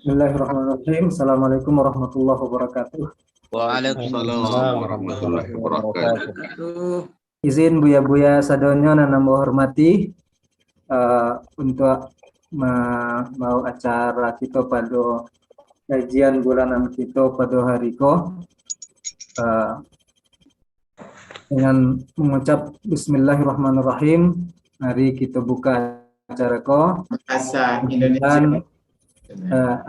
Bismillahirrahmanirrahim. Assalamualaikum warahmatullahi wabarakatuh. Waalaikumsalam Waalaikumsalam warahmatullahi warahmatullahi wabarakatuh. wabarakatuh. Izin buya-buya sadonyo nanam hormati untuk mau acara kita pada kajian bulanan kita pada hari ko dengan mengucap Bismillahirrahmanirrahim. Mari kita buka acara ko Bahasa dan Indonesia.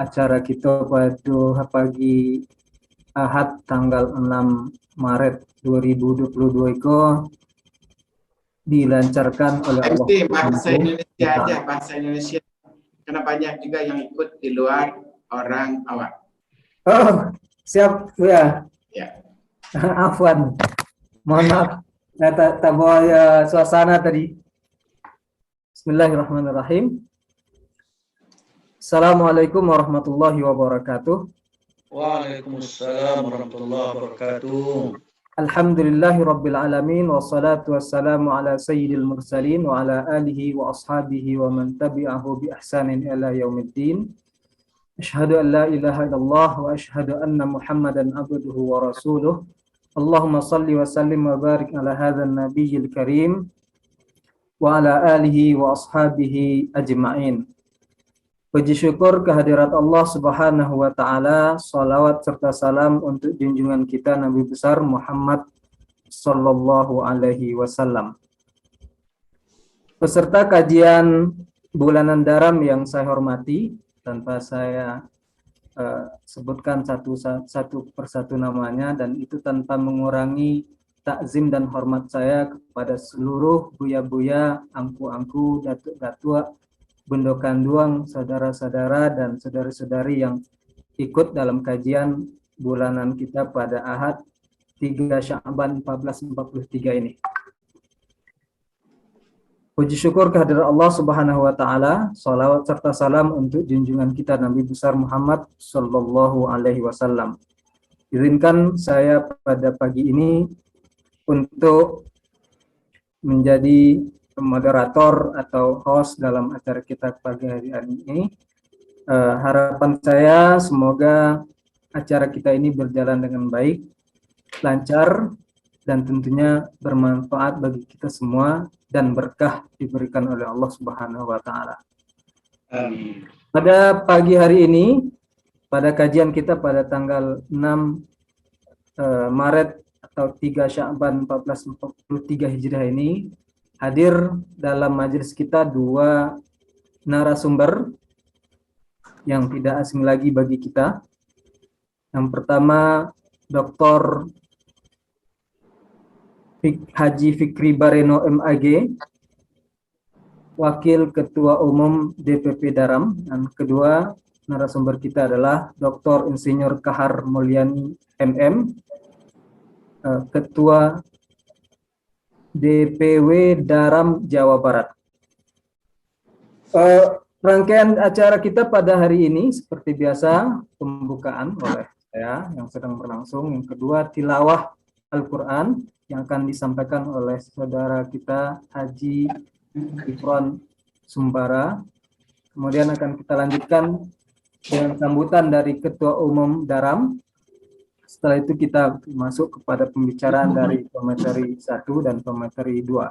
acara kita pada pagi Ahad tanggal 6 Maret 2022 itu dilancarkan oleh Allah. MC bahasa Indonesia aja, bahasa Indonesia. Karena banyak juga yang ikut di luar orang awam. Oh, siap Bu ya. Ya. Afwan. Mohon maaf. Saya tak bawa suasana tadi. Bismillahirrahmanirrahim. Assalamualaikum warahmatullahi wabarakatuh. Waalaikumsalam warahmatullahi wabarakatuh. Alhamdulillahi rabbil alamin wassalatu wassalamu ala sayyidil mursalin wa ala alihi wa ashabihi wa man tabi'ahu bi ihsanin ila yaumiddin. Asyhadu an la ilaha illallah wa asyhadu anna Muhammadan abduhu wa rasuluh. Allahumma salli wa sallim wa barik ala hadzal nabiyil karim wa ala alihi wa ashabihi ajma'in. Puji syukur kehadirat Allah Subhanahu wa taala, salawat serta salam untuk junjungan kita Nabi besar Muhammad sallallahu alaihi wasallam. Peserta kajian bulanan Daram yang saya hormati, tanpa saya sebutkan satu persatu namanya, dan itu tanpa mengurangi takzim dan hormat saya kepada seluruh buya-buya, angku-angku, datuk-datuk, bendokan duang, saudara-saudara dan saudari-saudari yang ikut dalam kajian bulanan kita pada Ahad 3 Sya'ban 1443 ini. Puji syukur kehadirat Allah Subhanahu wa taala, salawat serta salam untuk junjungan kita Nabi besar Muhammad sallallahu alaihi wasallam. Izinkan saya pada pagi ini untuk menjadi moderator atau host dalam acara kita pagi hari ini. Harapan saya semoga acara kita ini berjalan dengan baik, lancar, dan tentunya bermanfaat bagi kita semua dan berkah diberikan oleh Allah Subhanahu wa taala. Amin. Pada pagi hari ini, pada kajian kita pada tanggal 6 Maret atau 3 Sya'ban 1443 Hijriah ini, hadir dalam majelis kita dua narasumber yang tidak asing lagi bagi kita. Yang pertama, Dr. Haji Fikri Bareno MAG, Wakil Ketua Umum DPP Daram, dan kedua narasumber kita adalah Dr. Insinyur Kahar Mulyani MM, Ketua DPW Daram Jawa Barat. Rangkaian acara kita pada hari ini seperti biasa, pembukaan oleh saya yang sedang berlangsung. Yang kedua, tilawah Al-Quran yang akan disampaikan oleh saudara kita Haji Gifron Sumbara. Kemudian akan kita lanjutkan dengan sambutan dari Ketua Umum Daram. Setelah itu kita masuk kepada pembicaraan dari pemateri 1 dan pemateri 2.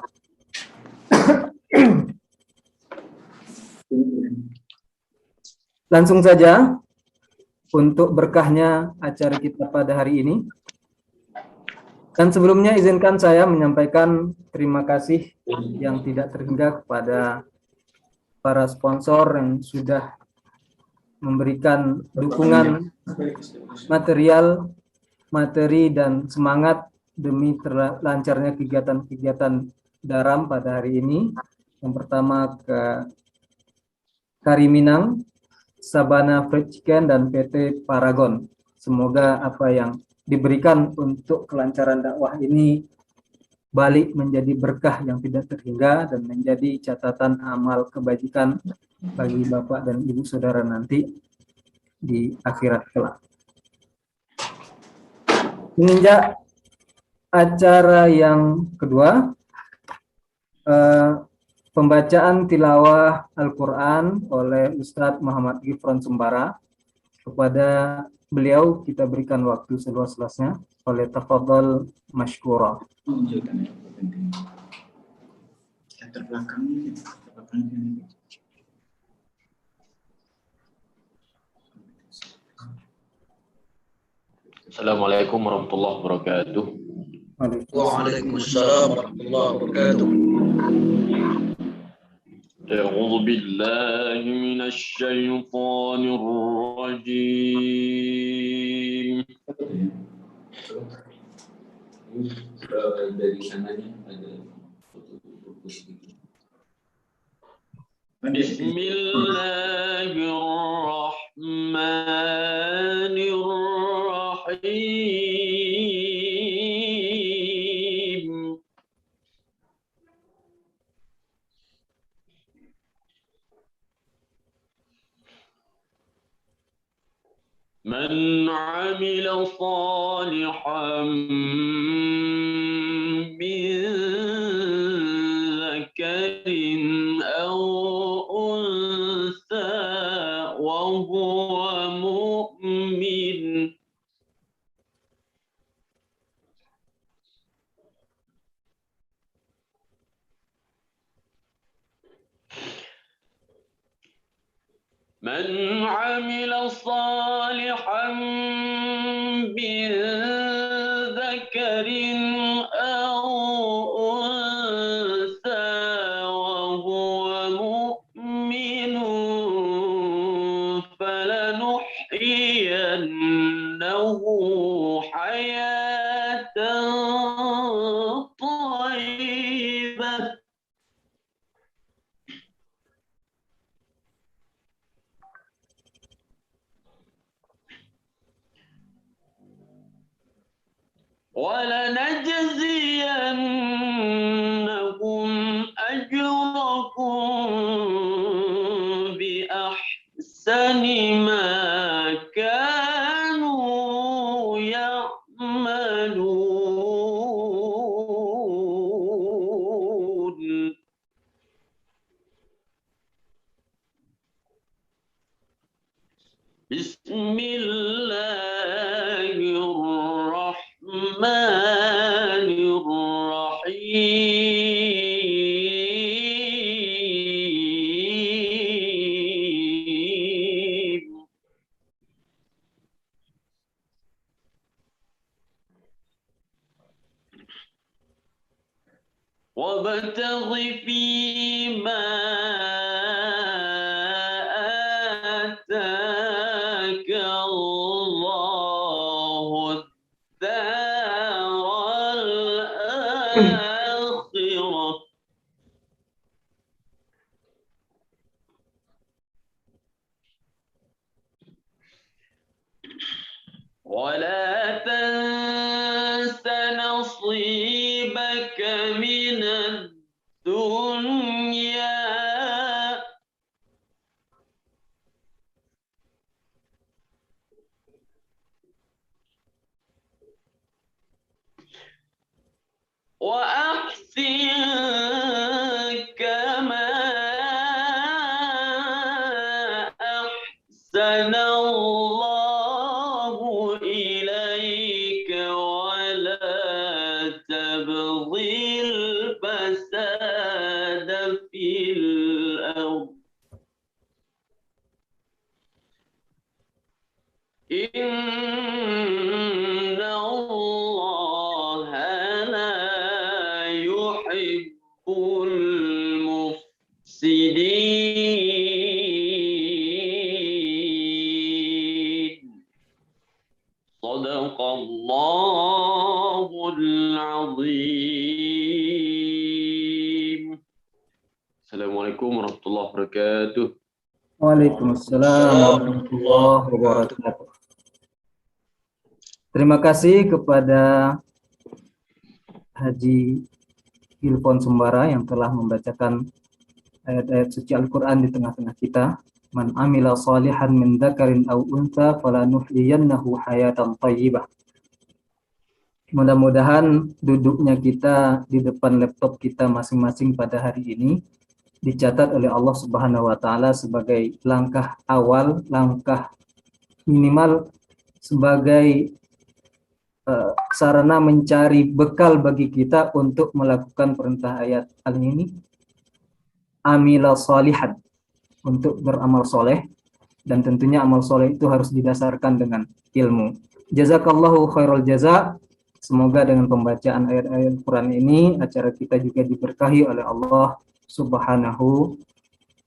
Langsung saja untuk berkahnya acara kita pada hari ini. Dan sebelumnya izinkan saya menyampaikan terima kasih yang tidak terhingga kepada para sponsor yang sudah memberikan dukungan material, materi, dan semangat demi terlancarnya kegiatan-kegiatan Daram pada hari ini. Yang pertama ke Kariminang, Sabana Fried Chicken, dan PT Paragon. Semoga apa yang diberikan untuk kelancaran dakwah ini balik menjadi berkah yang tidak terhingga dan menjadi catatan amal kebajikan bagi Bapak dan Ibu Saudara nanti di akhirat kelak. Menginjak acara yang kedua, pembacaan tilawah Al-Quran oleh Ustadz Muhammad Gifron Sumbara. Kepada beliau kita berikan waktu seluas-luasnya. Oleh tafadhal mashkura. Terbelakang. Assalamualaikum warahmatullahi wabarakatuh. Waalaikumsalam warahmatullahi wabarakatuh. أعوذ بالله من الشيطان الرجيم. بسم الله الرحمن الرحيم. من عمل صالحا من ذكر أو أنثى وهو مؤمن من عمل صالحا من ذكر أو أنثى وهو مؤمن فلنحيينه حياة طيبة ولنجزينهم أجرهم بأحسن ما كانوا يعملون. بسم الله الرحمن الرحيم. وابتغ فيما آتاك الله الدار الآخرة ولا تنس نصيبك من الدنيا وأحسن كما أحسن الله إليك ولا تبغ الفساد في الأرض إن الله لا يحب المفسدين. صدق الله العظيم. Assalamualaikum warahmatullahi wabarakatuh. Waalaikumsalam warahmatullahi wabarakatuh. Terima kasih kepada Haji Ilfon Sembara yang telah membacakan ayat-ayat suci Al-Quran di tengah-tengah kita. Man amila salihan min dzakarin aw untha falanuhyiyannahu hayatan thayyibah. Mudah-mudahan duduknya kita di depan laptop kita masing-masing pada hari ini dicatat oleh Allah Subhanahu wa taala sebagai langkah awal, langkah minimal sebagai sarana mencari bekal bagi kita untuk melakukan perintah ayat ini, amila salihan, untuk beramal soleh, dan tentunya amal soleh itu harus didasarkan dengan ilmu. Jazakallahu khairul jaza. Semoga dengan pembacaan ayat-ayat Quran ini acara kita juga diberkahi oleh Allah Subhanahu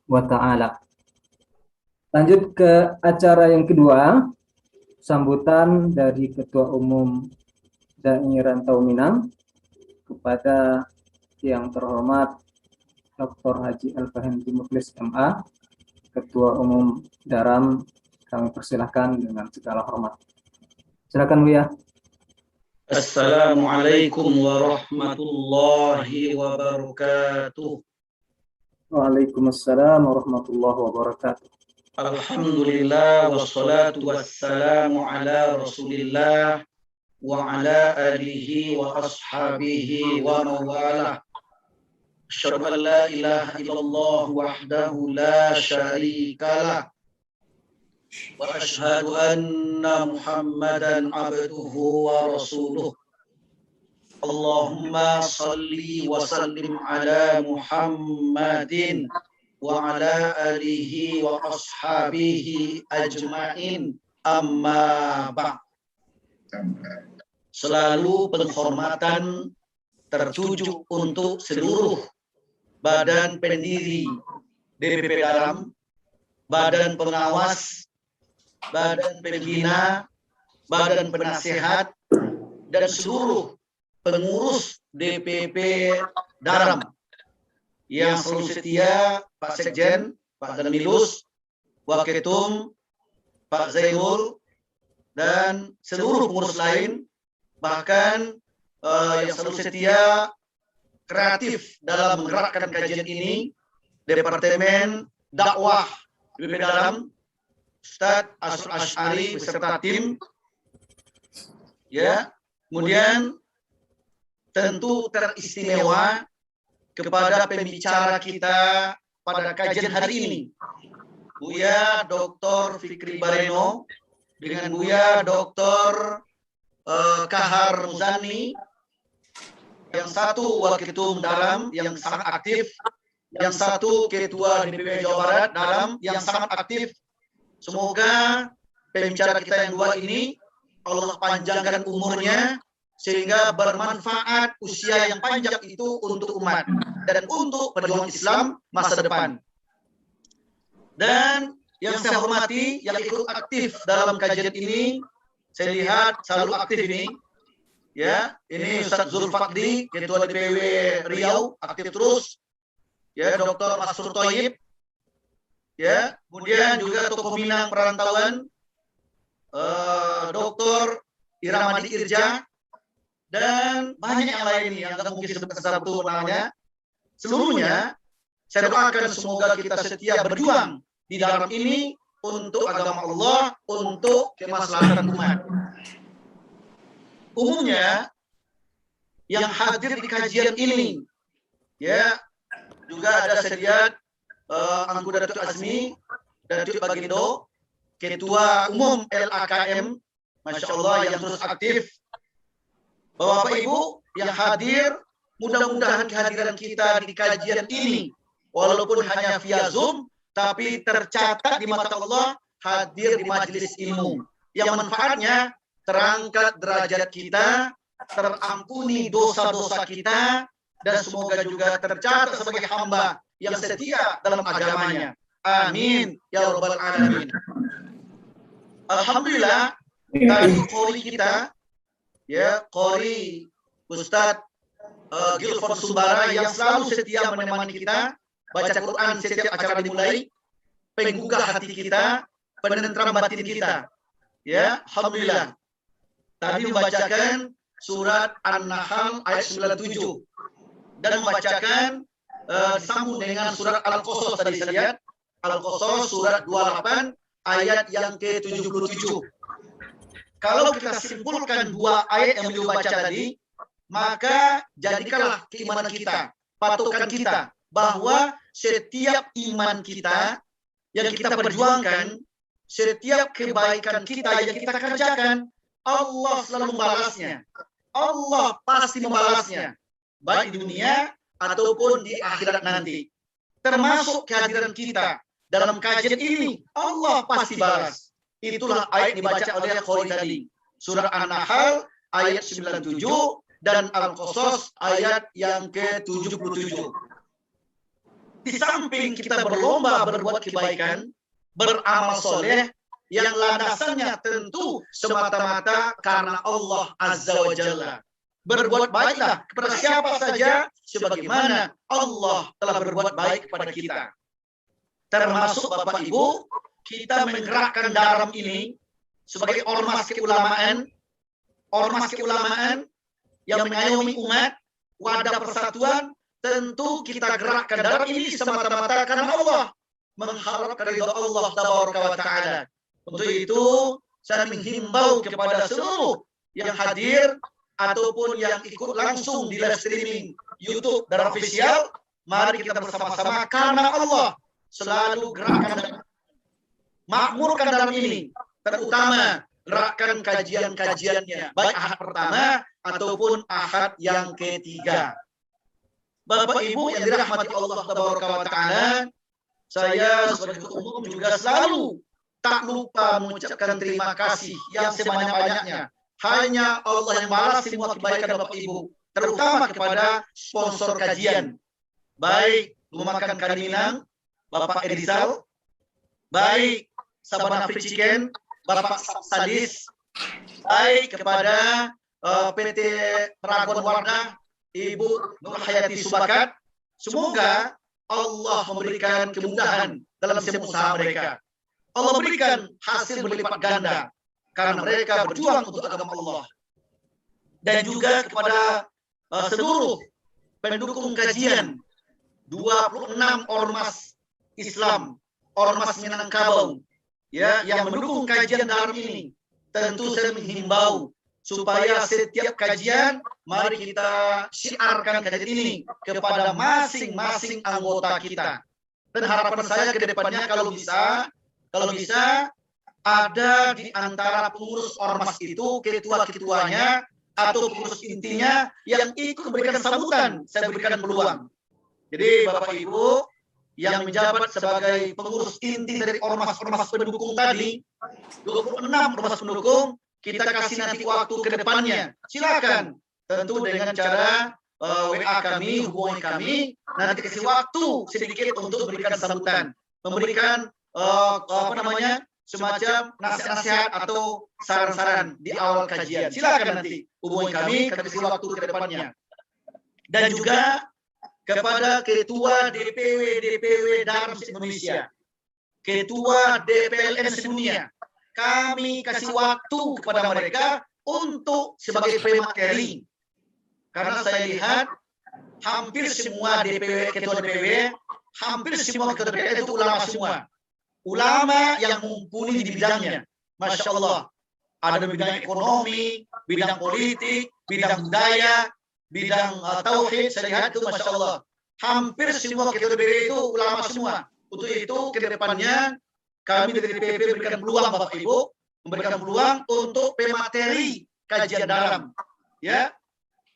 wa ta'ala. Lanjut ke acara yang kedua, sambutan dari Ketua Umum Dai Rantau Minang kepada yang terhormat Dr. Haji Al-Fahmi Muklis MA, Ketua Umum Daram. Kami persilahkan dengan segala hormat. Silakan Buya. Assalamualaikum warahmatullahi wabarakatuh. Waalaikumsalam warahmatullahi wabarakatuh. Alhamdulillah wassalatu wassalamu ala Rasulillah wa ala alihi wa ashabihi wa mawalah. Asyhadu an la ilaha illallah wahdahu la syarikalah wa asyhadu anna Muhammadan abduhu wa rasuluh. Allahumma salli wa sallim ala Muhammadin wa ala alihi wa ashabihi ajma'in, amma ba'd. Selalu penghormatan tertuju untuk seluruh badan pendiri DPP Daram, badan pengawas, badan pembina, badan penasehat, dan seluruh pengurus DPP Daram yang selalu setia, Pak Sekjen, Pak Danmilus, Waketum, Pak Zainul, dan seluruh pengurus lain, bahkan yang selalu setia, kreatif dalam menggerakkan kajian ini, Departemen Dakwah DPP Daram, Ustadz Asrul Asy'ari beserta tim, ya. Kemudian tentu teristimewa kepada pembicara kita pada kajian hari ini, Buya Dr. Fikri Bareno dengan Buya Dr. Kahar Muzani, yang satu Wakil Ketum Daram yang sangat aktif, yang satu Ketua DPP Jawa Barat Daram yang sangat aktif. Semoga pembicara kita yang dua ini Allah panjangkan umurnya sehingga bermanfaat usia yang panjang itu untuk umat dan untuk perjuangan Islam masa depan. Dan yang saya hormati, yang ikut aktif dalam kajian ini, saya lihat selalu aktif ini, ya, ini Ustadz Zulfaqdi, Ketua DPW Riau, aktif terus, ya, Dr. Masrur Thoyib, ya, kemudian juga tokoh Minang perantauan, Dr. Iramadi Irja, dan banyak yang lain yang nggak mungkin sebut namanya. Seluruhnya saya doakan semoga kita setia berjuang di dalam ini untuk agama Allah, untuk kemaslahatan umat. Umumnya yang hadir di kajian ini, ya, juga ada Sediat Angku Datuk Azmi, Datuk Bagindo, Ketua Umum LAKM, Masya Allah yang terus aktif. Bapak Ibu yang hadir, mudah-mudahan kehadiran kita di kajian ini, walaupun hanya via Zoom, tapi tercatat di mata Allah hadir di majelis ilmu. Yang manfaatnya terangkat derajat kita, terampuni dosa-dosa kita, dan semoga juga tercatat sebagai hamba yang setia dalam agamanya. Amin ya rabbal alamin. Alhamdulillah, tadi qori kita, ya, qori Ustadz Gilford Sumbara yang selalu setia menemani kita baca Quran setiap acara dimulai, penggugah hati kita, penentram batin kita, ya. Alhamdulillah tadi membacakan surat An-Nahl ayat 97 dan membacakan disambung dengan surat Al-Qasas tadi saya lihat, Al-Qasas surat 28 ayat yang ke-77. Kalau kita simpulkan dua ayat yang beliau baca tadi, maka jadikanlah keimanan kita, patokan kita, bahwa setiap iman kita yang kita perjuangkan setiap kebaikan kita yang kita kerjakan, Allah selalu membalasnya. Allah pasti membalasnya, baik di dunia ataupun di akhirat nanti. Termasuk kehadiran kita dalam kajian ini, Allah pasti balas. Itulah ayat dibaca oleh Khori tadi. Surah An-Nahl ayat 97 dan Al-Qasas ayat yang ke-77. Di samping kita berlomba berbuat kebaikan, beramal soleh, yang landasannya tentu semata-mata karena Allah Azza wa Jalla. Berbuat baiklah kepada siapa saja sebagaimana Allah telah berbuat baik kepada kita. Termasuk Bapak Ibu, kita menggerakkan Daram ini sebagai ormas keulamaan yang mengayomi umat, wadah persatuan. Tentu kita gerakkan Daram ini semata-mata karena Allah, mengharapkan ridha Allah Tabaraka wa Ta'ala. Untuk itu, saya menghimbau kepada seluruh yang hadir ataupun yang ikut langsung di live streaming YouTube Daram Official, mari kita bersama-sama karena Allah selalu gerakan dan makmurkan Daram ini, terutama gerakan kajian-kajiannya, baik ahad pertama ataupun ahad yang ketiga. Bapak Ibu yang dirahmati Allah Tabaraka wa Ta'ala, saya sebagai ketua umum juga selalu tak lupa mengucapkan terima kasih yang sebanyak-banyaknya. Hanya Allah yang balas semua kebaikan Bapak Ibu, terutama kepada sponsor kajian, baik Rumah Makan Kaliminang, Bapak Erizal, baik Sabana Free Chicken, Bapak Sadis, baik kepada PT Pragon Wardah, Ibu Nur Hayati Subakat. Semoga Allah memberikan kemudahan dalam semua usaha mereka. Allah berikan hasil berlipat ganda karena mereka berjuang untuk agama Allah. Dan juga kepada seluruh pendukung kajian 26 ormas Islam, ormas Minangkabau, ya, yang mendukung kajian Daram ini. Tentu saya menghimbau supaya setiap kajian mari kita syiarkan kajian ini kepada masing-masing anggota kita. Dan harapan saya ke depannya kalau bisa ada di antara pengurus ormas itu, ketua-ketuanya atau pengurus intinya yang ikut memberikan sambutan, saya berikan peluang. Jadi Bapak Ibu yang menjabat sebagai pengurus inti dari ormas-ormas pendukung tadi, 26 ormas pendukung, kita kasih nanti waktu ke depannya. Silakan, tentu dengan cara WA kami, hubungi kami, nanti kasih waktu sedikit untuk memberikan sambutan, memberikan semacam nasihat-nasihat atau saran-saran di awal kajian. Silakan nanti hubungi kami kasih waktu ke depannya. Dan juga kepada Ketua DPW Daram Indonesia, Ketua DPLN sedunia, kami kasih waktu kepada mereka untuk sebagai pemateri. Karena saya lihat hampir semua DPW, Ketua DPW, hampir semua Ketua DPW itu ulama semua. Ulama yang mumpuni di bidangnya. Masya Allah. Ada bidang ekonomi, bidang politik, bidang budaya, bidang tauhid, saya lihat itu Masya Allah. Hampir semua Ketua DPW itu ulama semua. Untuk itu ke depannya kami dari DPP memberikan peluang Bapak Ibu, memberikan peluang untuk pemateri kajian Daram. Ya,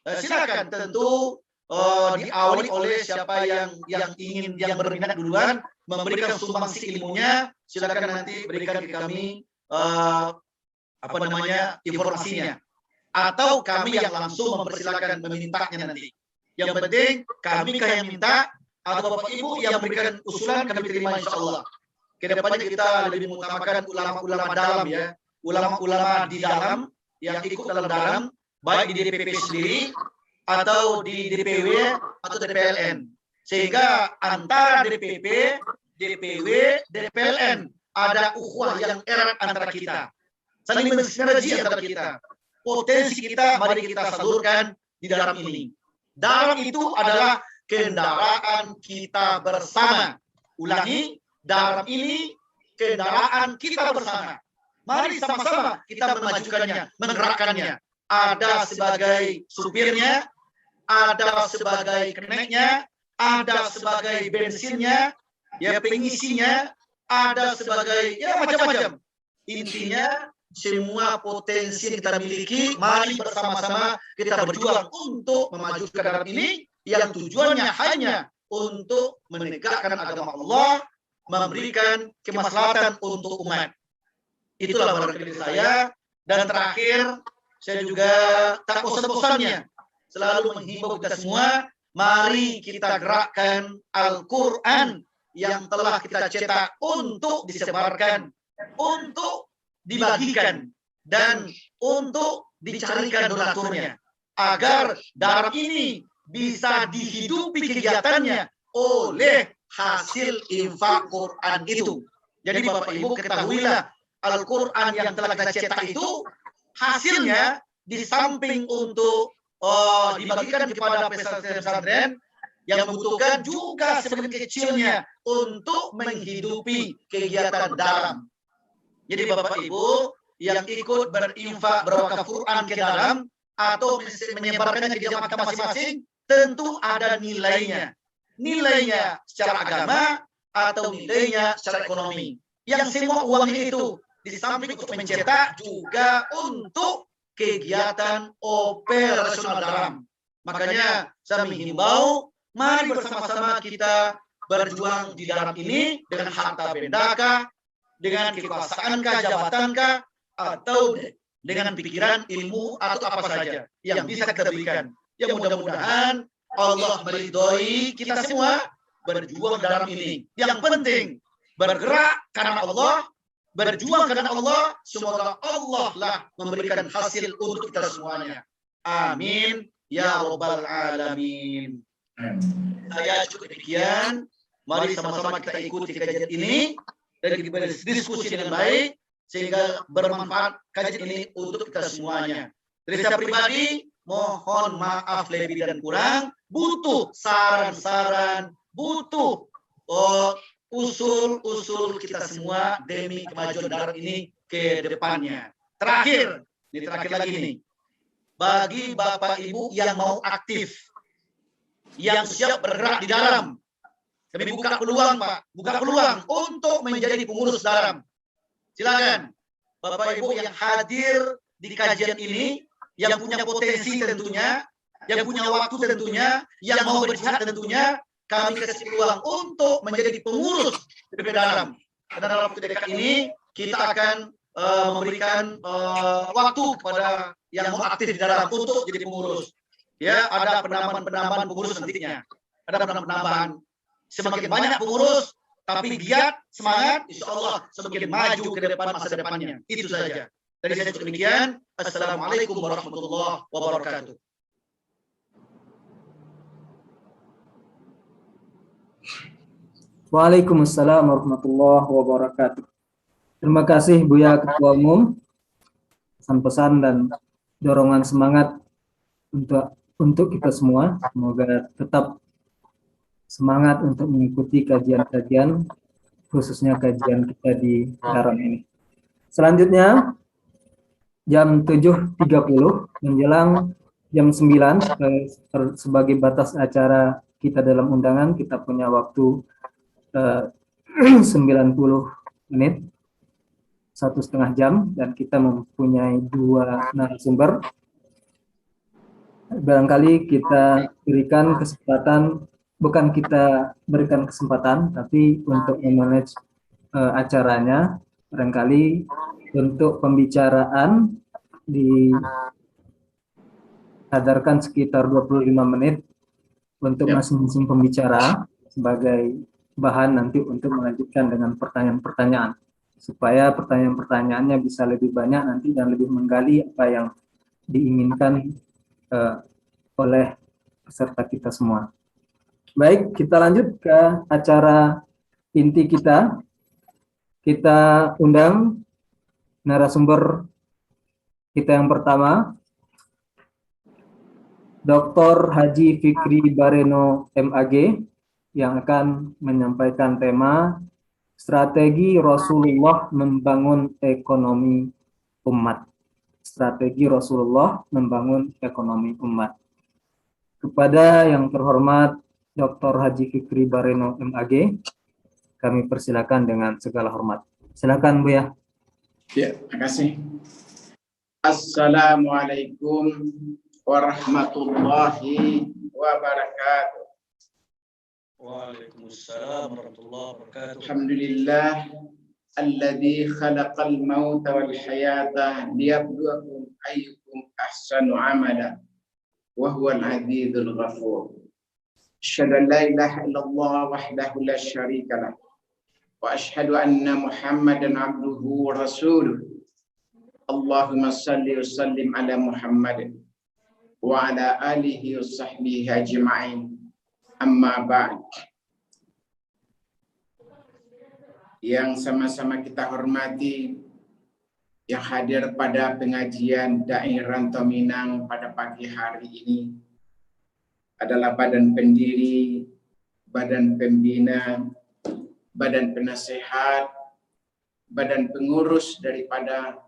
silakan tentu diawali oleh siapa yang ingin, yang berminat duluan memberikan sumbangsi ilmunya, silakan nanti berikan ke kami informasinya. Atau kami yang langsung mempersilakan memintanya nanti. Yang penting kami yang minta atau Bapak Ibu yang memberikan usulan kami terima insya Allah. Kedepannya kita lebih mengutamakan ulama-ulama dalam ya, ulama-ulama di dalam yang ikut dalam Daram, baik di DPP sendiri atau di DPW atau DPLN. Sehingga antara DPP, DPW, DPLN ada ukhuwah yang erat antara kita. Saling bersinergi antara kita. Potensi kita mari kita salurkan di Daram ini. Daram itu adalah kendaraan kita bersama. Ulangi, Daram ini kendaraan kita bersama. Mari sama-sama kita memajukannya, menggerakkannya. Ada sebagai supirnya, ada sebagai keneknya, ada sebagai bensinnya, ya pengisinya, ada sebagai ya macam-macam. Intinya semua potensi yang kita miliki, mari bersama-sama kita berjuang untuk memajukan dalam ini yang tujuannya hanya untuk menegakkan agama Allah, memberikan kemaslahatan untuk umat. Itulah barangkali saya. Dan terakhir, saya juga tak bosan-bosannya selalu menghimbau kita semua, mari kita gerakkan Al-Quran yang telah kita cetak untuk disebarkan, untuk dibagikan, dan untuk dicarikan donaturnya, agar dalam ini bisa dihidupi kegiatannya oleh hasil infak Quran itu. Jadi Bapak Ibu ketahuilah, Al-Quran yang telah kita cetak itu hasilnya di samping untuk dibagikan kepada pesantren yang membutuhkan, juga sebagian kecilnya untuk menghidupi kegiatan dalam. Jadi Bapak Ibu yang ikut berinfak berwakaf Quran ke dalam atau menyebarkannya ke jamaah kita masing-masing, tentu ada nilainya. Nilainya secara agama atau nilainya secara ekonomi. Yang semua uangnya itu di samping untuk mencetak juga untuk kegiatan operasional dalam. Makanya saya menghimbau, mari bersama-sama kita berjuang di dalam ini dengan harta bendakah, dengan kekuasaankah, jabatankah, atau dengan pikiran, ilmu, atau apa saja yang bisa kita berikan. Ya mudah-mudahan Allah meridhoi kita semua berjuang dalam ini. Yang penting bergerak karena Allah, berjuang karena Allah, semoga Allah lah memberikan hasil untuk kita semuanya. Amin ya rabbal alamin. Saya cukup demikian. Mari sama-sama kita ikuti kajian ini dan kita berdiskusi dengan baik sehingga bermanfaat kajian ini untuk kita semuanya. Dari saya pribadi, mohon maaf lebih dan kurang. Butuh saran-saran, butuh usul-usul kita semua demi kemajuan darat ini ke depannya. Terakhir lagi nih. Bagi Bapak Ibu yang mau aktif, yang siap bergerak di dalam, kami buka peluang Pak, buka peluang untuk menjadi pengurus dalam. Silakan Bapak Ibu yang hadir di kajian ini, yang punya potensi tentunya, yang punya waktu tentunya, yang mau berjihad tentunya, kami kasih peluang untuk menjadi pengurus PP Dalam. Karena dalam waktu dekat ini kita akan memberikan waktu kepada yang mau aktif di dalam untuk jadi pengurus. Ya, ada penambahan pengurus nantinya. Ada penambahan. Semakin banyak pengurus, tapi giat, semangat, insya Allah semakin maju ke depan masa depannya. Itu saja. Dari saya cukup demikian. Assalamualaikum warahmatullahi wabarakatuh. Waalaikumsalam warahmatullahi wabarakatuh. Terima kasih Buya Ketua Umum, pesan-pesan dan dorongan semangat untuk kita semua. Semoga tetap semangat untuk mengikuti kajian-kajian, khususnya kajian kita di Daram ini. Selanjutnya jam 7.30 menjelang jam 9 sebagai batas acara kita dalam undangan, kita punya waktu 90 menit, 1,5 jam, dan kita mempunyai 2 narasumber. Barangkali kita berikan kesempatan, bukan kita berikan kesempatan, tapi untuk memanage acaranya, barangkali untuk pembicaraan disadarkan sekitar 25 menit untuk masing-masing pembicara sebagai bahan nanti untuk melanjutkan dengan pertanyaan-pertanyaan, supaya pertanyaan-pertanyaannya bisa lebih banyak nanti dan lebih menggali apa yang diinginkan oleh peserta kita semua. Baik, kita lanjut ke acara inti kita. Kita undang narasumber kita yang pertama, Dr. Haji Fikri Bareno MAG, yang akan menyampaikan tema Strategi Rasulullah Membangun Ekonomi Umat. Strategi Rasulullah Membangun Ekonomi Umat. Kepada yang terhormat Dr. Haji Fikri Bareno MAG, kami persilakan dengan segala hormat. Silakan Buya. Ya, terima kasih. Assalamualaikum warahmatullahi wabarakatuh. Waalaikumsalam warahmatullahi wabarakatuh. Alhamdulillah alladzi khalaqal mauta wal hayata liyabluwakum ayyukum ahsanu amala wa huwal azizul ghafur. Asyhadu an la ilaha illallah wahdahu la syarika lah wa asyhadu anna Muhammadan abduhu wa rasuluh. Allahumma salli wa sallim ala Muhammadin wa ala alihi wa sahbihi ajma'in. Amma ba'd. Yang sama-sama kita hormati, yang hadir pada pengajian Dai Rantau Minang pada pagi hari ini adalah badan pendiri, badan pembina, badan penasehat, badan pengurus daripada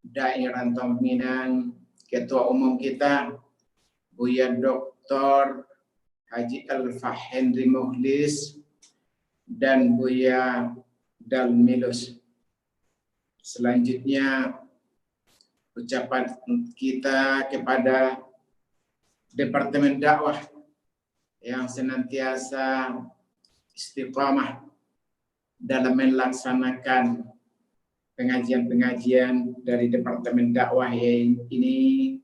Dai Rantau Minang, Ketua Umum kita Buya Dr. Haji Alfa Henry Mukhlis dan Buya Dalmilus. Selanjutnya ucapan kita kepada Departemen Dakwah yang senantiasa istiqamah dalam melaksanakan pengajian-pengajian dari Departemen Dakwah ini,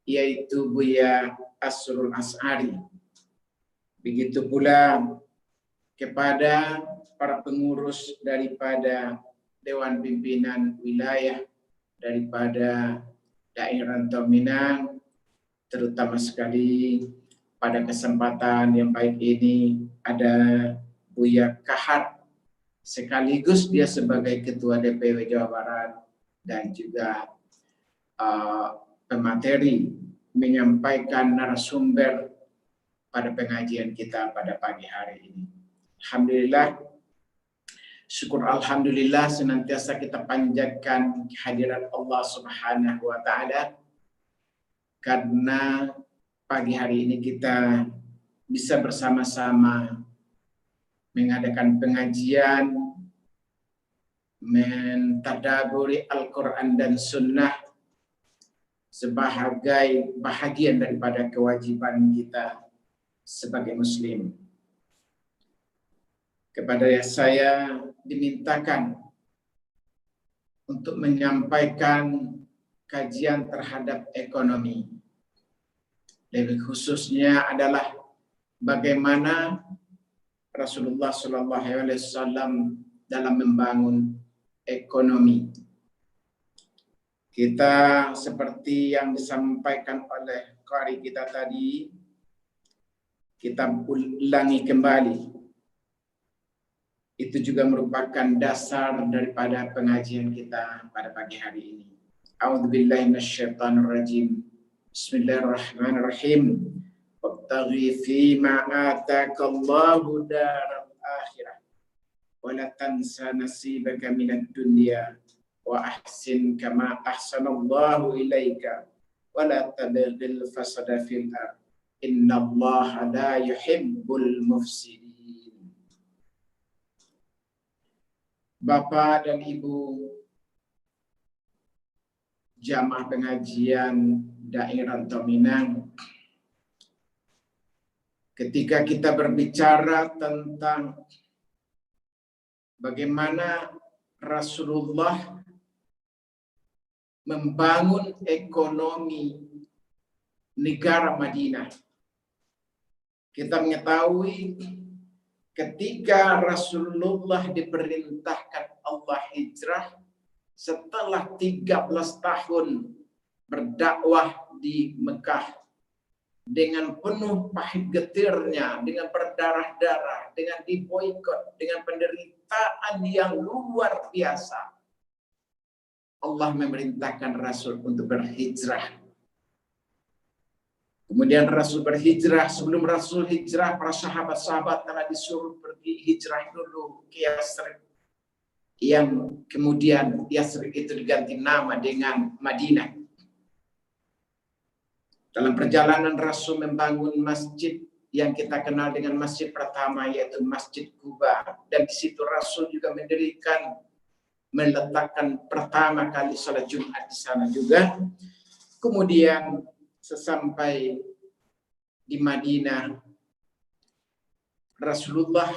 yaitu Buya Asrul As'ari. Begitu pula kepada para pengurus daripada Dewan Pimpinan Wilayah daripada Daerah Rantau Minang, terutama sekali pada kesempatan yang baik ini ada Buya Kahar, sekaligus dia sebagai Ketua DPW Jawa Barat dan juga pemateri menyampaikan narasumber pada pengajian kita pada pagi hari ini. Alhamdulillah, syukur alhamdulillah senantiasa kita panjatkan kehadiran Allah Subhanahu wa taala karena pagi hari ini kita bisa bersama-sama mengadakan pengajian mentadaburi Al-Quran dan Sunnah sebagai bahagian daripada kewajiban kita sebagai Muslim. Kepada saya dimintakan untuk menyampaikan kajian terhadap ekonomi. Lebih khususnya adalah bagaimana Rasulullah SAW dalam membangun ekonomi. Kita seperti yang disampaikan oleh qari kita tadi, kita ulangi kembali. Itu juga merupakan dasar daripada pengajian kita pada pagi hari ini. A'udzubillahi minasyaitonirrajim. Bismillahirrahmanirrahim. Wabtaghi fima ataakallahu daral akhirah wa la tansa nasibaka minad dunya wa ahsin kama ahsanallahu ilaika wa la tabghil fasada fil ardh. Innallaha la yuhibbul mufsidin. Bapak dan Ibu jamaah pengajian Daerah Rantau Minang, ketika kita berbicara tentang bagaimana Rasulullah membangun ekonomi negara Madinah, kita mengetahui ketika Rasulullah diperintahkan Allah hijrah setelah 13 tahun berdakwah di Mekah dengan penuh pahit getirnya, dengan berdarah-darah, dengan diboikot, dengan penderitaan yang luar biasa. Allah memerintahkan Rasul untuk berhijrah. Kemudian Rasul berhijrah. Sebelum Rasul hijrah, para sahabat-sahabat telah disuruh pergi hijrah dulu ke Yasrib, yang kemudian Yasrib itu diganti nama dengan Madinah. Dalam perjalanan Rasul membangun masjid yang kita kenal dengan masjid pertama, yaitu Masjid Quba. Dan di situ Rasul juga meletakkan pertama kali sholat Jumat di sana juga. Kemudian sesampai di Madinah, Rasulullah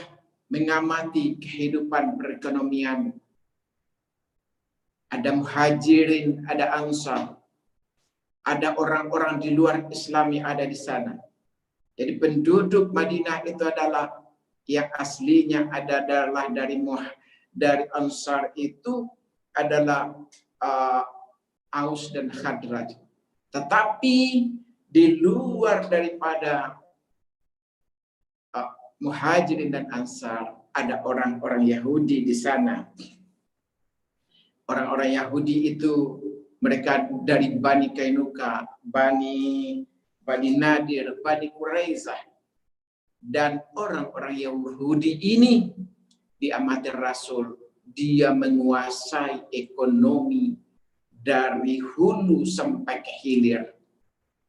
mengamati kehidupan perekonomian. Ada muhajirin, ada ansar, ada orang-orang di luar Islam yang ada di sana. Jadi penduduk Madinah itu adalah yang aslinya adalah dari Ansar itu adalah Aus dan Khadraj. Tetapi di luar daripada Muhajirin dan Ansar ada orang-orang Yahudi di sana. Orang-orang Yahudi itu mereka dari Bani Kainuka, Bani Nadir, Bani Quraizah. Dan orang-orang Yahudi ini diamati Rasul, dia menguasai ekonomi dari hulu sampai ke hilir.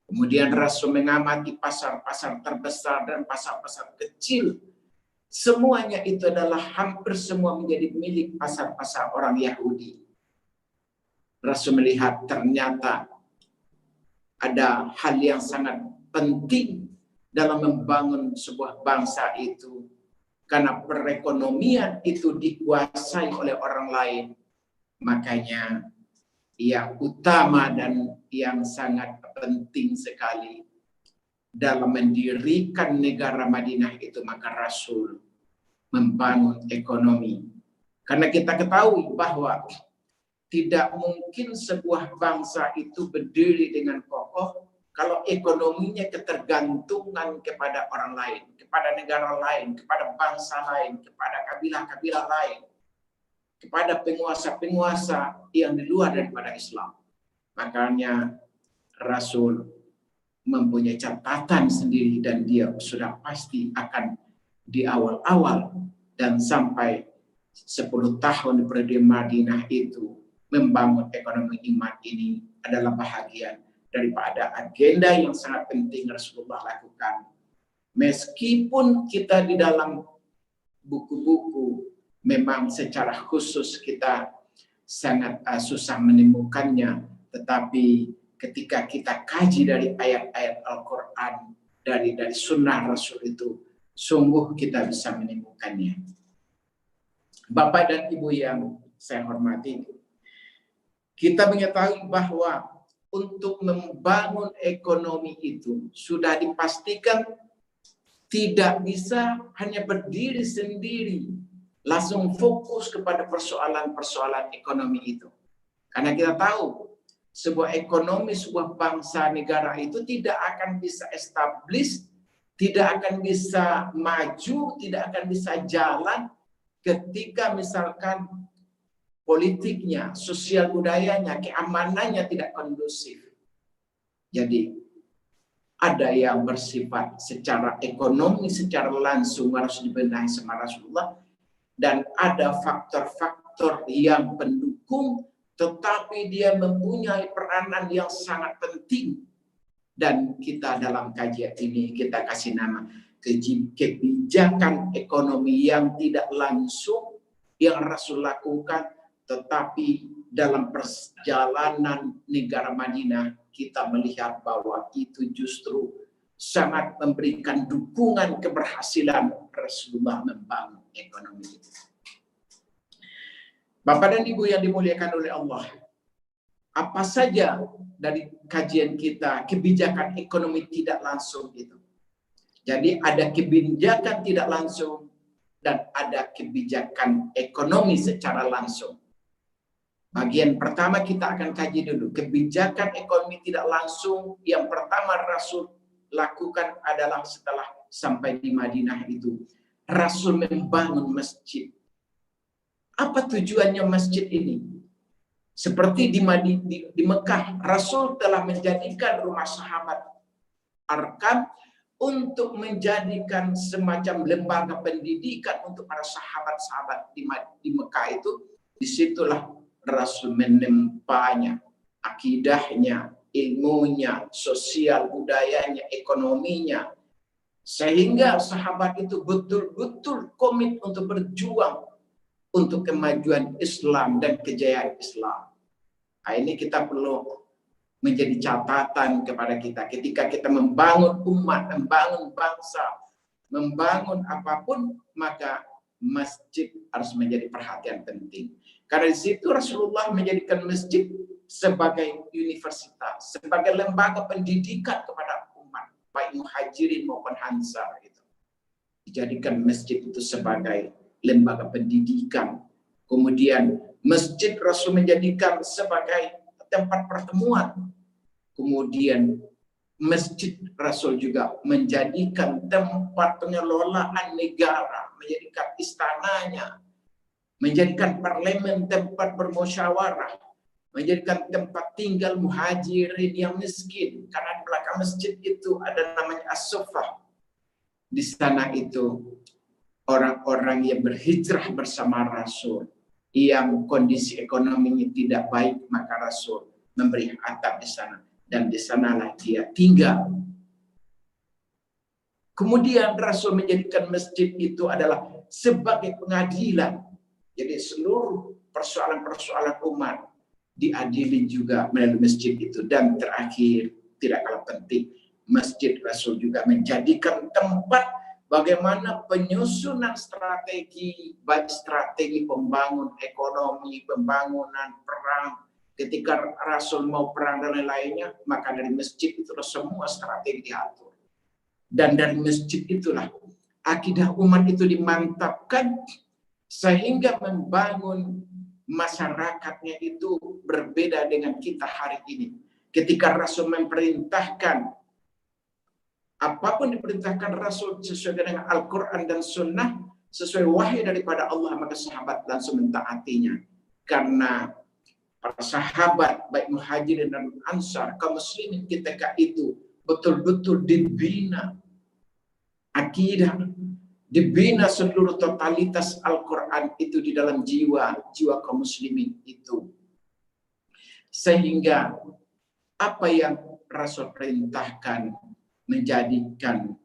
Kemudian Rasul mengamati pasar-pasar terbesar dan pasar-pasar kecil. Semuanya itu adalah hampir semua menjadi milik pasar-pasar orang Yahudi. Rasul melihat ternyata ada hal yang sangat penting dalam membangun sebuah bangsa itu. Karena perekonomian itu dikuasai oleh orang lain. Makanya yang utama dan yang sangat penting sekali dalam mendirikan negara Madinah itu, maka Rasul membangun ekonomi. Karena kita ketahui bahwa tidak mungkin sebuah bangsa itu berdiri dengan kokoh kalau ekonominya ketergantungan kepada orang lain, kepada negara lain, kepada bangsa lain, kepada kabilah-kabilah lain, kepada penguasa-penguasa yang di luar daripada Islam. Makanya Rasul mempunyai catatan sendiri dan dia sudah pasti akan di awal-awal dan sampai 10 tahun di Madinah itu membangun ekonomi iman ini adalah bahagian daripada agenda yang sangat penting Rasulullah lakukan. Meskipun kita di dalam buku-buku memang secara khusus kita sangat susah menemukannya, tetapi ketika kita kaji dari ayat-ayat Al-Quran, dari sunnah Rasul itu, sungguh kita bisa menemukannya. Bapak dan Ibu yang saya hormati, kita mengetahui bahwa untuk membangun ekonomi itu sudah dipastikan tidak bisa hanya berdiri sendiri, langsung fokus kepada persoalan-persoalan ekonomi itu. Karena kita tahu sebuah ekonomi, sebuah bangsa negara itu tidak akan bisa establish, tidak akan bisa maju, tidak akan bisa jalan ketika misalkan politiknya, sosial budayanya, keamanannya tidak kondusif. Jadi ada yang bersifat secara ekonomi, secara langsung harus dibenahi sama Rasulullah, dan ada faktor-faktor yang pendukung, tetapi dia mempunyai peranan yang sangat penting. Dan kita dalam kajian ini kita kasih nama kebijakan ekonomi yang tidak langsung yang Rasul lakukan, tetapi dalam perjalanan negara Madinah kita melihat bahwa itu justru sangat memberikan dukungan keberhasilan Rasulullah membangun ekonomi itu. Bapak dan Ibu yang dimuliakan oleh Allah, apa saja dari kajian kita kebijakan ekonomi tidak langsung itu? Jadi ada kebijakan tidak langsung dan ada kebijakan ekonomi secara langsung. Bagian pertama kita akan kaji dulu. Kebijakan ekonomi tidak langsung yang pertama Rasul lakukan adalah setelah sampai di Madinah itu. Rasul membangun masjid. Apa tujuannya masjid ini? Seperti di Mekah, Rasul telah menjadikan rumah sahabat Arkam untuk menjadikan semacam lembaga pendidikan untuk para sahabat-sahabat di Mekah itu. Disitulah Rasul menempanya, akidahnya, ilmunya, sosial budayanya, ekonominya, Sehingga sahabat itu betul-betul komit untuk berjuang untuk kemajuan Islam dan kejayaan Islam. Nah, ini kita perlu menjadi catatan kepada kita ketika kita membangun umat, membangun bangsa, membangun apapun, maka masjid harus menjadi perhatian penting. Karena di situ Rasulullah menjadikan masjid sebagai universitas, sebagai lembaga pendidikan kepada umat, baik muhajirin maupun ansar. Gitu. Dijadikan masjid itu sebagai lembaga pendidikan. Kemudian masjid Rasul menjadikan sebagai tempat pertemuan. Kemudian masjid Rasul juga menjadikan tempat pengelolaan negara, menjadikan istananya, menjadikan parlemen tempat bermusyawarah, menjadikan tempat tinggal muhajirin yang miskin. Karena di belakang masjid itu ada namanya as-suffah. Di sana itu orang-orang yang berhijrah bersama Rasul, yang kondisi ekonominya tidak baik, maka Rasul memberi atap di sana, dan di sanalah dia tinggal. Kemudian Rasul menjadikan masjid itu adalah sebagai pengadilan. Jadi seluruh persoalan-persoalan umat diadili juga melalui masjid itu. Dan terakhir, tidak kalah penting, masjid Rasul juga menjadikan tempat bagaimana penyusunan strategi, baik strategi pembangun ekonomi, pembangunan perang. Ketika Rasul mau perang dan lain-lainnya, maka dari masjid itulah semua strategi diatur. Dan dari masjid itulah akidah umat itu dimantapkan, sehingga membangun masyarakatnya itu berbeda dengan kita hari ini. Ketika Rasul memerintahkan, apapun diperintahkan Rasul sesuai dengan Al-Quran dan Sunnah, sesuai wahyu daripada Allah, maka sahabat langsung mentaatinya. Karena para sahabat, baik muhajirin dan ansar, kaum muslimin ketika itu betul-betul dibina akidah, dibina seluruh totalitas Al-Quran itu di dalam jiwa kaum muslimin itu. Sehingga apa yang Rasul perintahkan menjadikan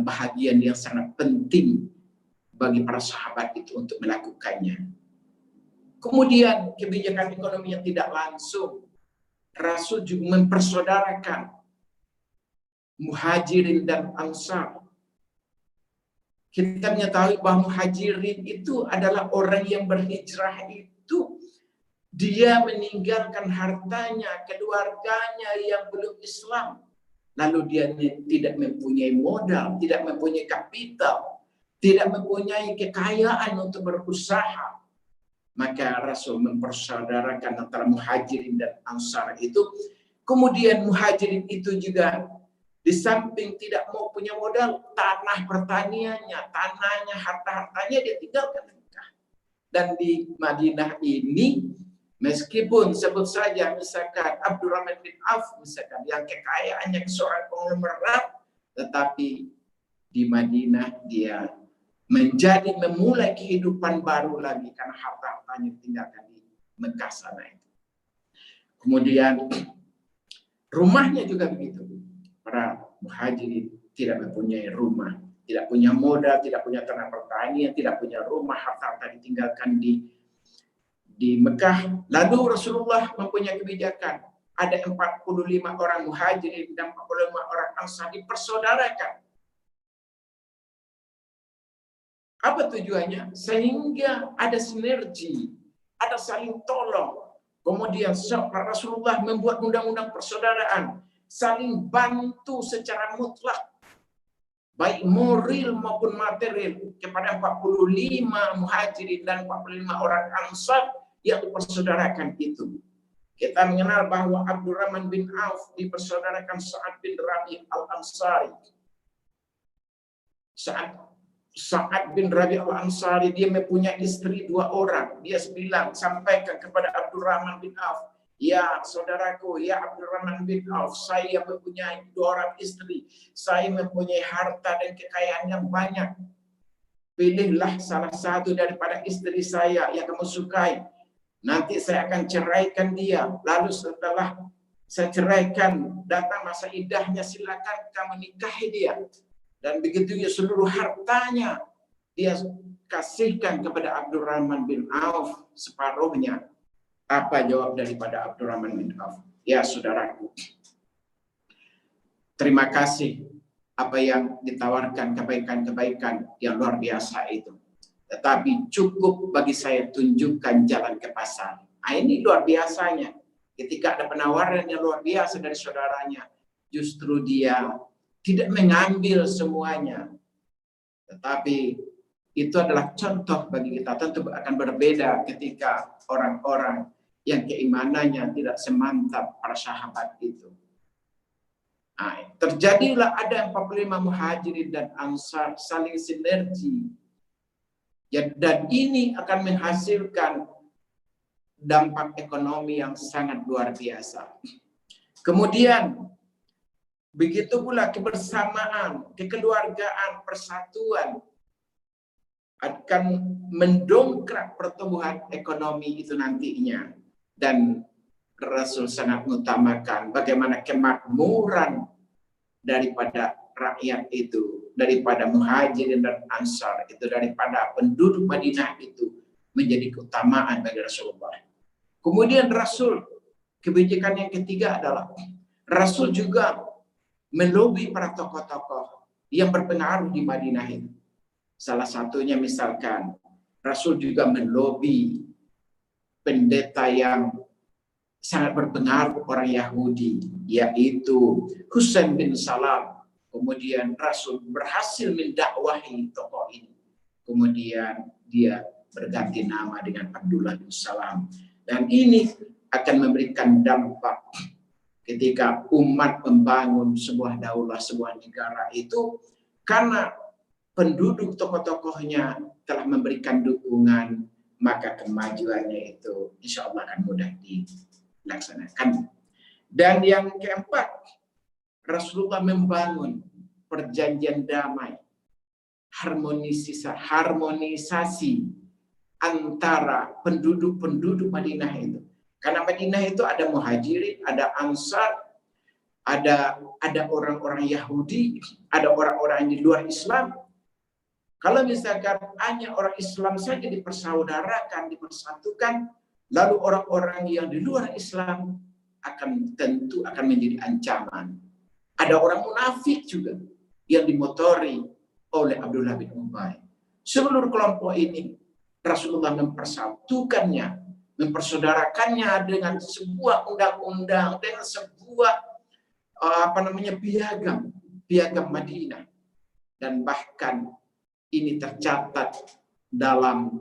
bahagian yang sangat penting bagi para sahabat itu untuk melakukannya. Kemudian kebijakan ekonomi yang tidak langsung, Rasul juga mempersaudarakan muhajirin dan ansar. Kita mengetahui bahwa muhajirin itu adalah orang yang berhijrah itu, dia meninggalkan hartanya, keluarganya yang belum Islam. Lalu dia tidak mempunyai modal, tidak mempunyai kapital, tidak mempunyai kekayaan untuk berusaha. Maka Rasul mempersaudarakan antara muhajirin dan ansar itu. Kemudian muhajirin itu juga di samping tidak mau punya modal, tanah pertaniannya, tanahnya, harta-hartanya dia tinggalkan. Dan di Madinah ini, meskipun sebut saja misalkan Abdurrahman bin Auf, misalkan yang kekayaannya seorang konglomerat, tetapi di Madinah dia memulai kehidupan baru lagi karena harta-hartanya tinggalkan di Mekah sana itu. Kemudian rumahnya juga begitu. Para muhajirin tidak mempunyai rumah, tidak punya modal, tidak punya tanah pertanian, tidak punya rumah, harta-harta ditinggalkan di Mekah. Lalu Rasulullah mempunyai kebijakan, ada 45 orang muhajirin dan 45 orang ansar dipersaudarakan. Apa tujuannya? Sehingga ada sinergi, ada saling tolong. Kemudian Rasulullah membuat undang-undang persaudaraan, saling bantu secara mutlak, baik moral maupun material, kepada 45 muhajirin dan 45 orang ansar yang dipersaudarakan itu. Kita mengenal bahwa Abdurrahman bin Auf dipersaudarakan Sa'ad bin Rabi' al-Ansari. Sa'ad bin Rabi' al-Ansari, dia mempunyai istri 2 orang. Dia bilang, sampaikan kepada Abdurrahman bin Auf, ya saudaraku, ya Abdurrahman bin Auf, saya mempunyai 2 orang istri. Saya mempunyai harta dan kekayaan yang banyak. Pilihlah salah satu daripada istri saya yang kamu sukai. Nanti saya akan ceraikan dia. Lalu setelah saya ceraikan, datang masa iddahnya, silakan kamu nikahi dia. Dan begitu juga seluruh hartanya dia kasihkan kepada Abdurrahman bin Auf separuhnya. Apa jawab daripada Abdurrahman bin Auf? Ya saudaraku, terima kasih apa yang ditawarkan, kebaikan-kebaikan yang luar biasa itu. Tetapi cukup bagi saya tunjukkan jalan ke pasar. Nah, ini luar biasanya. Ketika ada penawaran yang luar biasa dari saudaranya, justru dia tidak mengambil semuanya. Tetapi itu adalah contoh bagi kita. Tentu akan berbeda ketika orang-orang yang keimanannya tidak semantap para sahabat itu. Nah, terjadilah ada 45 muhajirin dan ansar saling sinergi. Ya, dan ini akan menghasilkan dampak ekonomi yang sangat luar biasa. Kemudian begitu pula kebersamaan, kekeluargaan, persatuan akan mendongkrak pertumbuhan ekonomi itu nantinya. Dan Rasul sangat mengutamakan bagaimana kemakmuran daripada rakyat itu, daripada muhajirin dan ansar itu, daripada penduduk Madinah itu menjadi keutamaan bagi Rasulullah. Kemudian Rasul, kebijakan yang ketiga adalah Rasul juga melobi para tokoh-tokoh yang berpengaruh di Madinah itu. Salah satunya misalkan Rasul juga melobi pendeta yang sangat berpengaruh orang Yahudi, yaitu Husain bin Salam. Kemudian Rasul berhasil mendakwahi tokoh ini. Kemudian dia berganti nama dengan Abdullah bin Salam. Dan ini akan memberikan dampak ketika umat membangun sebuah daulah, sebuah negara itu, karena penduduk tokoh-tokohnya telah memberikan dukungan, maka kemajuannya itu insya Allah akan mudah dilaksanakan. Dan yang keempat, Rasulullah membangun perjanjian damai, harmonisasi antara penduduk-penduduk Madinah itu. Karena Madinah itu ada muhajirin, ada ansar, ada orang-orang Yahudi, ada orang-orang di luar Islam. Kalau misalkan hanya orang Islam saja dipersaudarakan, dipersatukan, lalu orang-orang yang di luar Islam tentu akan menjadi ancaman. Ada orang munafik juga yang dimotori oleh Abdullah bin Ubay. Seluruh kelompok ini Rasulullah mempersatukannya, mempersaudarakannya dengan sebuah undang-undang, dengan sebuah piagam Madinah. Dan bahkan ini tercatat dalam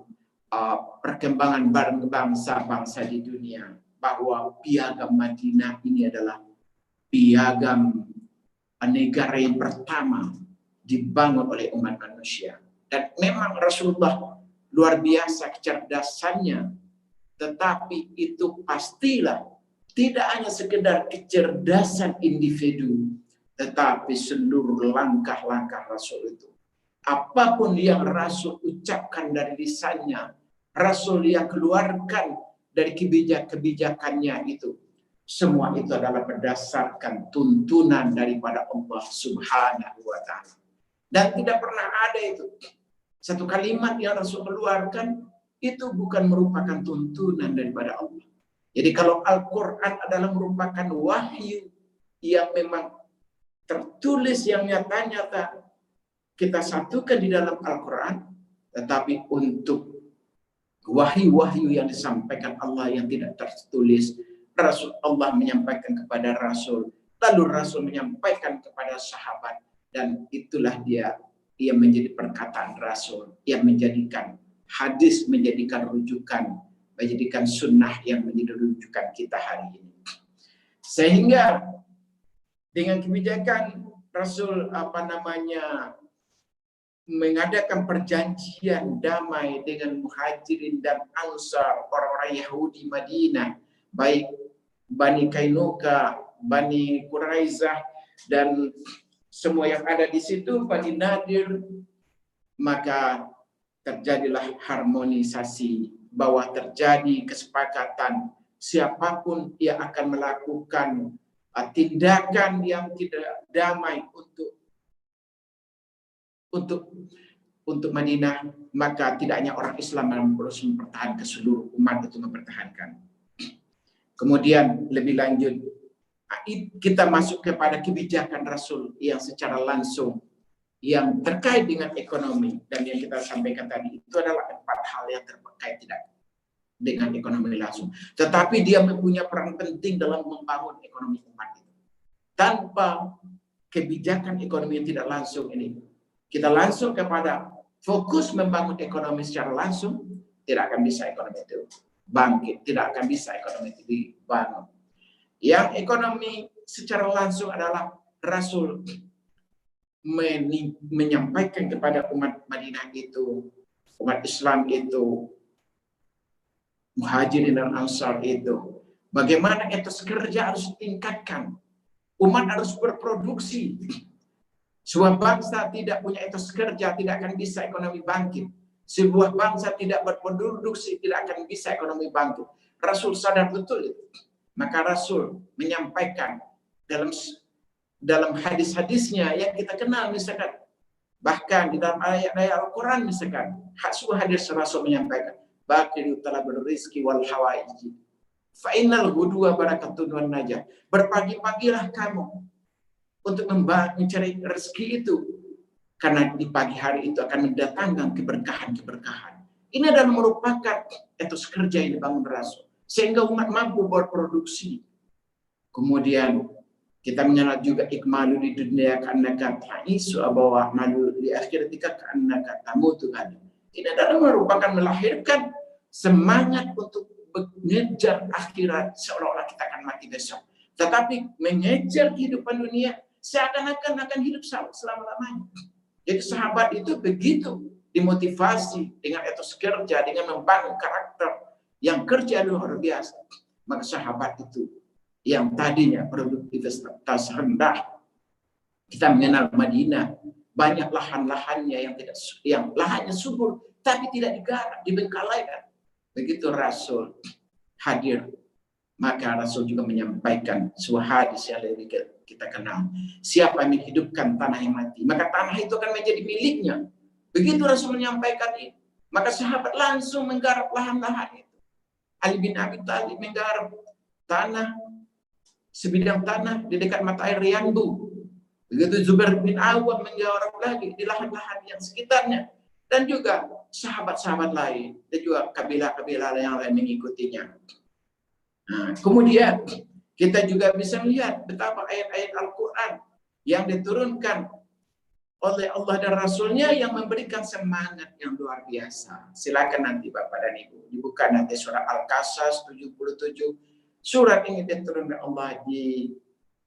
perkembangan bangsa-bangsa di dunia, bahwa piagam Madinah ini adalah piagam negara yang pertama dibangun oleh umat manusia. Dan memang Rasulullah luar biasa kecerdasannya, tetapi itu pastilah tidak hanya sekedar kecerdasan individu, tetapi seluruh langkah-langkah Rasul itu. Apapun yang Rasul ucapkan dari lisannya, Rasul yang keluarkan dari kebijakannya itu, semua itu adalah berdasarkan tuntunan daripada Allah Subhanahu wa Ta'ala. Dan tidak pernah ada itu satu kalimat yang Rasul keluarkan itu bukan merupakan tuntunan daripada Allah. Jadi kalau Al-Quran adalah merupakan wahyu yang memang tertulis, yang nyata-nyata kita satukan di dalam Al-Quran, tetapi untuk wahyu-wahyu yang disampaikan Allah yang tidak tertulis, Allah menyampaikan kepada Rasul, lalu Rasul menyampaikan kepada sahabat, dan itulah dia menjadi perkataan Rasul yang menjadikan hadis, menjadikan rujukan, menjadikan sunnah yang menjadi rujukan kita hari ini. Sehingga dengan kebijakan Rasul mengadakan perjanjian damai dengan muhajirin dan ansar, orang-orang Yahudi Madinah, baik Bani Kainuka, Bani Quraizah, dan semua yang ada di situ, Bani Nadir, maka terjadilah harmonisasi, bahwa terjadi kesepakatan siapapun yang akan melakukan tindakan yang tidak damai untuk untuk Madinah, maka tidak hanya orang Islam yang harus mempertahankan, seluruh umat itu mempertahankan. Kemudian lebih lanjut, kita masuk kepada kebijakan Rasul yang secara langsung yang terkait dengan ekonomi, dan yang kita sampaikan tadi itu adalah 4 hal yang terkait tidak dengan ekonomi langsung, tetapi dia mempunyai peran penting dalam membangun ekonomi umat itu. Tanpa kebijakan ekonomi yang tidak langsung ini, kita langsung kepada fokus membangun ekonomi secara langsung, tidak akan bisa ekonomi itu bangkit, tidak akan bisa ekonomi itu dibangun. Yang ekonomi secara langsung adalah Rasul menyampaikan kepada umat Madinah itu, umat Islam itu, Muhajirin dan Ansar itu, bagaimana etos kerja harus ditingkatkan. Umat harus berproduksi. Sebuah bangsa tidak punya etos kerja, tidak akan bisa ekonomi bangkit. Sebuah bangsa tidak berproduksi, tidak akan bisa ekonomi bangkit. Rasul sadar betul itu. Maka Rasul menyampaikan dalam hadis-hadisnya yang kita kenal, misalkan bahkan di dalam ayat-ayat Al-Quran, misalkan sebuah hadis Rasul menyampaikan, baqilu talabur rizki wal hawaiji fa innal ghudwa barakatun wan najah. Berpagi-pagilah kamu untuk mencari rezeki itu, karena di pagi hari itu akan mendatangkan keberkahan-keberkahan. Ini adalah merupakan etos kerja yang dibangun Rasul, sehingga umat mampu berproduksi. Kemudian kita mengenal juga ikmalu di dunia karena ta'isu abawa malu di akhiratika karena tamutu kan. Ini adalah merupakan melahirkan semangat untuk mengejar akhirat, seolah-olah kita akan mati besok. Tetapi mengejar kehidupan dunia seakan-akan akan hidup selama-lamanya. Jadi sahabat itu begitu dimotivasi dengan etos kerja, dengan membangun karakter yang kerja luar biasa. Maka sahabat itu yang tadinya produktivitas rendah, kita mengenal Madinah, banyak lahan-lahannya yang lahannya subur tapi tidak digarap, dibengkalaikan. Begitu Rasul hadir, maka Rasul juga menyampaikan sebuah hadis yang kita kenal. Siapa yang menghidupkan tanah yang mati, maka tanah itu akan menjadi miliknya. Begitu Rasul menyampaikan ini, maka sahabat langsung menggarap lahan-lahan itu. Ali bin Abi Thalib menggarap sebidang tanah di dekat mata air Yanbu. Begitu Zubair bin Awam menggarap lagi di lahan-lahan yang sekitarnya. Dan juga sahabat-sahabat lain, dan juga kabilah-kabilah yang lain mengikutinya. Nah, kemudian kita juga bisa melihat betapa ayat-ayat Al-Quran yang diturunkan oleh Allah dan Rasulnya yang memberikan semangat yang luar biasa. Silakan nanti Bapak dan Ibu dibuka nanti surat Al-Qasas 77. Surat ini diturunkan Allah di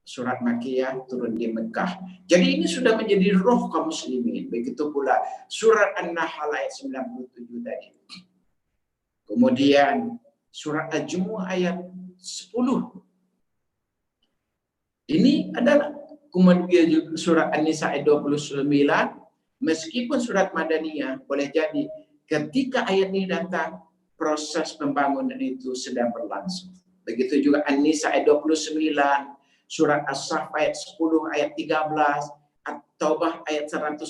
surat Makkiyah, turun di Mekah. Jadi ini sudah menjadi roh kaum muslimin. Begitu pula surat An-Nahl ayat 97 tadi. Kemudian surat Al-Jumu'ah ayat 10. Ini adalah kemudian surat An-Nisa ayat 29. Meskipun surat Madaniyah, boleh jadi ketika ayat ini datang, proses pembangunan itu sedang berlangsung. Begitu juga An-Nisa ayat 29. Surat As-Saff ayat 10, ayat 13, At-Taubah ayat 105.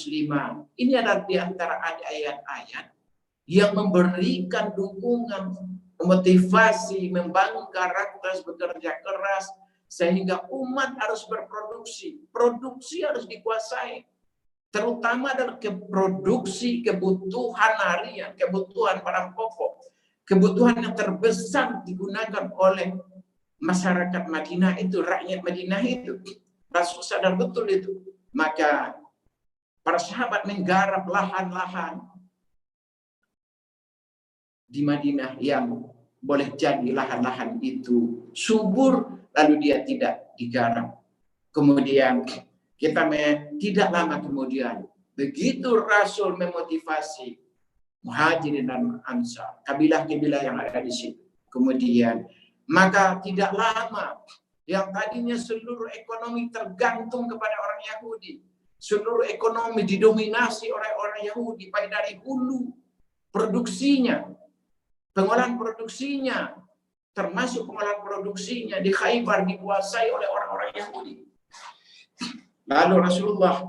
Ini adalah di antara ayat-ayat yang memberikan dukungan, motivasi, membangun karakter, bekerja keras, sehingga umat harus berproduksi. Produksi harus dikuasai. Terutama adalah produksi kebutuhan harian, kebutuhan barang pokok. Kebutuhan yang terbesar digunakan oleh masyarakat Madinah itu, rakyat Madinah itu. Rasul sadar betul itu. Maka para sahabat menggarap lahan-lahan di Madinah yang boleh jadi lahan-lahan itu subur, lalu dia tidak digarap. Kemudian tidak lama kemudian, begitu Rasul memotivasi Muhajirin dan Ansar, kabilah-kabilah yang ada di situ. Kemudian maka tidak lama, yang tadinya seluruh ekonomi tergantung kepada orang Yahudi, seluruh ekonomi didominasi oleh orang Yahudi, baik dari hulu produksinya, pengolahan produksinya, termasuk pengolahan produksinya di Khaybar dikuasai oleh orang-orang Yahudi. Lalu Rasulullah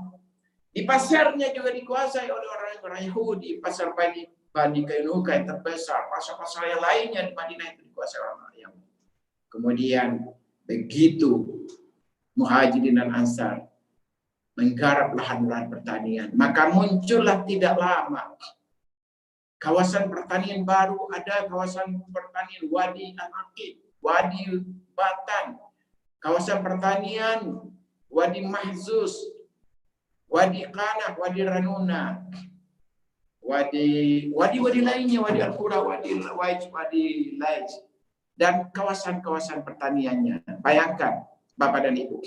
Di pasarnya juga dikuasai oleh orang-orang Yahudi. Pasar Bani Kainuka yang terbesar, pasar-pasar yang lainnya di Madinah itu dikuasai orang-orang Yahudi. Kemudian begitu Muhajirin dan Ansar menggarap lahan-lahan pertanian, maka muncullah tidak lama kawasan pertanian baru. Ada kawasan pertanian Wadi Al-Aqib, Wadi Batan, kawasan pertanian Wadi Mahzus, Wadi Qanah, Wadi Ranuna, Wadi lainnya, Wadi Al-Qura, Wadi Laj, dan kawasan-kawasan pertaniannya. Bayangkan Bapak dan Ibu,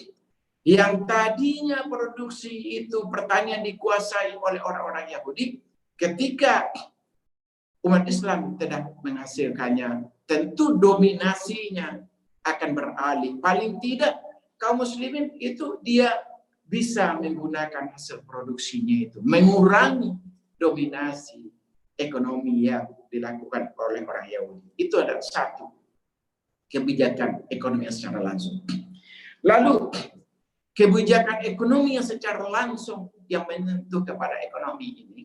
yang tadinya produksi itu pertanian dikuasai oleh orang-orang Yahudi, ketika umat Islam tidak menghasilkannya, tentu dominasinya akan beralih. Paling tidak kaum muslimin itu dia bisa menggunakan hasil produksinya itu, mengurangi dominasi ekonomi yang dilakukan oleh orang Yahudi. Itu adalah satu kebijakan ekonomi yang secara langsung. Lalu kebijakan ekonomi yang secara langsung yang menyentuh kepada ekonomi ini,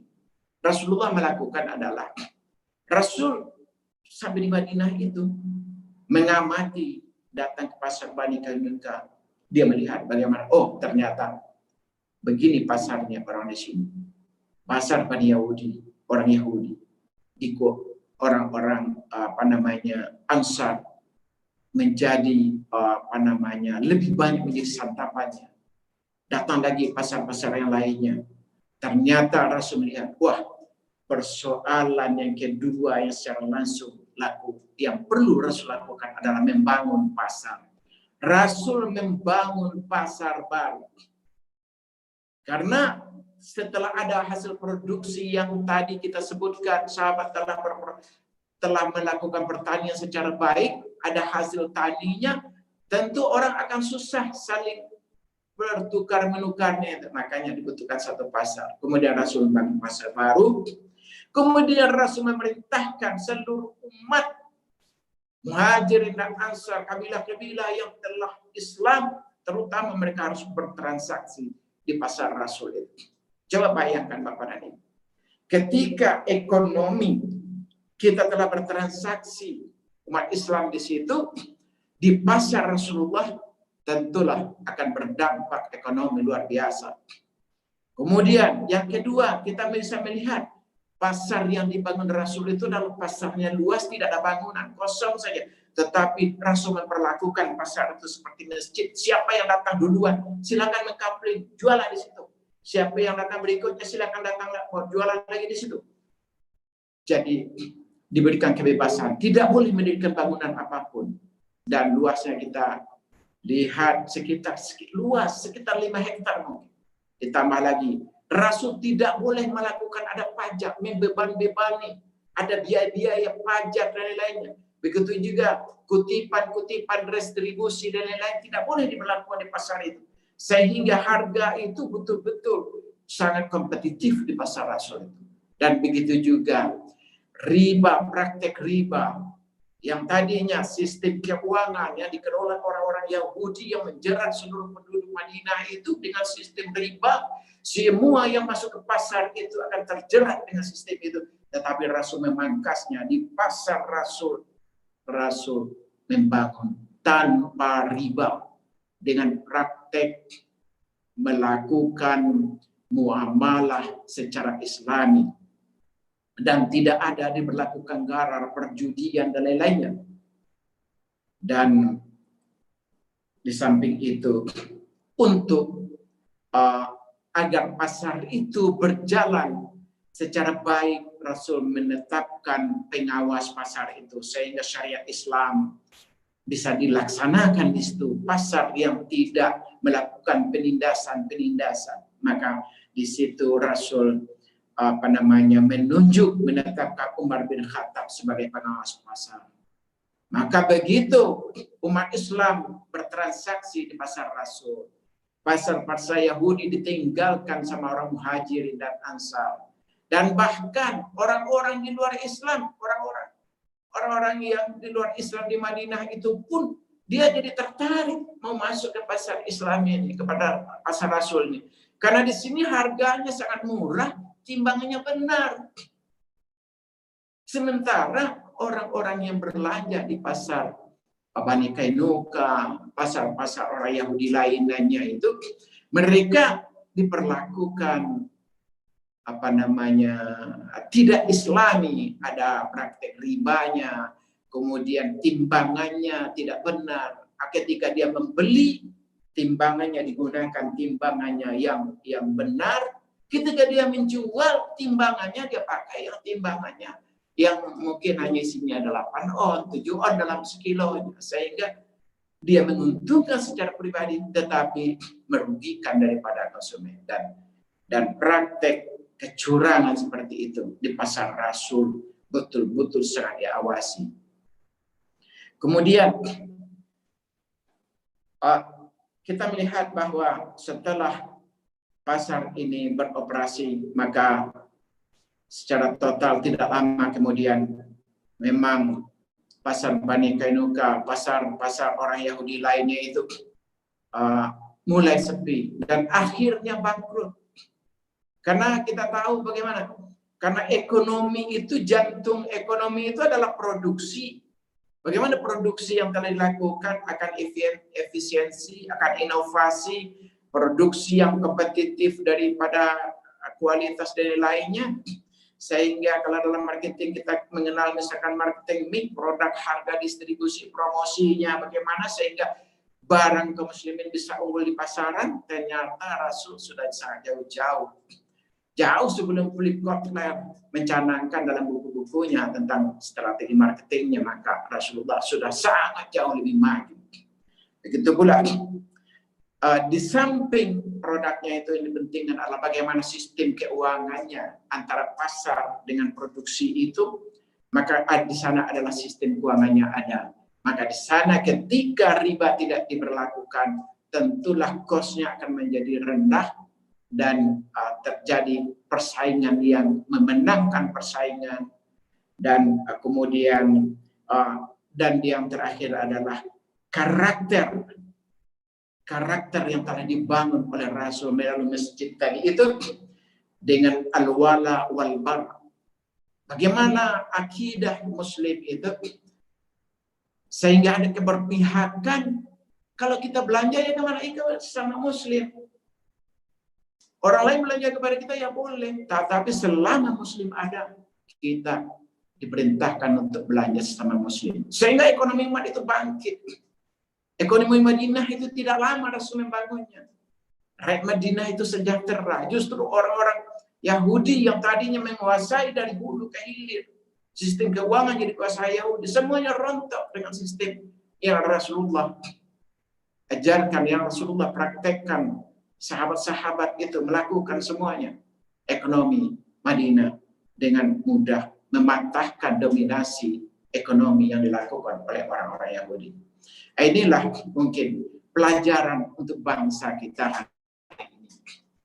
Rasulullah melakukan adalah Rasul sampai di Madinah itu mengamati, datang ke pasar Bani Kainuka. Dia melihat bagaimana, oh ternyata begini pasarnya orang di sini. Pasar Bani Yahudi, orang Yahudi, orang-orang Ansar menjadi lebih banyak menjadi santapannya. Datang lagi pasar-pasar yang lainnya. Ternyata Rasul melihat, wah, persoalan yang kedua yang secara langsung yang perlu Rasul lakukan adalah membangun pasar. Rasul membangun pasar baru. Karena setelah ada hasil produksi yang tadi kita sebutkan, sahabat telah melakukan pertanian secara baik, ada hasil taninya, tentu orang akan susah saling bertukar menukarnya. Makanya dibutuhkan satu pasar. Kemudian Rasul membangun pasar baru. Kemudian Rasul memerintahkan seluruh umat Muhajirin dan Ansar, kabilah-kabilah yang telah Islam, terutama mereka harus bertransaksi di pasar Rasul itu. Coba bayangkan Bapak dan Ibu, ketika ekonomi kita telah bertransaksi umat Islam di situ, di pasar Rasulullah tentulah akan berdampak ekonomi luar biasa. Kemudian yang kedua, kita bisa melihat pasar yang dibangun Rasul itu adalah pasarnya luas, tidak ada bangunan, kosong saja. Tetapi Rasul memperlakukan pasar itu seperti masjid. Siapa yang datang duluan, silakan mengkapling, jualan di situ. Siapa yang datang berikutnya, silakan datang jualan lagi di situ. Jadi diberikan kebebasan, tidak boleh mendirikan bangunan apapun. Dan luasnya kita lihat sekitar 5 hektar mungkin. Ditambah lagi, Rasul tidak boleh melakukan ada pajak, membeban-bebani, ada biaya-biaya pajak dan lain-lainnya. Begitu juga kutipan-kutipan restribusi dan lain-lain tidak boleh diberlakukan di pasar itu. Sehingga harga itu betul-betul sangat kompetitif di pasar Rasul itu. Dan begitu juga riba, praktek riba yang tadinya sistem keuangan yang dikelola orang-orang Yahudi yang menjerat seluruh penduduk Madinah itu dengan sistem riba. Semua yang masuk ke pasar itu akan terjerat dengan sistem itu. Tetapi Rasul memangkasnya di pasar Rasul. Rasul membangun tanpa riba dengan praktek melakukan muamalah secara Islami dan tidak ada diberlakukan gharar, perjudian dan lain-lainnya. Dan di samping itu untuk agar pasar itu berjalan secara baik, Rasul menetapkan pengawas pasar itu sehingga syariat Islam bisa dilaksanakan di situ. Pasar yang tidak melakukan penindasan, maka di situ Rasul menetapkan Umar bin Khattab sebagai pengawas pasar. Maka begitu umat Islam bertransaksi di pasar Rasul, pasar-pasar Yahudi ditinggalkan sama orang Muhajirin dan Ansar. Dan bahkan orang-orang di luar Islam, orang-orang yang di luar Islam di Madinah itu pun dia jadi tertarik mau masuk ke pasar Islam ini, kepada pasar Rasul ini. Karena di sini harganya sangat murah, timbangannya benar. Sementara orang-orang yang belanja di pasar Bani Kainuka, pasar-pasar orang Yahudi lainnya itu, mereka diperlakukan tidak islami, ada praktek ribanya, kemudian timbangannya tidak benar. Ketika dia membeli, timbangannya digunakan timbangannya yang benar. Ketika dia menjual, timbangannya dia pakai timbangannya yang mungkin hanya isinya 8 on, 7 on dalam sekilo, sehingga dia menguntungkan secara pribadi tetapi merugikan daripada konsumen. Dan praktek kecurangan seperti itu di pasar Rasul betul-betul sangat diawasi. Kemudian kita melihat bahwa setelah pasar ini beroperasi, maka secara total tidak lama kemudian memang pasar Bani Kainuka, pasar orang Yahudi lainnya itu mulai sepi dan akhirnya bangkrut. Karena kita tahu bagaimana, karena ekonomi itu, jantung ekonomi itu adalah produksi. Bagaimana produksi yang telah dilakukan akan efisiensi, akan inovasi, produksi yang kompetitif daripada kualitas dari lainnya. Sehingga kalau dalam marketing kita mengenal misalkan marketing mix, produk, harga, distribusi, promosinya bagaimana sehingga barang kaum muslimin bisa unggul di pasaran. Ternyata Rasul sudah sangat jauh sebelum Philip Kotler mencanangkan dalam buku-bukunya tentang strategi marketingnya, maka Rasulullah sudah sangat jauh lebih maju. Begitu pula di samping produknya itu yang dipentingkan adalah bagaimana sistem keuangannya antara pasar dengan produksi itu, maka di sana adalah sistem keuangannya ada. Maka di sana ketika riba tidak diberlakukan, tentulah cost-nya akan menjadi rendah dan terjadi persaingan yang memenangkan persaingan, dan kemudian dan yang terakhir adalah karakter yang telah dibangun oleh Rasul melalui masjid tadi itu dengan al-wala wal bara. Bagaimana akidah muslim itu sehingga ada keberpihakan. Kalau kita belanja ya kemana? Sama muslim. Orang lain belanja kepada kita ya boleh, tapi selama muslim ada, kita diperintahkan untuk belanja sesama muslim. Sehingga ekonomi umat itu bangkit. Ekonomi Madinah itu tidak lama Rasul membangunnya. Rakyat Madinah itu sejahtera. Justru orang-orang Yahudi yang tadinya menguasai dari hulu ke hilir, sistem keuangan jadi kuasai Yahudi, semuanya rontok dengan sistem yang Rasulullah ajarkan, yang Rasulullah praktekkan. Sahabat-sahabat itu melakukan semuanya. Ekonomi Madinah dengan mudah mematahkan dominasi ekonomi yang dilakukan oleh orang-orang Yahudi. Inilah mungkin pelajaran untuk bangsa kita hari ini.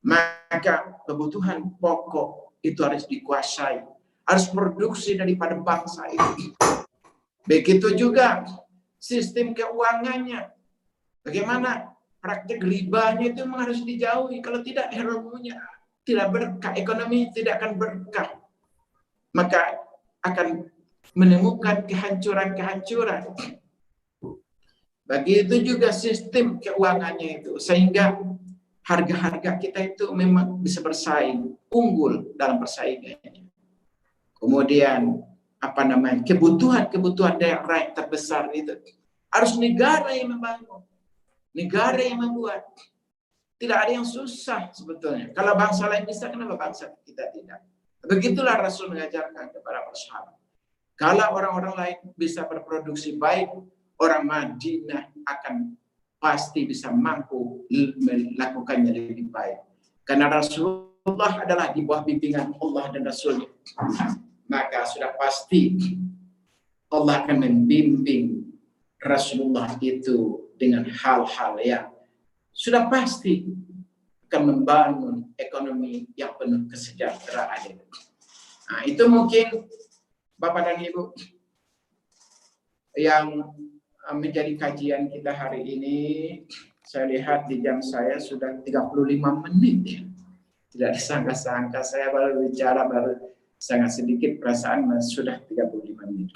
Maka kebutuhan pokok itu harus dikuasai, harus produksi daripada bangsa itu. Begitu juga sistem keuangannya. Bagaimana praktik ribanya itu memang harus dijauhi. Kalau tidak, ilmunya tidak berkah, ekonomi tidak akan berkah. Maka akan menemukan kehancuran-kehancuran. Begitu juga sistem keuangannya itu, sehingga harga-harga kita itu memang bisa bersaing, unggul dalam persaingannya. Kemudian kebutuhan daerah yang terbesar itu harus negara yang membangun, negara yang membuat. Tidak ada yang susah sebetulnya. Kalau bangsa lain bisa, kenapa bangsa kita tidak? Begitulah Rasul mengajarkan kepada para sahabat. Kalau orang-orang lain bisa berproduksi baik, orang Madinah akan pasti bisa mampu melakukannya lebih baik. Karena Rasulullah adalah di bawah bimbingan Allah dan Rasulnya. Maka sudah pasti Allah akan membimbing Rasulullah itu dengan hal-hal yang sudah pasti akan membangun ekonomi yang penuh kesejahteraan. Nah, itu mungkin Bapak dan Ibu yang menjadi kajian kita hari ini. Saya lihat di jam saya sudah 35 menit ya. Tidak disangka-sangka saya baru bicara baru sangat sedikit, perasaan sudah 35 menit.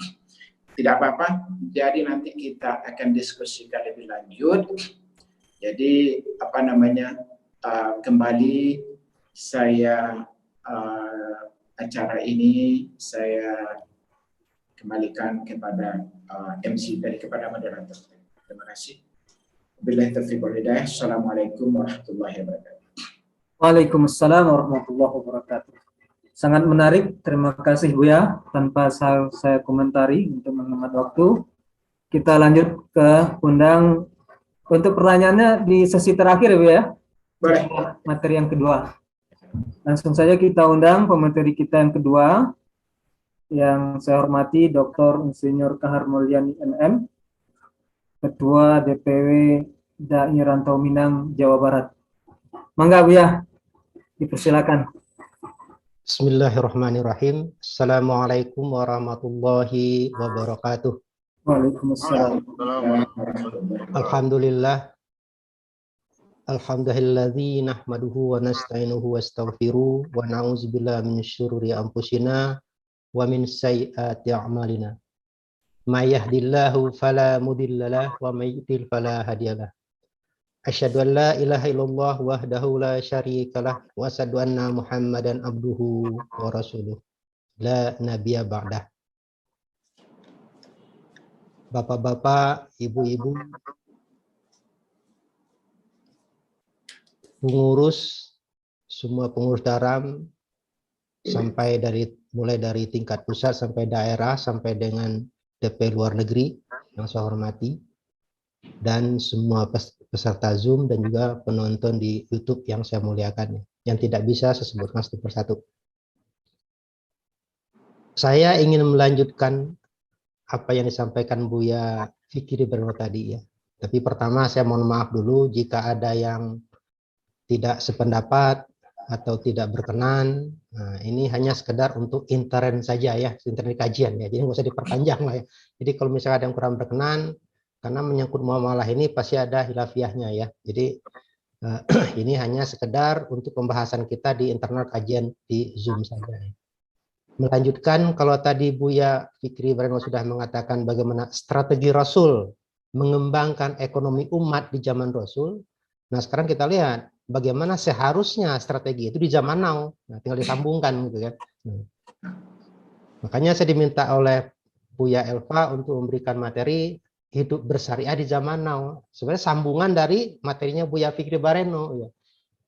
Tidak apa-apa, jadi nanti kita akan diskusikan lebih lanjut. Jadi kembali saya acara ini saya kembalikan kepada MC tadi, kepada moderator. Terima kasih. Billahi taufiq wal hidayah. Assalamualaikum warahmatullahi wabarakatuh. Waalaikumsalam warahmatullahi wabarakatuh. Sangat menarik, terima kasih Buya. Tanpa saya komentari untuk menghemat waktu, kita lanjut ke undang untuk pertanyaannya di sesi terakhir ya. Boleh. Materi yang kedua. Langsung saja kita undang pemateri kita yang kedua, yang saya hormati Dr. Insinyur Kahar Mulyani MM, Ketua DPW DAI Rantau Minang, Jawa Barat. Mangga Buya, dipersilakan. Bismillahirrahmanirrahim. Assalamualaikum warahmatullahi wabarakatuh. Waalaikumsalam. Alhamdulillah. Alhamdulilladzi nahmaduhu wa nasta'inuhu wa astaghfiruh wa na'udzubillahi min syururi anfusina wa min sayyiati a'malina. May yahdihillahu fala mudhillalah wa may yudlil fala hadiyalah. Asyhadu an la ilaha illallah wahdahu la syarikalah wa asyhadu anna Muhammadan abduhu wa rasuluh. La nabiyya ba'dah. Bapak-bapak, ibu-ibu, pengurus, semua pengurus Daram, mulai dari tingkat pusat sampai daerah, sampai dengan DP luar negeri yang saya hormati, dan semua peserta Zoom dan juga penonton di YouTube yang saya muliakan, yang tidak bisa saya sebutkan satu persatu. Saya ingin melanjutkan apa yang disampaikan Buya Fikri Bareno tadi ya. Tapi pertama saya mohon maaf dulu jika ada yang tidak sependapat atau tidak berkenan. Nah, ini hanya sekedar untuk intern saja ya, intern kajian ya. Jadi nggak usah diperpanjang lah ya. Jadi kalau misalnya ada yang kurang berkenan, karena menyangkut muamalah ini pasti ada hilafiahnya ya. Jadi ini hanya sekedar untuk pembahasan kita di internal kajian di Zoom saja. Melanjutkan, kalau tadi Buya Fikri Bareno sudah mengatakan bagaimana strategi Rasul mengembangkan ekonomi umat di zaman Rasul. Nah sekarang kita lihat bagaimana seharusnya strategi itu di zaman now. Nah, tinggal disambungkan gitu kan. Makanya saya diminta oleh Buya Elva untuk memberikan materi hidup bersyariah di zaman now. Sebenarnya sambungan dari materinya Buya Fikri Bareno ya.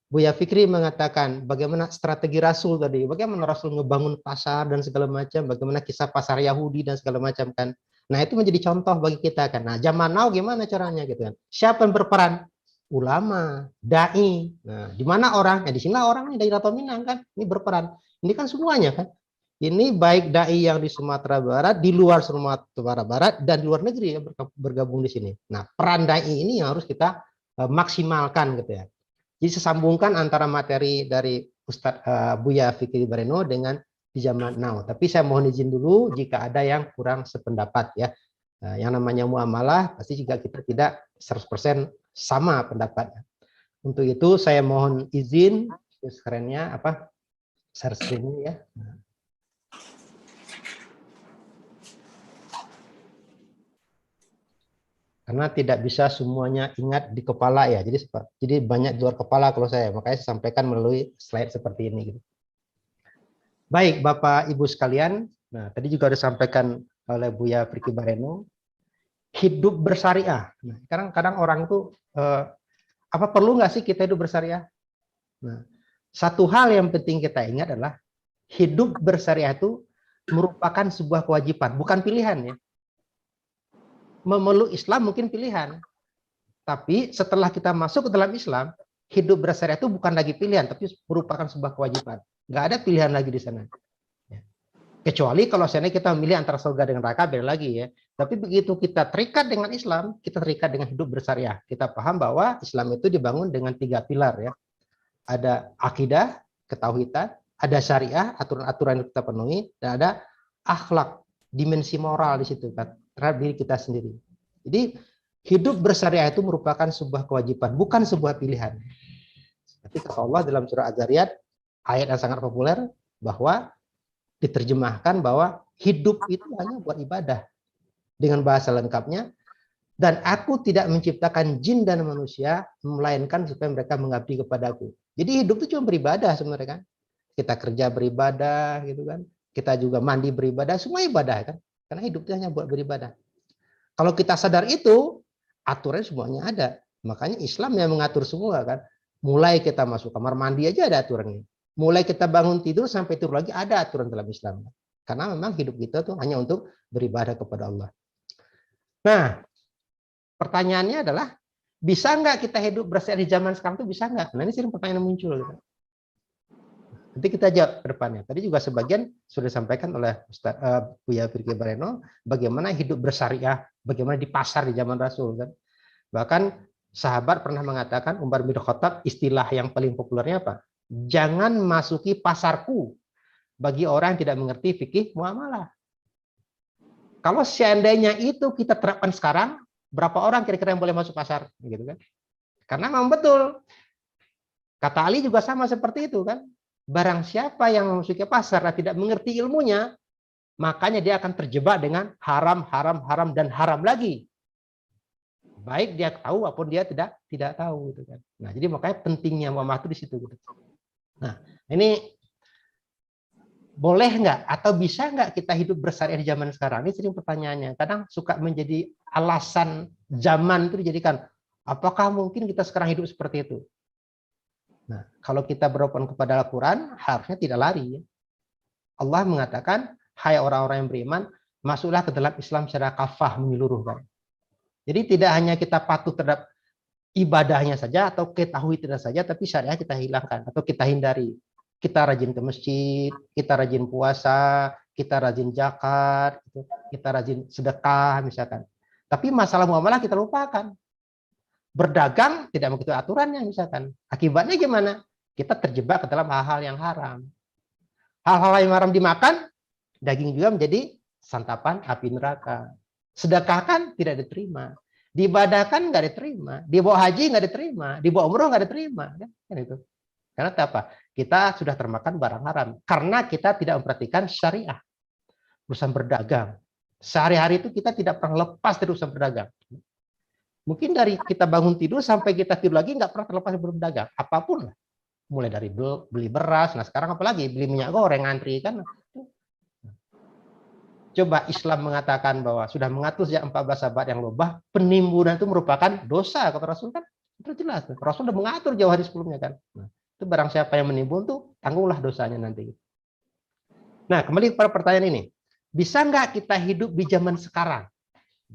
Buya Fikri mengatakan bagaimana strategi Rasul tadi, bagaimana Rasul ngebangun pasar dan segala macam, bagaimana kisah pasar Yahudi dan segala macam kan. Nah itu menjadi contoh bagi kita kan. Nah zaman now gimana caranya gitu kan. Siapa yang berperan? Ulama, dai. Nah di mana orang? Ya di sini orang dari Rantau Minang kan. Ini berperan. Ini kan semuanya kan. Ini baik dai yang di Sumatera Barat, di luar Sumatera Barat dan di luar negeri yang bergabung di sini. Nah peran dai ini yang harus kita maksimalkan gitu ya. Jadi sesambungkan antara materi dari Ustadz Buya Fikri Bareno dengan di zaman now. Tapi saya mohon izin dulu jika ada yang kurang sependapat ya. Yang namanya muamalah pasti juga kita tidak 100% sama pendapatnya. Untuk itu saya mohon izin screen-nya apa? Share screen-nya ya. Karena tidak bisa semuanya ingat di kepala ya, jadi banyak di luar kepala kalau saya, makanya saya sampaikan melalui slide seperti ini. Gitu. Baik Bapak Ibu sekalian, nah tadi juga disampaikan oleh Buya Fikri Bareno, hidup bersyariah. Nah, kadang-kadang orang tuh apa perlu nggak sih kita hidup bersyariah? Nah, satu hal yang penting kita ingat adalah hidup bersyariah itu merupakan sebuah kewajiban, bukan pilihan ya. Memeluk Islam mungkin pilihan, tapi setelah kita masuk ke dalam Islam, hidup bersyariah itu bukan lagi pilihan, tapi merupakan sebuah kewajiban. Nggak ada pilihan lagi di sana. Kecuali kalau seandainya kita memilih antara surga dengan neraka, beda lagi ya. Tapi begitu kita terikat dengan Islam, kita terikat dengan hidup bersyariah. Kita paham bahwa Islam itu dibangun dengan 3 pilar ya. Ada akidah, ketauhidan, ada syariah, aturan-aturan yang kita penuhi, dan ada akhlak, dimensi moral di situ kan. Terhadap diri kita sendiri. Jadi hidup bersyariah itu merupakan sebuah kewajiban, bukan sebuah pilihan. Seperti kata Allah dalam surah Az-Zariyat, ayat yang sangat populer bahwa diterjemahkan bahwa hidup itu hanya buat ibadah dengan bahasa lengkapnya, dan aku tidak menciptakan jin dan manusia melainkan supaya mereka mengabdi kepadaku. Jadi hidup itu cuma beribadah sebenarnya kan. Kita kerja beribadah gitu kan. Kita juga mandi beribadah, semua ibadah kan. Karena hidup itu hanya buat beribadah. Kalau kita sadar itu, aturan semuanya ada. Makanya Islam yang mengatur semua kan. Mulai kita masuk kamar mandi aja ada aturannya. Mulai kita bangun tidur sampai tidur lagi ada aturan dalam Islam. Karena memang hidup kita tuh hanya untuk beribadah kepada Allah. Nah, pertanyaannya adalah, bisa nggak kita hidup bersih di zaman sekarang itu, bisa nggak? Nah, ini sering pertanyaan yang muncul. Gitu. Nanti kita jawab ke depannya. Tadi juga sebagian sudah disampaikan oleh Buya Firki Bareno, bagaimana hidup bersyariah, bagaimana di pasar di zaman Rasul. Kan? Bahkan sahabat pernah mengatakan, Umar bin Khattab, istilah yang paling populernya apa? Jangan masuki pasarku bagi orang yang tidak mengerti fikih muamalah. Kalau seandainya itu kita terapkan sekarang, berapa orang kira-kira yang boleh masuk pasar? Gitu kan? Karena memang betul. Kata Ali juga sama seperti itu kan. Barang siapa yang memasuki pasar dan tidak mengerti ilmunya, makanya dia akan terjebak dengan haram, haram, haram, dan haram lagi. Baik dia tahu maupun dia tidak tahu. Gitu kan. Nah, jadi makanya pentingnya muamalah itu di situ. Gitu. Nah, ini boleh nggak atau bisa nggak kita hidup bersyariah di zaman sekarang? Ini sering pertanyaannya. Kadang suka menjadi alasan zaman itu dijadikan, apakah mungkin kita sekarang hidup seperti itu? Nah, kalau kita berpegang kepada Al-Quran, harusnya tidak lari. Allah mengatakan, hai orang-orang yang beriman, masuklah ke dalam Islam secara kafah menyeluruh. Kan? Jadi tidak hanya kita patuh terhadap ibadahnya saja atau ketahui tidak saja, tapi syariah kita hilangkan atau kita hindari. Kita rajin ke masjid, kita rajin puasa, kita rajin zakat, kita rajin sedekah misalkan. Tapi masalah muamalah kita lupakan. Berdagang tidak mengikuti aturannya misalkan. Akibatnya gimana? Kita terjebak ke dalam hal-hal yang haram. Hal-hal yang haram dimakan, daging juga menjadi santapan api neraka. Sedekahkan tidak diterima. Diibadahkan nggak diterima. Dibawa haji nggak diterima. Dibawa umroh nggak diterima. Kan itu. Karena apa? Kita sudah termakan barang haram. Karena kita tidak memperhatikan syariah. Urusan berdagang. Sehari-hari itu kita tidak pernah lepas dari urusan berdagang. Mungkin dari kita bangun tidur sampai kita tidur lagi nggak pernah terlepas dari berdagang. Apapun lah. Mulai dari beli beras. Nah sekarang apalagi beli minyak goreng, ngantri kan. Coba Islam mengatakan bahwa sudah mengatur sejak 14 abad yang lebih, penimbunan itu merupakan dosa, kata Rasul kan. Itu jelas. Rasul sudah mengatur jauh hari sebelumnya kan. Nah, itu barang siapa yang menimbun tuh tangguhlah dosanya nanti. Nah, kembali pada pertanyaan ini. Bisa nggak kita hidup di zaman sekarang?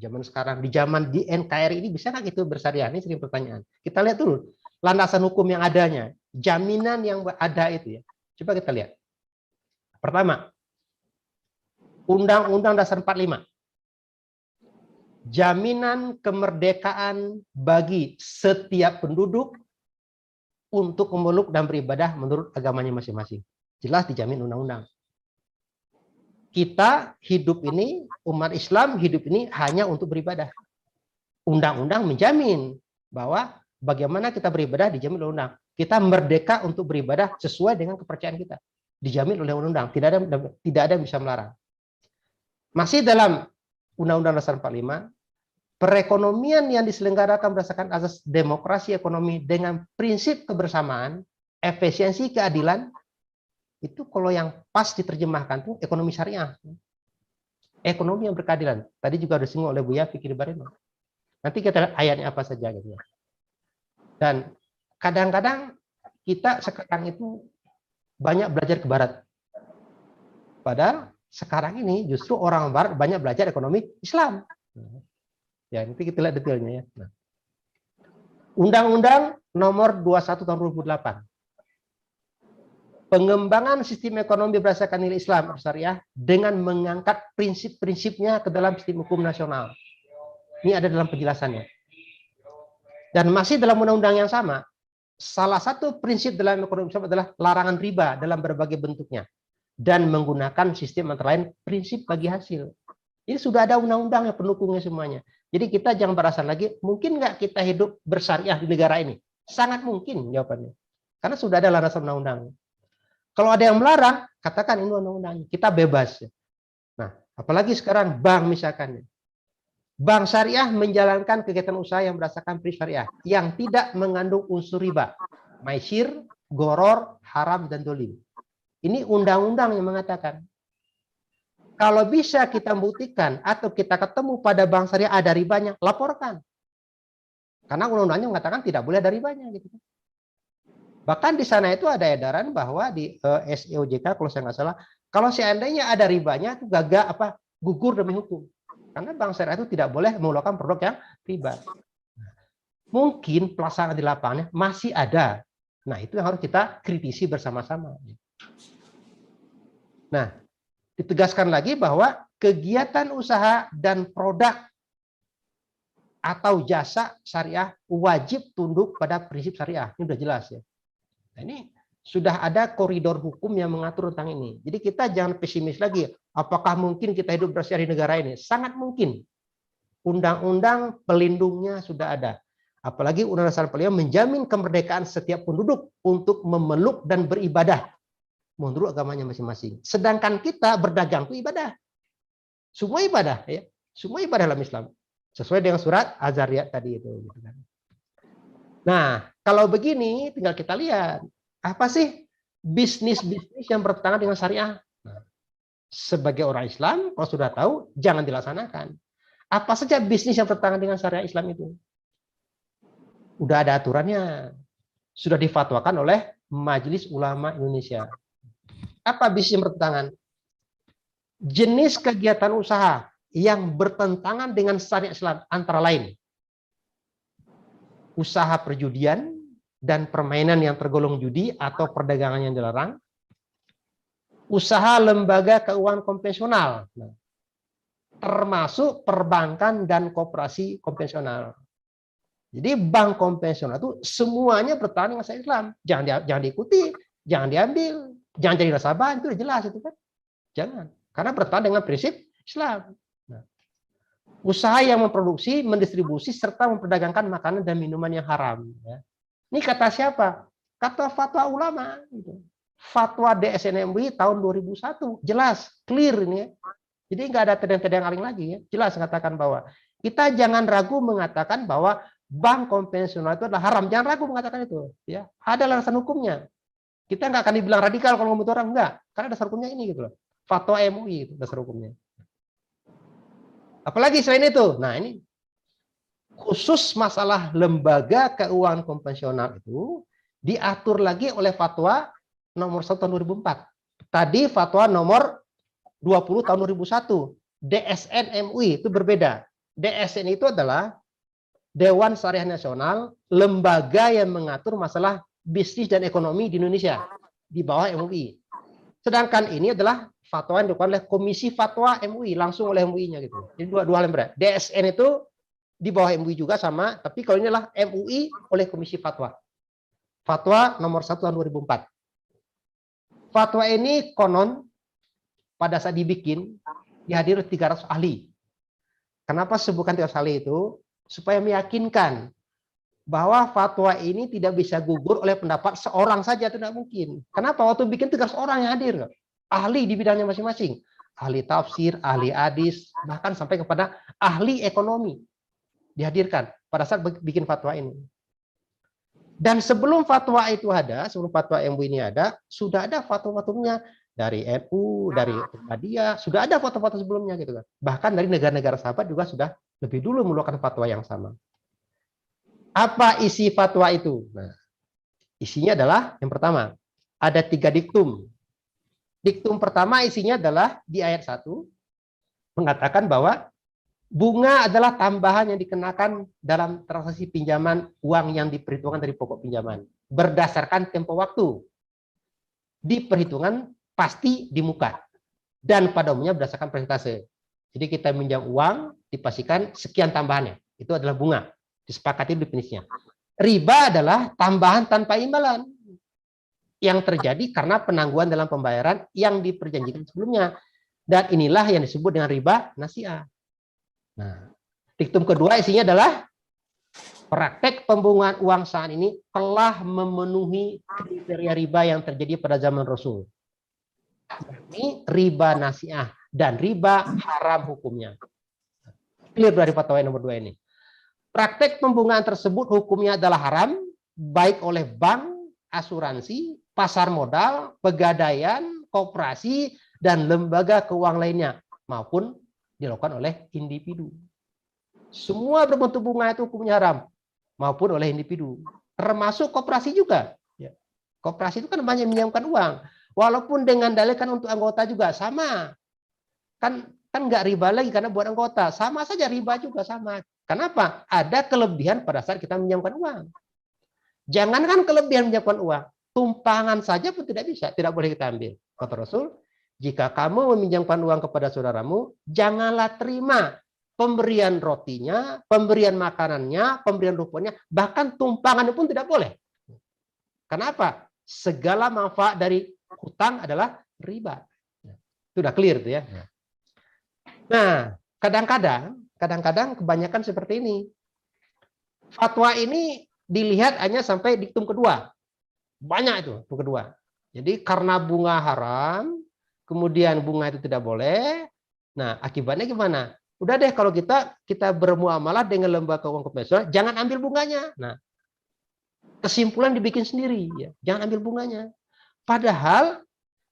Zaman sekarang, di zaman di NKRI ini bisa nggak itu bersyariah? Ini sering pertanyaan. Kita lihat dulu landasan hukum yang adanya, jaminan yang ada itu ya. Coba kita lihat. Pertama, Undang-Undang Dasar 45. Jaminan kemerdekaan bagi setiap penduduk untuk memeluk dan beribadah menurut agamanya masing-masing. Jelas dijamin undang-undang. Kita hidup ini, umat Islam hidup ini hanya untuk beribadah. Undang-undang menjamin bahwa bagaimana kita beribadah dijamin oleh undang. Kita merdeka untuk beribadah sesuai dengan kepercayaan kita. Dijamin oleh undang-undang. Tidak ada yang bisa melarang. Masih dalam Undang-Undang Dasar 45, perekonomian yang diselenggarakan berdasarkan asas demokrasi ekonomi dengan prinsip kebersamaan, efisiensi, keadilan, itu kalau yang pas diterjemahkan tuh ekonomi syariah. Ekonomi yang berkeadilan. Tadi juga disinggung oleh Buya Fikri Bareno. Nanti kita lihat ayatnya apa saja gitu ya. Dan kadang-kadang kita sekarang itu banyak belajar ke barat. Padahal sekarang ini justru orang barat banyak belajar ekonomi Islam. Ya, nanti kita lihat detailnya ya. Nah. Undang-Undang Nomor 21 Tahun 2008. Pengembangan sistem ekonomi berdasarkan nilai Islam syariah dengan mengangkat prinsip-prinsipnya ke dalam sistem hukum nasional. Ini ada dalam penjelasannya. Dan masih dalam undang-undang yang sama, salah satu prinsip dalam ekonomi Islam adalah larangan riba dalam berbagai bentuknya dan menggunakan sistem antara lain prinsip bagi hasil. Jadi sudah ada undang-undang yang pendukungnya semuanya. Jadi kita jangan berasal lagi, mungkin nggak kita hidup bersyariah di negara ini? Sangat mungkin jawabannya. Karena sudah ada landasan undang-undang. Kalau ada yang melarang, katakan ini undang-undangnya. Kita bebas. Nah, apalagi sekarang bank misalkan. Bank syariah menjalankan kegiatan usaha yang berdasarkan prinsip syariah yang tidak mengandung unsur riba, maisir, goror, haram, dan dolim. Ini undang-undang yang mengatakan. Kalau bisa kita buktikan atau kita ketemu pada bank syariah ada ribanya, laporkan. Karena undang-undangnya mengatakan tidak boleh ada ribanya. Gitu. Bahkan di sana itu ada edaran bahwa di SEOJK kalau saya nggak salah, kalau seandainya ada ribanya itu gugur demi hukum. Karena bank syariah itu tidak boleh mengeluarkan produk yang riba. Mungkin pelaksanaan di lapangannya masih ada. Nah, itu yang harus kita kritisi bersama-sama. Nah, ditegaskan lagi bahwa kegiatan usaha dan produk atau jasa syariah wajib tunduk pada prinsip syariah. Ini sudah jelas ya. Nah, ini sudah ada koridor hukum yang mengatur tentang ini. Jadi kita jangan pesimis lagi. Apakah mungkin kita hidup bersyariah di negara ini? Sangat mungkin. Undang-undang pelindungnya sudah ada. Apalagi Undang-Undang 45 menjamin kemerdekaan setiap penduduk untuk memeluk dan beribadah menurut agamanya masing-masing. Sedangkan kita berdagang itu ibadah. Semua ibadah, ya. Semua ibadah dalam Islam. Sesuai dengan surat Az-Zariyat tadi itu. Nah, kalau begini tinggal kita lihat apa sih bisnis-bisnis yang bertentangan dengan syariah. Nah, sebagai orang Islam, kalau sudah tahu jangan dilaksanakan. Apa saja bisnis yang bertentangan dengan syariah Islam itu? Udah ada aturannya. Sudah difatwakan oleh Majelis Ulama Indonesia. Apa bisnis yang bertentangan? Jenis kegiatan usaha yang bertentangan dengan syariat Islam antara lain usaha perjudian dan permainan yang tergolong judi atau perdagangan yang dilarang, usaha lembaga keuangan konvensional, termasuk perbankan dan koperasi konvensional. Jadi bank konvensional itu semuanya bertentangan dengan syariat Islam. Jangan diikuti, jangan diambil, jangan jadi nasabah, itu jelas itu kan. Jangan, karena bertentangan dengan prinsip Islam. Nah, usaha yang memproduksi, mendistribusi serta memperdagangkan makanan dan minuman yang haram. Ya. Ini kata siapa? Kata fatwa ulama. Gitu. Fatwa DSN MUI tahun 2001, jelas, clear ini. Ya. Jadi nggak ada tedeng-tedeng aling lagi. Ya. Jelas mengatakan bahwa kita jangan ragu mengatakan bahwa bank konvensional itu adalah haram. Jangan ragu mengatakan itu. Ya, ada alasan hukumnya. Kita nggak akan dibilang radikal kalau ngomong orang enggak, karena dasar hukumnya ini gitu loh. Fatwa MUI itu dasar hukumnya. Apalagi selain itu, nah ini khusus masalah lembaga keuangan konvensional itu diatur lagi oleh fatwa nomor 1 tahun 2004. Tadi fatwa nomor 20 tahun 2001. DSN MUI itu berbeda. DSN itu adalah Dewan Syariah Nasional, lembaga yang mengatur masalah bisnis dan ekonomi di Indonesia di bawah MUI. Sedangkan ini adalah fatwa yang dilakukan oleh Komisi Fatwa MUI, langsung oleh MUI-nya gitu. Jadi dua hal yang berbeda. DSN itu di bawah MUI juga sama, tapi kalau ini adalah MUI oleh Komisi Fatwa. Fatwa nomor 1 tahun 2004. Fatwa ini konon pada saat dibikin dihadiri 300 ahli. Kenapa sebutkan 300 ahli itu? Supaya meyakinkan bahwa fatwa ini tidak bisa gugur oleh pendapat seorang saja, tidak mungkin. Kenapa? Waktu bikin 300 orang yang hadir. Ahli di bidangnya masing-masing. Ahli tafsir, ahli hadis, bahkan sampai kepada ahli ekonomi dihadirkan pada saat bikin fatwa ini. Dan sebelum fatwa itu ada, sebelum fatwa MUI ini ada, sudah ada fatwa-fatwanya dari NU, dari Muhammadiyah, sudah ada fatwa-fatwa sebelumnya gitu kan. Bahkan dari negara-negara sahabat juga sudah lebih dulu mengeluarkan fatwa yang sama. Apa isi fatwa itu? Nah, isinya adalah yang pertama, ada 3 diktum. Diktum pertama isinya adalah di ayat 1 mengatakan bahwa bunga adalah tambahan yang dikenakan dalam transaksi pinjaman uang yang diperhitungkan dari pokok pinjaman berdasarkan tempo waktu. Diperhitungan pasti di muka dan pada umumnya berdasarkan persentase. Jadi kita minjam uang dipastikan sekian tambahannya. Itu adalah bunga. Disepakati definisinya. Riba adalah tambahan tanpa imbalan yang terjadi karena penangguhan dalam pembayaran yang diperjanjikan sebelumnya. Dan inilah yang disebut dengan riba nasiah. Nah, diktum kedua isinya adalah praktek pembungaan uang saat ini telah memenuhi kriteria riba yang terjadi pada zaman Rasul. Ini riba nasiah dan riba haram hukumnya. Clear dari fatwa nomor 2 ini. Praktek pembungaan tersebut hukumnya adalah haram, baik oleh bank, asuransi, pasar modal, pegadaian, koperasi, dan lembaga keuangan lainnya, maupun dilakukan oleh individu. Semua berbentuk bunga itu hukumnya haram, maupun oleh individu. Termasuk koperasi juga. Koperasi itu kan banyak menyediakan uang. Walaupun dengan dalil kan untuk anggota juga sama. Kan nggak riba lagi karena buat anggota. Sama saja riba juga sama. Kenapa? Ada kelebihan pada saat kita menyediakan uang. Jangankan kelebihan menyediakan uang, tumpangan saja pun tidak bisa, tidak boleh kita ambil. Kata Rasul, jika kamu meminjamkan uang kepada saudaramu, janganlah terima pemberian rotinya, pemberian makanannya, pemberian rupiahnya, bahkan tumpangannya pun tidak boleh. Kenapa? Segala manfaat dari hutang adalah riba. Itu sudah clear tuh ya. Nah, kadang-kadang kebanyakan seperti ini. Fatwa ini dilihat hanya sampai diktum kedua. Banyak itu, diktum kedua. Jadi karena bunga haram, kemudian bunga itu tidak boleh. Nah, akibatnya gimana? Udah deh kalau kita bermuamalah dengan lembaga keuangan konvensional, jangan ambil bunganya. Nah, kesimpulan dibikin sendiri, ya. Jangan ambil bunganya. Padahal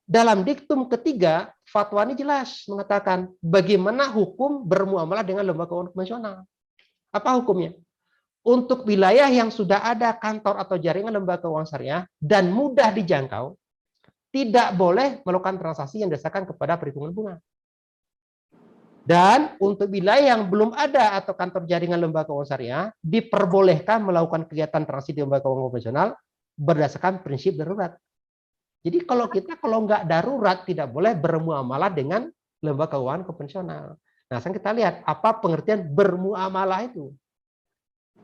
dalam diktum ketiga, fatwa ini jelas mengatakan bagaimana hukum bermuamalah dengan lembaga keuangan konvensional. Apa hukumnya? Untuk wilayah yang sudah ada kantor atau jaringan lembaga keuangan syariah dan mudah dijangkau, tidak boleh melakukan transaksi yang didasarkan kepada perhitungan bunga. Dan untuk wilayah yang belum ada atau kantor jaringan lembaga keuangan syariah, diperbolehkan melakukan kegiatan transaksi di lembaga keuangan konvensional berdasarkan prinsip darurat. Jadi kalau nggak darurat, tidak boleh bermuamalah dengan lembaga keuangan konvensional. Nah, sekarang kita lihat apa pengertian bermuamalah itu.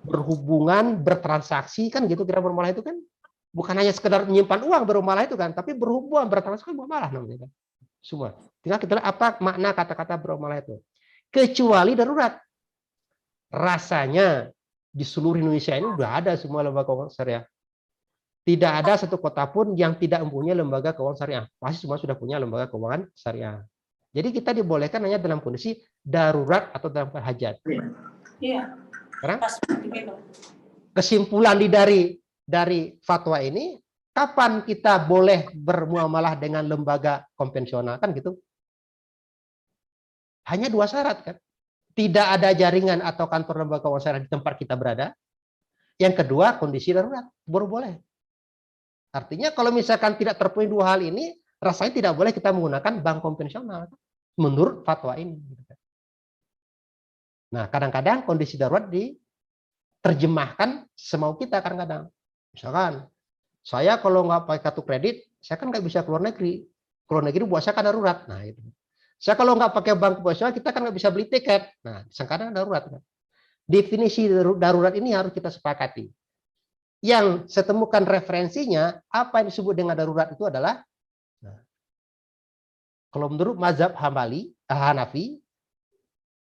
Berhubungan, bertransaksi, kan gitu kira bermuamalah itu kan. Bukan hanya sekedar menyimpan uang bermuamalah itu kan, tapi berhubungan, bertransaksi muamalah namanya kan. Semua. Tinggal kita lihat apa makna kata-kata bermuamalah itu. Kecuali darurat. Rasanya di seluruh Indonesia ini udah ada semua lembaga keuangan syariah. Tidak ada satu kota pun yang tidak mempunyai lembaga keuangan syariah. Pasti semua sudah punya lembaga keuangan syariah. Jadi kita dibolehkan hanya dalam kondisi darurat atau dalam hajat. Iya. Sekarang kesimpulan dari fatwa ini, kapan kita boleh bermuamalah dengan lembaga konvensional kan gitu? Hanya 2 syarat kan? Tidak ada jaringan atau kantor lembaga keuangan syariah di tempat kita berada. Yang kedua, kondisi darurat, baru boleh. Artinya kalau misalkan tidak terpenuhi 2 hal ini, rasanya tidak boleh kita menggunakan bank konvensional menurut fatwa ini. Nah, kadang-kadang kondisi darurat diterjemahkan semau kita kadang-kadang. Misalkan, saya kalau nggak pakai kartu kredit, saya kan nggak bisa keluar negeri. Keluar negeri buat saya kan darurat. Nah, itu. Saya kalau nggak pakai bank konvensional, kita kan nggak bisa beli tiket. Nah, kadang darurat. Definisi darurat ini harus kita sepakati. Yang saya temukan referensinya, apa yang disebut dengan darurat itu adalah, kalau menurut mazhab Hanafi,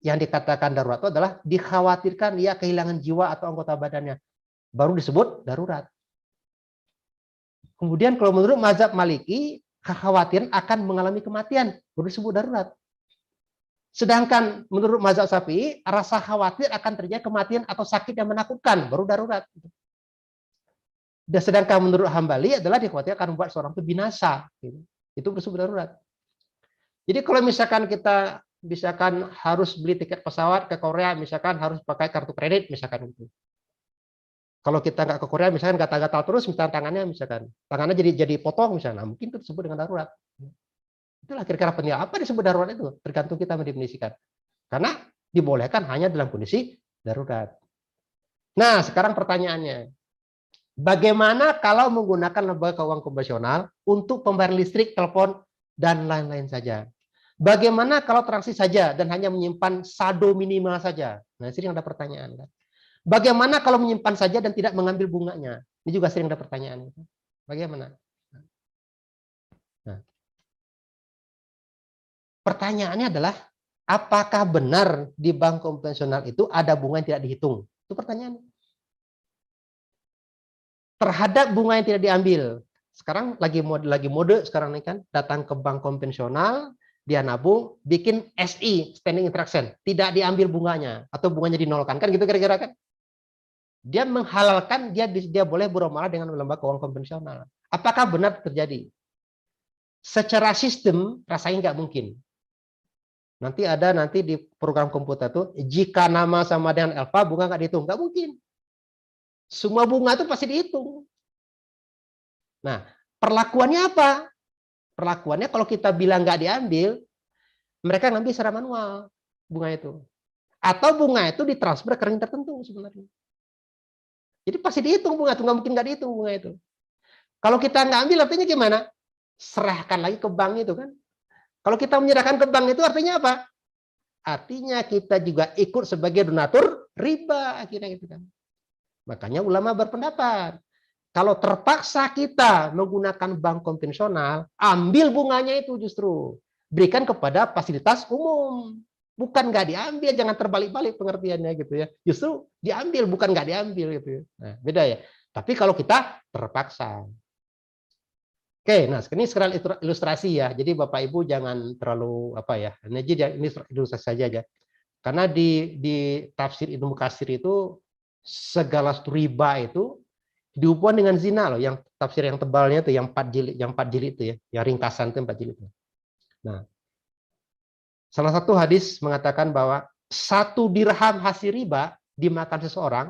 yang dikatakan darurat itu adalah dikhawatirkan dia kehilangan jiwa atau anggota badannya. Baru disebut darurat. Kemudian kalau menurut mazhab Maliki, kekhawatiran akan mengalami kematian. Baru disebut darurat. Sedangkan menurut mazhab Syafi'i, rasa khawatir akan terjadi kematian atau sakit yang menakutkan. Baru darurat. Dan sedangkan menurut Hambali adalah dikhawatirkan akan membuat seorang itu binasa. Itu disebut darurat. Jadi kalau misalkan kita harus beli tiket pesawat ke Korea, misalkan harus pakai kartu kredit, misalkan itu. Kalau kita nggak ke Korea, misalkan gatal-gatal terus, misalkan tangannya jadi potong, misalnya, mungkin itu disebut dengan darurat. Itulah kira-kira penilaian apa disebut darurat itu, tergantung kita mendefinisikan. Karena dibolehkan hanya dalam kondisi darurat. Nah, sekarang pertanyaannya, bagaimana kalau menggunakan lembaga keuangan konvensional untuk pembayaran listrik, telepon, dan lain-lain saja? Bagaimana kalau transaksi saja dan hanya menyimpan saldo minimal saja? Nah, sering ada pertanyaan. Kan? Bagaimana kalau menyimpan saja dan tidak mengambil bunganya? Ini juga sering ada pertanyaan. Bagaimana? Nah, pertanyaannya adalah, apakah benar di bank konvensional itu ada bunga yang tidak dihitung? Itu pertanyaannya. terhadap bunga yang tidak diambil. Sekarang lagi mode sekarang nih kan, datang ke bank konvensional, dia nabung, bikin SI, standing interaction, tidak diambil bunganya atau bunganya dinolkan, kan gitu kira-kira kan? Dia menghalalkan dia boleh bermuamalah dengan lembaga keuangan konvensional. Apakah benar terjadi? Secara sistem rasanya nggak mungkin. Nanti di program komputer tuh, jika nama sama dengan alfa, bunga nggak dihitung, nggak mungkin. Semua bunga itu pasti dihitung. Nah, perlakuannya apa? Perlakuannya kalau kita bilang nggak diambil, mereka ngambil secara manual bunga itu. Atau bunga itu ditransfer ke rekening tertentu sebenarnya. Jadi pasti dihitung bunga itu, nggak mungkin nggak dihitung bunga itu. Kalau kita nggak ambil artinya gimana? Serahkan lagi ke bank itu kan. Kalau kita menyerahkan ke bank itu artinya apa? Artinya kita juga ikut sebagai donatur riba akhirnya gitu kan. Makanya ulama berpendapat, kalau terpaksa kita menggunakan bank konvensional, ambil bunganya itu justru. Berikan kepada fasilitas umum. Bukan nggak diambil, jangan terbalik-balik pengertiannya gitu ya. Justru diambil, bukan nggak diambil gitu ya. Nah, beda ya. Tapi kalau kita terpaksa. Oke, nah ini sekarang ilustrasi ya. Jadi Bapak Ibu jangan terlalu apa ya. Ini ilustrasi saja aja. Karena di tafsir Ibnu Katsir itu segala riba itu dihubungkan dengan zina loh, yang tafsir yang tebalnya itu yang 4 jilid itu ya, yang ringkasan itu 4 jilid. Nah, salah satu hadis mengatakan bahwa 1 dirham hasil riba dimakan seseorang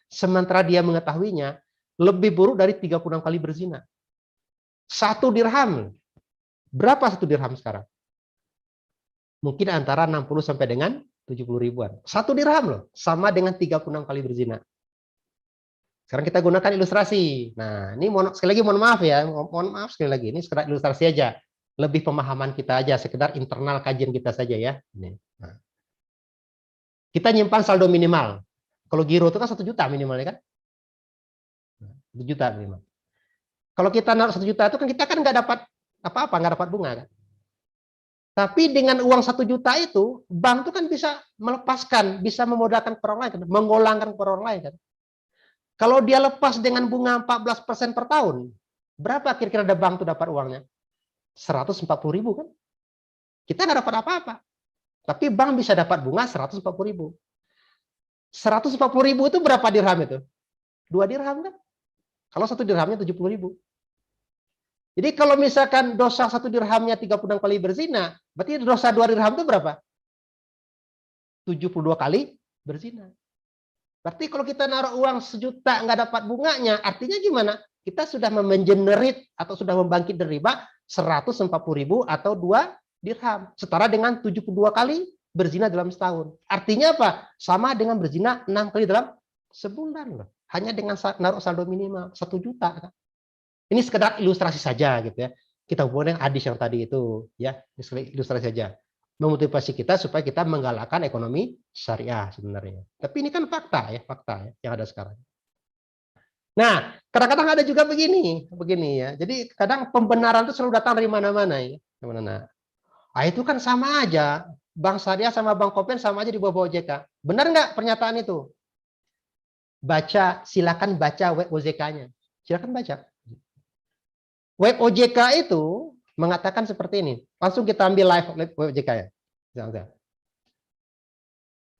sementara dia mengetahuinya lebih buruk dari 36 kali berzina. 1 dirham. Berapa 1 dirham sekarang? Mungkin antara 60 sampai dengan 70 ribuan. 1 dirham loh, sama dengan 36 kali berzina. Sekarang kita gunakan ilustrasi. Nah, ini sekali lagi mohon maaf ya, mohon maaf sekali lagi. Ini sekedar ilustrasi aja, lebih pemahaman kita aja, sekedar internal kajian kita saja ya. Nah. Kita nyimpan saldo minimal. Kalau giro itu kan 1 juta minimalnya kan, 1 juta minimal. Kalau kita naruh 1 juta itu kan kita kan nggak dapat apa-apa, nggak dapat bunga kan. Tapi dengan uang 1 juta itu, bank itu kan bisa melepaskan, bisa memodalkan ke orang lain, kan? Menggolangkan ke orang lain kan. Kalau dia lepas dengan bunga 14% per tahun, berapa kira-kira ada bank itu dapat uangnya? 140.000 kan? Kita nggak dapat apa-apa. Tapi bank bisa dapat bunga 140.000. 140.000 itu berapa dirham itu? 2 dirham kan? Kalau 1 dirhamnya 70.000. Jadi kalau misalkan dosa 1 dirhamnya 36 kali berzina, berarti dosa 2 dirham itu berapa? 72 kali berzina. Berarti kalau kita naruh uang 1 juta nggak dapat bunganya, artinya gimana? Kita sudah mengenerate atau sudah membangkit dari riba 140.000 atau 2 dirham. Setara dengan 72 kali berzina dalam setahun. Artinya apa? Sama dengan berzina 6 kali dalam sebulan loh. Hanya dengan naruh saldo minimal 1 juta. Ini sekedar ilustrasi saja gitu ya. Kita hubungkan dengan hadis yang tadi itu ya, ilustrasi saja. Memotivasi kita supaya kita menggalakkan ekonomi syariah sebenarnya. Tapi ini kan fakta ya yang ada sekarang. Nah, kadang-kadang ada juga begini ya. Jadi kadang pembenaran itu selalu datang dari mana-mana ya. Nah, itu kan sama aja. Bank syariah sama bank konven sama aja di bawah OJK. Benar nggak pernyataan itu? Silakan baca web OJK-nya. Silakan baca. Web OJK itu mengatakan seperti ini. Langsung kita ambil live web OJK ya.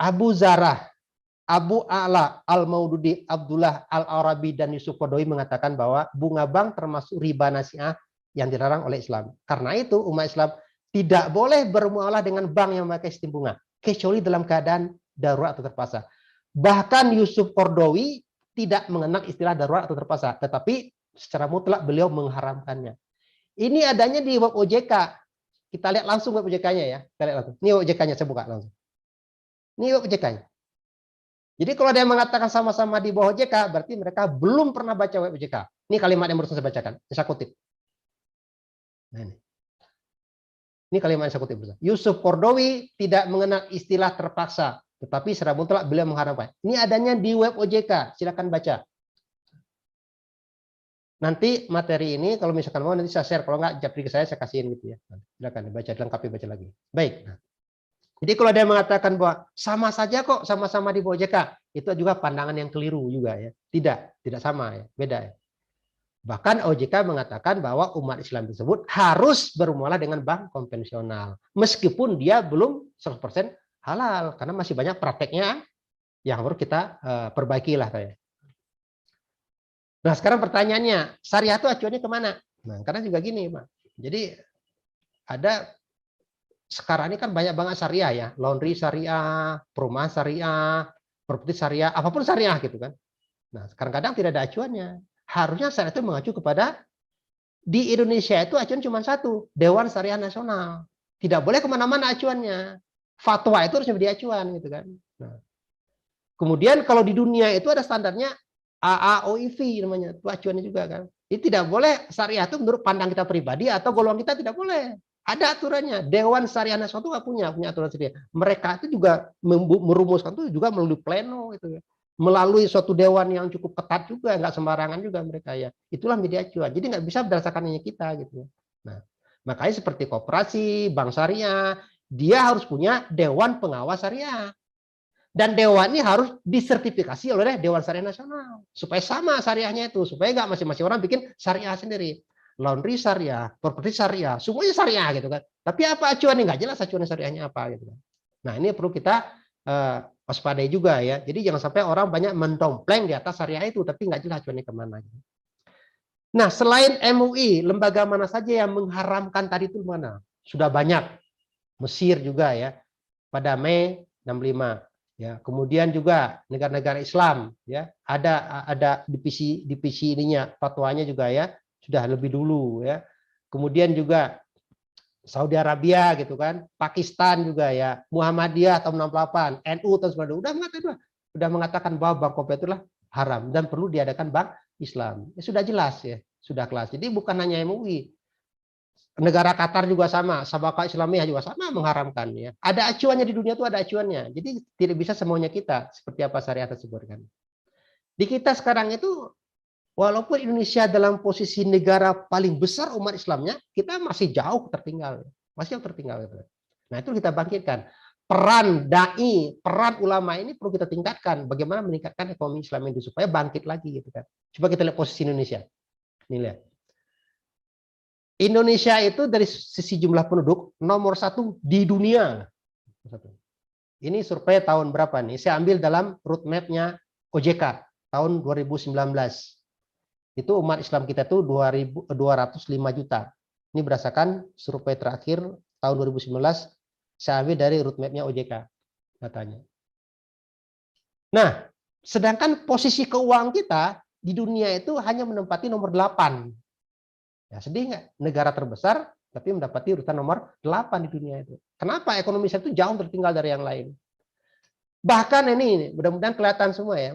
Abu Zarah, Abu A'la, Al-Maududi, Abdullah, Al-Arabi, dan Yusuf Qaradawi mengatakan bahwa bunga bank termasuk riba nasi'ah yang dilarang oleh Islam. Karena itu umat Islam tidak boleh bermuamalah dengan bank yang memakai sistem bunga, kecuali dalam keadaan darurat atau terpaksa. Bahkan Yusuf Qaradawi tidak mengenal istilah darurat atau terpaksa, tetapi secara mutlak beliau mengharamkannya. Ini adanya di web OJK. Kita lihat langsung web OJK-nya ya. Kita lihat langsung. Ini web OJK-nya, saya buka langsung. Ini web OJK-nya. Jadi kalau ada yang mengatakan sama-sama di bawah OJK, berarti mereka belum pernah baca web OJK. Ini kalimat yang baru saya bacakan. Saya kutip. Nah, ini kalimat yang saya kutip. Yusuf Qaradawi tidak mengenal istilah terpaksa, tetapi secara mutlak beliau mengharamkan. Ini adanya di web OJK. Silakan baca. Nanti materi ini kalau misalkan mau nanti saya share, kalau nggak japri ke saya kasihin gitu ya. Silakan dibaca, dilengkapi, baca lagi. Baik. Nah, jadi kalau ada yang mengatakan bahwa sama saja kok, sama-sama di bawah OJK, itu juga pandangan yang keliru juga ya. Tidak sama ya, beda ya. Bahkan OJK mengatakan bahwa umat Islam tersebut harus bermuamalah dengan bank konvensional. Meskipun dia belum 100% halal. Karena masih banyak prakteknya yang harus kita perbaiki lah. Nah sekarang pertanyaannya, syariah itu acuannya kemana? Nah karena juga gini Pak. Jadi ada sekarang ini kan banyak banget syariah ya. Laundry syariah, perumahan syariah, properti syariah, apapun syariah gitu kan. Nah kadang-kadang tidak ada acuannya. Harusnya syariah itu mengacu kepada di Indonesia itu acuan cuma satu, Dewan Syariah Nasional. Tidak boleh kemana-mana acuannya. Fatwa itu harus menjadi acuan gitu kan. Nah, kemudian kalau di dunia itu ada standarnya AAOIV namanya, itu acuannya juga kan. Jadi tidak boleh syariah itu menurut pandang kita pribadi atau golongan kita tidak boleh. Ada aturannya. Dewan Syariah Nasional itu nggak punya aturan syariah. Mereka itu juga merumuskan itu juga melalui pleno gitu ya. Melalui suatu dewan yang cukup ketat juga, nggak sembarangan juga mereka ya. Itulah media acuan. Jadi nggak bisa berdasarkan hanya kita gitu. Nah, makanya seperti koperasi, bank syariah, dia harus punya dewan pengawas syariah. Dan dewan ini harus disertifikasi oleh Dewan Syariah Nasional supaya sama syariahnya itu, supaya nggak masing-masing orang bikin syariah sendiri. Laundry syariah, properti syariah, semuanya syariah gitu kan. Tapi apa acuannya nggak jelas acuan syariahnya apa gitu kan. Nah ini perlu kita waspadai juga ya. Jadi jangan sampai orang banyak mendompleng di atas syariah itu, tapi nggak jelas acuannya kemana. Nah selain MUI, lembaga mana saja yang mengharamkan tadi itu mana? Sudah banyak. Mesir juga ya, pada Mei 65. Ya, kemudian juga negara-negara Islam ya, ada divisi ininya, fatwanya juga ya, sudah lebih dulu ya. Kemudian juga Saudi Arabia gitu kan, Pakistan juga ya, Muhammadiyah tahun 68, NU tahun 92 udah mengatakan bahwa bank konvensional itulah haram dan perlu diadakan bank Islam. Ya, sudah jelas ya, sudah kelas. Jadi bukan hanya MUI. Negara Qatar juga sama, Sabaka Islamiyah juga sama mengharamkan ya. Ada acuannya di dunia itu, ada acuannya. Jadi tidak bisa semuanya kita seperti apa syariat tersebut kan. Di kita sekarang itu walaupun Indonesia dalam posisi negara paling besar umat Islamnya, kita masih jauh tertinggal. Masih jauh tertinggal gitu. Nah, itu kita bangkitkan. Peran dai, peran ulama ini perlu kita tingkatkan. Bagaimana meningkatkan ekonomi Islam itu supaya bangkit lagi gitu kan. Coba kita lihat posisi Indonesia. Ini lihat. Indonesia itu dari sisi jumlah penduduk nomor 1 di dunia. Ini survei tahun berapa nih? Saya ambil dalam roadmap-nya OJK tahun 2019. Itu umat Islam kita tuh 205 juta. Ini berdasarkan survei terakhir tahun 2019. Saya ambil dari roadmap-nya OJK datanya. Nah, sedangkan posisi keuangan kita di dunia itu hanya menempati nomor 8. Ya, sedih nggak? Negara terbesar, tapi mendapati urutan nomor 8 di dunia itu. Kenapa? Ekonomi saya itu jauh tertinggal dari yang lain. Bahkan ini, mudah-mudahan kelihatan semua ya.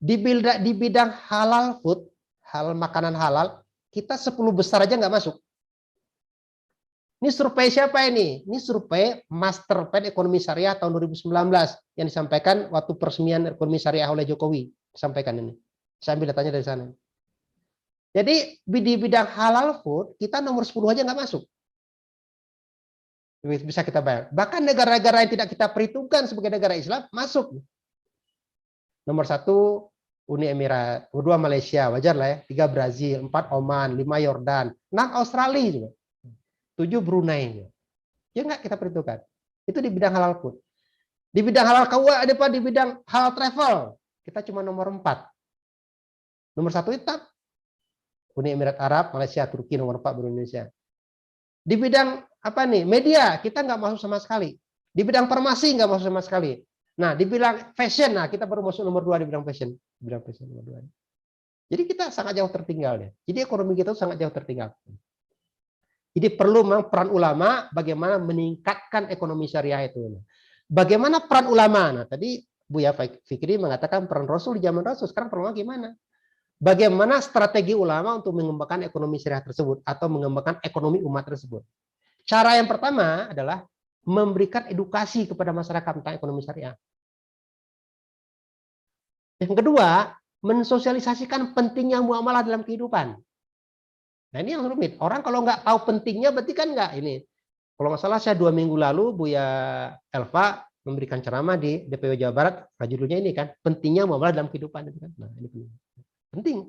Di bidang halal food, hal makanan halal, kita 10 besar aja nggak masuk. Ini survei siapa ini? Ini survei Master Plan Ekonomi Syariah tahun 2019 yang disampaikan waktu peresmian ekonomi syariah oleh Jokowi. Sampaikan ini. Saya ambil datanya dari sana. Jadi di bidang halal food kita nomor 10 aja nggak masuk. Bisa kita bayar. Bahkan negara-negara yang tidak kita perhitungkan sebagai negara Islam masuk. Nomor 1 Uni Emirat, nomor 2 Malaysia, wajar lah ya. 3 Brazil, 4 Oman, 5 Yordan, 6 Australia juga. 7 Brunei. Ya nggak kita perhitungkan. Itu di bidang halal food. Di bidang halal KUA ada apa? Di bidang halal travel kita cuma nomor 4. Nomor 1 itu Uni Emirat Arab, Malaysia, Turki, nomor 4 baru Indonesia. Di bidang apa nih? Media kita nggak masuk sama sekali. Di bidang farmasi nggak masuk sama sekali. Nah, di bidang fashion, nah kita baru masuk nomor 2 di bidang fashion. Di bidang fashion nomor 2. Jadi kita sangat jauh tertinggal ya. Jadi ekonomi kita sangat jauh tertinggal. Jadi perlu memang peran ulama bagaimana meningkatkan ekonomi syariah itu. Bagaimana peran ulama? Nah, tadi Buya Fikri mengatakan peran Rasul di zaman Rasul. Sekarang peran ulama gimana? Bagaimana strategi ulama untuk mengembangkan ekonomi syariah tersebut atau mengembangkan ekonomi umat tersebut? Cara yang pertama adalah memberikan edukasi kepada masyarakat tentang ekonomi syariah. Yang kedua, mensosialisasikan pentingnya muamalah dalam kehidupan. Nah ini yang rumit. Orang kalau nggak tahu pentingnya berarti kan nggak ini. Kalau nggak salah saya 2 minggu lalu Buya Elva memberikan ceramah di DPW Jawa Barat. Judulnya ini kan pentingnya muamalah dalam kehidupan. Nah ini penting.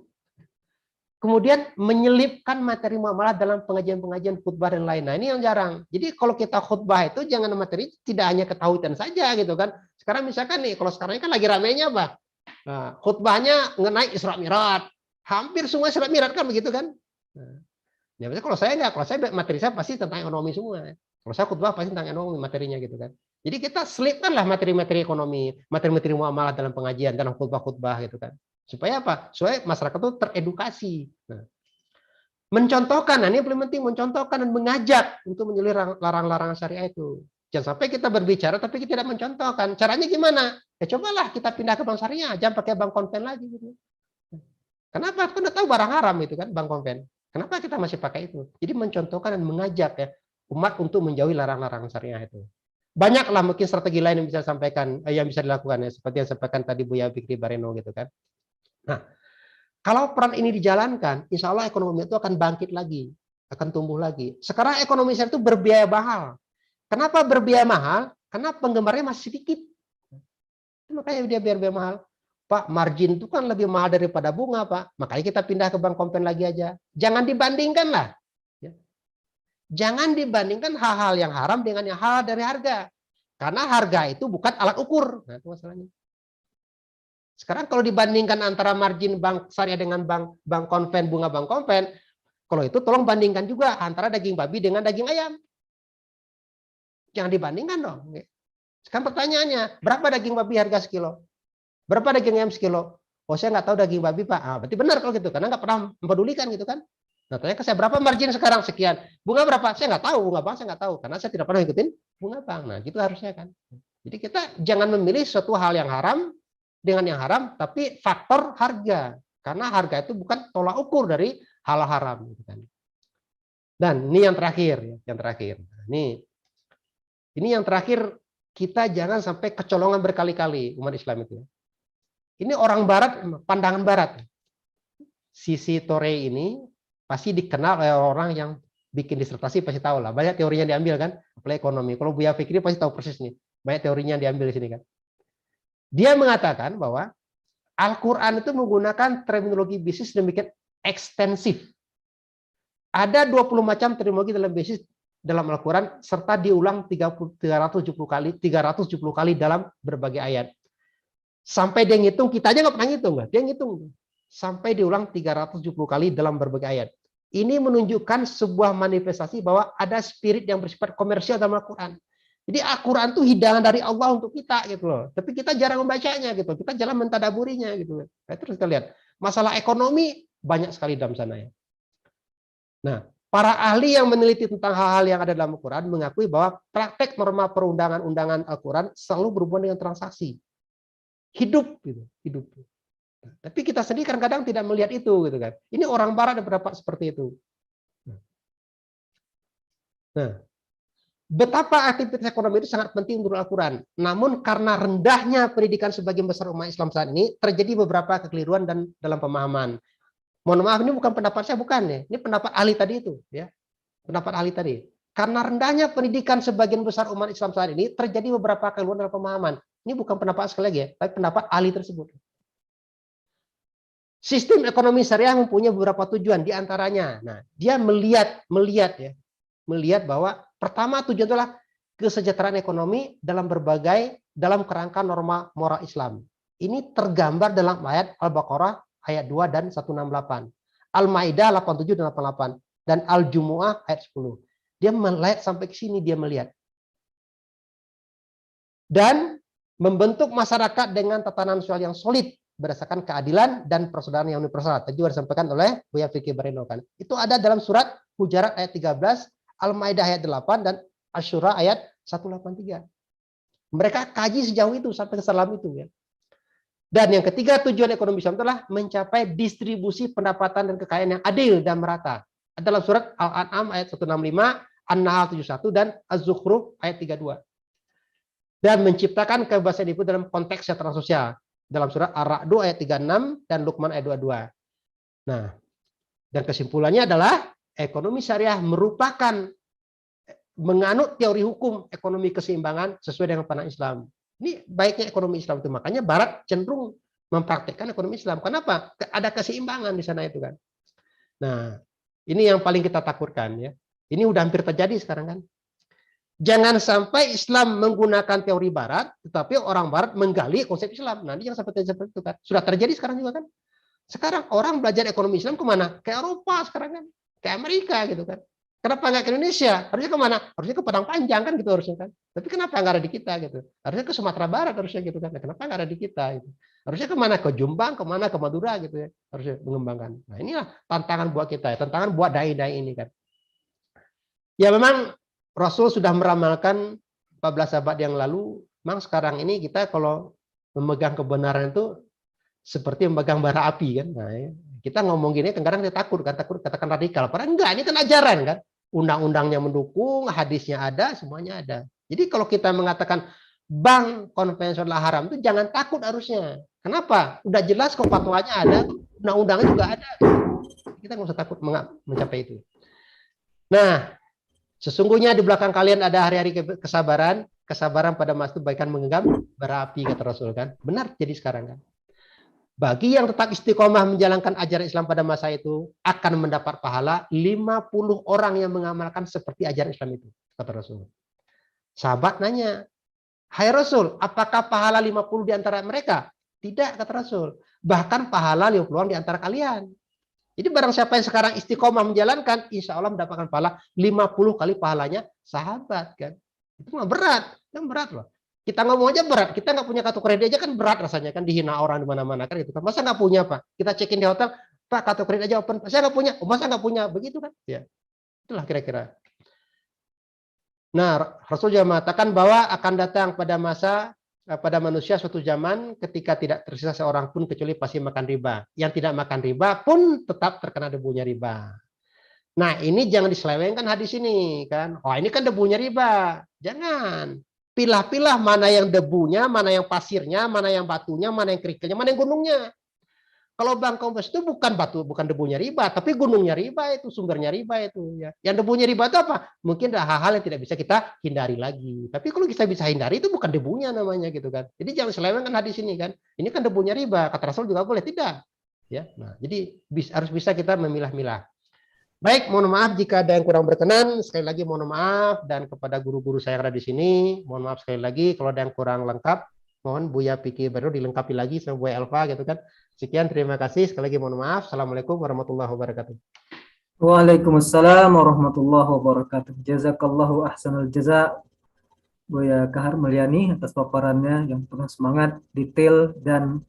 kemudian menyelipkan materi muamalah dalam pengajian-pengajian khutbah dan lain. Nah, ini yang jarang. Jadi kalau kita khutbah itu jangan materi tidak hanya ketauhidan saja gitu kan. Sekarang misalkan nih, kalau sekarang kan lagi ramainya apa? Nah, khutbahnya mengenai Isra Mi'raj. Hampir semua Isra Mi'raj kan begitu kan? Nah, ya, kalau saya enggak, kalau saya materi saya pasti tentang ekonomi semua. Kalau saya khutbah pasti tentang ekonomi materinya gitu kan. Jadi kita selipkanlah materi-materi ekonomi, materi-materi muamalah dalam pengajian, dalam khutbah-khutbah gitu kan. Supaya apa? Supaya masyarakat itu teredukasi. Nah, mencontohkan, nah ini yang paling penting, mencontohkan dan mengajak untuk menjauhi larangan-larangan syariah itu. Jangan sampai kita berbicara tapi kita tidak mencontohkan. Caranya gimana? Ya cobalah kita pindah ke bank syariah, jangan pakai bank konven lagi gitu. Kenapa? Kita udah tahu barang haram itu kan, bank konven. Kenapa kita masih pakai itu? Jadi mencontohkan dan mengajak ya umat untuk menjauhi larangan-larangan syariah itu. Banyaklah mungkin strategi lain yang bisa disampaikan, yang bisa dilakukan ya, seperti yang disampaikan tadi Buya Fikri Bareno gitu kan. Nah, kalau peran ini dijalankan, insya Allah ekonomi itu akan bangkit lagi, akan tumbuh lagi. Sekarang ekonomi syariah itu berbiaya mahal. Kenapa berbiaya mahal? Karena penggemarnya masih sedikit. Makanya dia berbiaya mahal. Pak, margin itu kan lebih mahal daripada bunga, Pak. Makanya kita pindah ke bank konven lagi aja. Jangan dibandingkan lah. Jangan dibandingkan hal-hal yang haram dengan yang halal dari harga. Karena harga itu bukan alat ukur. Nah, itu masalahnya. Sekarang kalau dibandingkan antara margin bank syariah dengan bank konven, bunga bank konven, kalau itu tolong bandingkan juga antara daging babi dengan daging ayam. Jangan dibandingkan dong. Sekarang pertanyaannya, berapa daging babi harga sekilo? Berapa daging ayam sekilo? Oh, saya nggak tahu daging babi, Pak. Ah, berarti benar kalau gitu, karena nggak pernah mempedulikan gitu kan. Nah, tanya ke saya, berapa margin sekarang? Sekian. Bunga berapa? Saya nggak tahu. Bunga bank saya nggak tahu, karena saya tidak pernah ikutin bunga bank. Nah, gitu harusnya kan. Jadi kita jangan memilih suatu hal yang haram dengan yang haram, tapi faktor harga. Karena harga itu bukan tolak ukur dari hal haram. Gitu kan. Dan ini yang terakhir. Ini yang terakhir, kita jangan sampai kecolongan berkali-kali umat Islam itu. Ini orang Barat, pandangan Barat. Sisi Tore ini pasti dikenal oleh orang yang bikin disertasi pasti tahu lah. Banyak teorinya diambil kan, apalagi ekonomi. Kalau Buya Fikri pasti tahu persis nih. Banyak teorinya yang diambil di sini kan. Dia mengatakan bahwa Al-Quran itu menggunakan terminologi bisnis demikian ekstensif. Ada 20 macam terminologi dalam bisnis dalam Al-Quran serta diulang 370 kali dalam berbagai ayat. Sampai dia ngitung, kita aja nggak pernah ngitung, dia ngitung. Sampai diulang 370 kali dalam berbagai ayat. Ini menunjukkan sebuah manifestasi bahwa ada spirit yang bersifat komersial dalam Al-Quran. Jadi Al-Quran itu hidangan dari Allah untuk kita gitu loh. Tapi kita jarang membacanya gitu. Kita jarang mentadaburinya gitu. Nah, terus kita lihat masalah ekonomi banyak sekali dalam sana ya. Nah, para ahli yang meneliti tentang hal-hal yang ada dalam Al-Quran mengakui bahwa praktek norma perundangan-undangan Al-Quran selalu berhubungan dengan transaksi. Hidup gitu, hidup. Nah, tapi kita sendiri kadang-kadang tidak melihat itu gitu kan. Ini orang Barat ada berapa seperti itu. Nah, betapa aktivitas ekonomi itu sangat penting untuk Al-Quran. Namun karena rendahnya pendidikan sebagian besar umat Islam saat ini, terjadi beberapa kekeliruan dan dalam pemahaman. Mohon maaf, ini bukan pendapat saya, bukan ya. Ini pendapat ahli tadi itu, ya. Pendapat ahli tadi. Karena rendahnya pendidikan sebagian besar umat Islam saat ini, terjadi beberapa kekeliruan dalam pemahaman. Ini bukan pendapat sekali lagi ya, tapi pendapat ahli tersebut. Sistem ekonomi syariah mempunyai beberapa tujuan, diantaranya. Nah, dia melihat bahwa pertama tujuan adalah kesejahteraan ekonomi dalam kerangka norma moral Islam. Ini tergambar dalam ayat Al-Baqarah ayat 2 dan 168. Al-Maidah 87 dan 88 dan Al-Jumu'ah ayat 10. Dia melihat sampai ke sini, dia melihat. Dan membentuk masyarakat dengan tatanan sosial yang solid berdasarkan keadilan dan persaudaraan yang universal. Tadi sudah disampaikan oleh Buya Fikri Bareno kan. Itu ada dalam surat Hujarat ayat 13, Al-Maidah ayat 8 dan Asy-Syura ayat 183. Mereka kaji sejauh itu sampai ke dalam itu ya. Dan yang ketiga tujuan ekonomi Islam adalah mencapai distribusi pendapatan dan kekayaan yang adil dan merata. Dalam surat Al-An'am ayat 165, An-Nahl 71 dan Az-Zukhruf ayat 32. Dan menciptakan kebebasan itu dalam konteks kesejahteraan sosial. Dalam surat Ar-Ra'd ayat 36 dan Luqman ayat 22. Nah, dan kesimpulannya adalah ekonomi syariah merupakan menganut teori hukum ekonomi keseimbangan sesuai dengan pandangan Islam. Ini baiknya ekonomi Islam itu. Makanya Barat cenderung mempraktikkan ekonomi Islam. Kenapa? Ada keseimbangan di sana itu kan. Nah, ini yang paling kita takutkan ya. Ini udah hampir terjadi sekarang kan. Jangan sampai Islam menggunakan teori Barat, tetapi orang Barat menggali konsep Islam. Nah, ini jangan sampai terjadi seperti itu kan. Sudah terjadi sekarang juga kan. Sekarang orang belajar ekonomi Islam kemana? Ke Eropa sekarang kan, ke Amerika gitu kan. Kenapa nggak ke Indonesia? Harusnya kemana? Harusnya ke Padang Panjang kan gitu harusnya kan. Tapi kenapa nggak ada di kita gitu? Harusnya ke Sumatera Barat harusnya gitu kan. Nah, kenapa nggak ada di kita? Gitu. Harusnya kemana? Ke Jombang, kemana? Ke Madura gitu ya. Harusnya mengembangkan. Nah, inilah tantangan buat kita, tantangan buat dai-dai ini kan. Ya memang Rasul sudah meramalkan 14 abad yang lalu. Memang sekarang ini kita kalau memegang kebenaran itu seperti memegang bara api kan. Nah, ya. Kita ngomong gini kadang-kadang dia takut katakan radikal. Padahal enggak, ini kan ajaran kan. Undang-undangnya mendukung, hadisnya ada, semuanya ada. Jadi kalau kita mengatakan bank konvensional haram itu jangan takut harusnya. Kenapa? Udah jelas kok fatwanya ada, undang-undangnya juga ada. Kita nggak usah takut mencapai itu. Nah, sesungguhnya di belakang kalian ada hari-hari kesabaran. Kesabaran pada masa itu bagaikan menggenggam bara api kata Rasul kan. Benar jadi sekarang kan. Bagi yang tetap istiqomah menjalankan ajaran Islam pada masa itu akan mendapat pahala 50 orang yang mengamalkan seperti ajaran Islam itu, kata Rasul. Sahabat nanya, "Hai Rasul, apakah pahala 50 di antara mereka?" Tidak, kata Rasul. Bahkan pahala 50 orang di antara kalian. Jadi barang siapa yang sekarang istiqomah menjalankan, insya Allah mendapatkan pahala 50 kali pahalanya sahabat kan. Itu mah berat, kan berat loh. Kita ngomong aja berat, kita nggak punya kartu kredit aja kan berat rasanya kan, dihina orang di mana-mana kan gitu kan. Masa nggak punya Pak? Kita check-in di hotel, Pak kartu kredit aja open, saya nggak punya, masa nggak punya, begitu kan? Ya, itulah kira-kira. Nah, Rasul juga mengatakan bahwa akan datang pada manusia suatu zaman ketika tidak tersisa seorang pun kecuali pasti makan riba. Yang tidak makan riba pun tetap terkena debunya riba. Nah, ini jangan diselewengkan hadis ini kan. Oh, ini kan debunya riba. Jangan. Pilah-pilah mana yang debunya, mana yang pasirnya, mana yang batunya, mana yang kerikilnya, mana yang gunungnya. Kalau bank kompres itu bukan batu, bukan debunya riba, tapi gunungnya riba itu, sumbernya riba itu ya. Yang debunya riba itu apa? Mungkin ada hal-hal yang tidak bisa kita hindari lagi. Tapi kalau kita bisa hindari itu bukan debunya namanya gitu kan. Jadi jangan selewengkan hadis ini kan. Ini kan debunya riba, kata Rasul juga boleh tidak. Ya. Nah, jadi harus bisa kita memilah-milah. Baik, mohon maaf jika ada yang kurang berkenan. Sekali lagi mohon maaf, dan kepada guru-guru saya yang ada di sini, mohon maaf sekali lagi kalau ada yang kurang lengkap. Mohon Buya Piki baru dilengkapi lagi sama Buya Elva gitu kan. Sekian, terima kasih. Sekali lagi mohon maaf. Assalamualaikum warahmatullahi wabarakatuh. Waalaikumsalam warahmatullahi wabarakatuh. Jazakallahu ahsanul jaza Buya Kahar Mulyani atas paparannya yang penuh semangat, detail, dan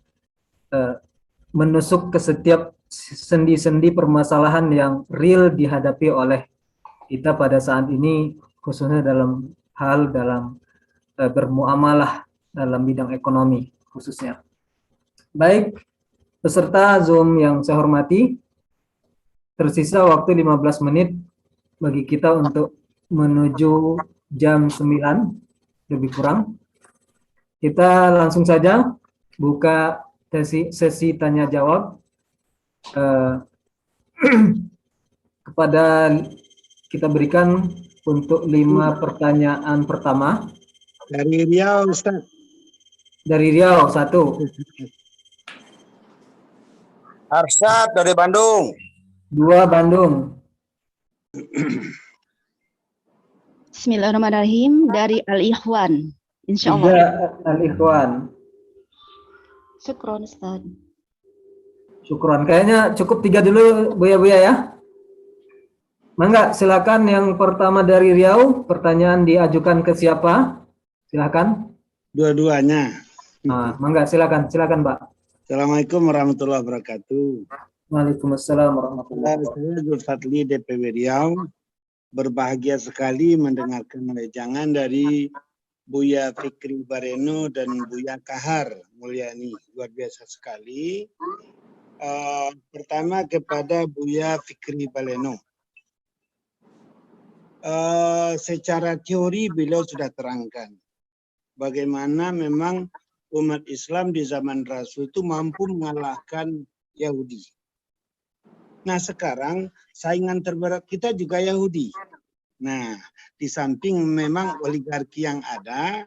menusuk ke setiap sendi-sendi permasalahan yang real dihadapi oleh kita pada saat ini, khususnya dalam bermuamalah dalam bidang ekonomi khususnya. Baik, peserta Zoom yang saya hormati, tersisa waktu 15 menit bagi kita untuk menuju jam 9 lebih kurang. Kita langsung saja buka sesi tanya jawab. Kepada kita berikan untuk 5 pertanyaan pertama. Dari Riau, Ustaz. Dari Riau, 1. Arsyad dari Bandung. 2 Bandung. Bismillahirrahmanirrahim, dari Al-Ikhwan, insyaallah. 3 Al-Ikhwan. Syukron, Ustaz. Syukron. Kayaknya cukup 3 dulu Buya-buya ya. Mangga, silakan yang pertama dari Riau, pertanyaan diajukan ke siapa? Silakan. Dua-duanya. Nah, mangga silakan Mbak. Assalamualaikum warahmatullahi wabarakatuh. Waalaikumsalam warahmatullahi wabarakatuh. Saya Zulfadli DPW Riau. Berbahagia sekali mendengarkan wejangan dari Buya Fikri Bareno dan Buya Kahar Mulyani. Luar biasa sekali. Pertama kepada Buya Fikri Bareno. Secara teori beliau sudah terangkan bagaimana memang umat Islam di zaman Rasul itu mampu mengalahkan Yahudi. Nah sekarang saingan terberat kita juga Yahudi. Nah di samping memang oligarki yang ada,